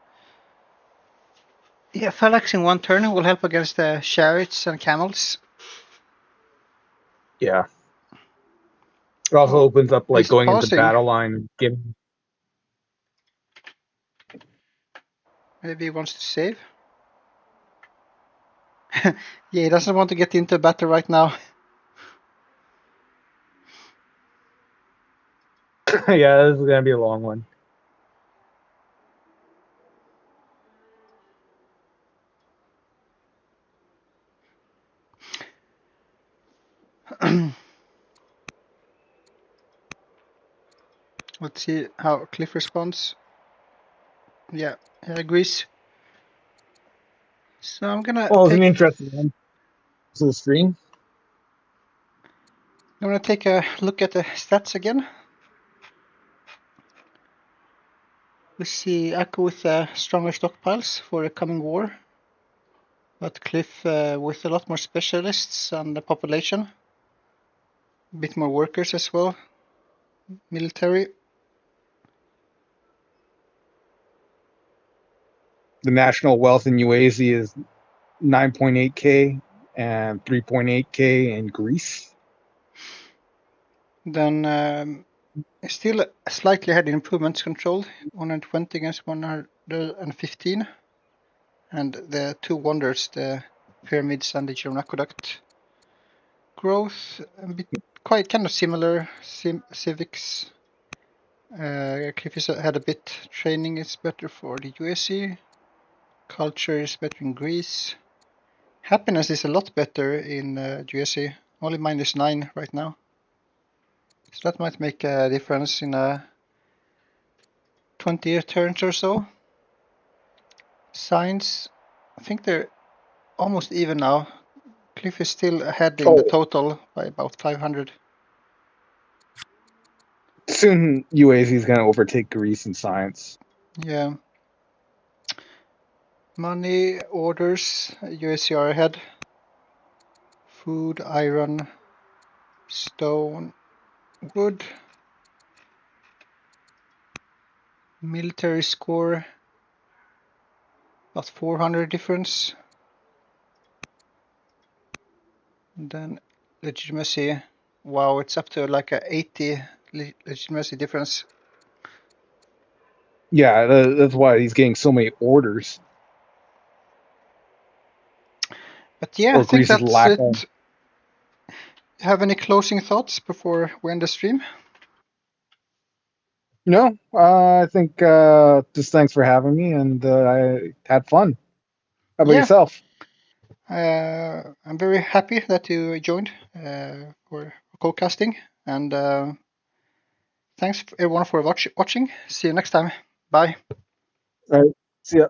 Yeah, phalanx in one turn will help against the chariots and camels. Yeah. It also opens up like He's going into pausing. battle line. Maybe he wants to save. Yeah, he doesn't want to get into battle right now. Yeah, this is gonna be a long one. Let's see how Cliff responds. Yeah, he agrees. So I'm gonna Well, it's an interesting one to the stream. I'm gonna take a look at the stats again. We see Aku with stronger stockpiles for the coming war, but Cliff with a lot more specialists and the population. A bit more workers as well. Military. The national wealth in UAZ is 9.8K and 3.8K in Greece. Then still slightly ahead in improvements controlled, 120 against 115. And the two wonders, the pyramids and the German aqueduct. Growth, a bit quite kind of similar. Civics. Cliff is ahead a bit. Training is better for the USC. Culture is better in Greece. Happiness is a lot better in USC. Only -9 right now. So that might make a difference in a 20-year turns or so. Science, I think they're almost even now. Cliff is still ahead in the total by about 500. Soon UAZ is going to overtake Greece in science. Yeah. Money, orders, USCR ahead. Food, iron, stone, wood. Military score, about 400 difference. And then legitimacy, wow, it's up to like a 80 legitimacy difference. Yeah, that's why he's getting so many orders. But yeah, I think Greece's that's lack it. of. Have any closing thoughts before we end the stream? No, I think just thanks for having me, and I had fun. How about yourself? I'm very happy that you joined for co-casting, and thanks everyone for watching. See you next time. Bye. All right. See ya.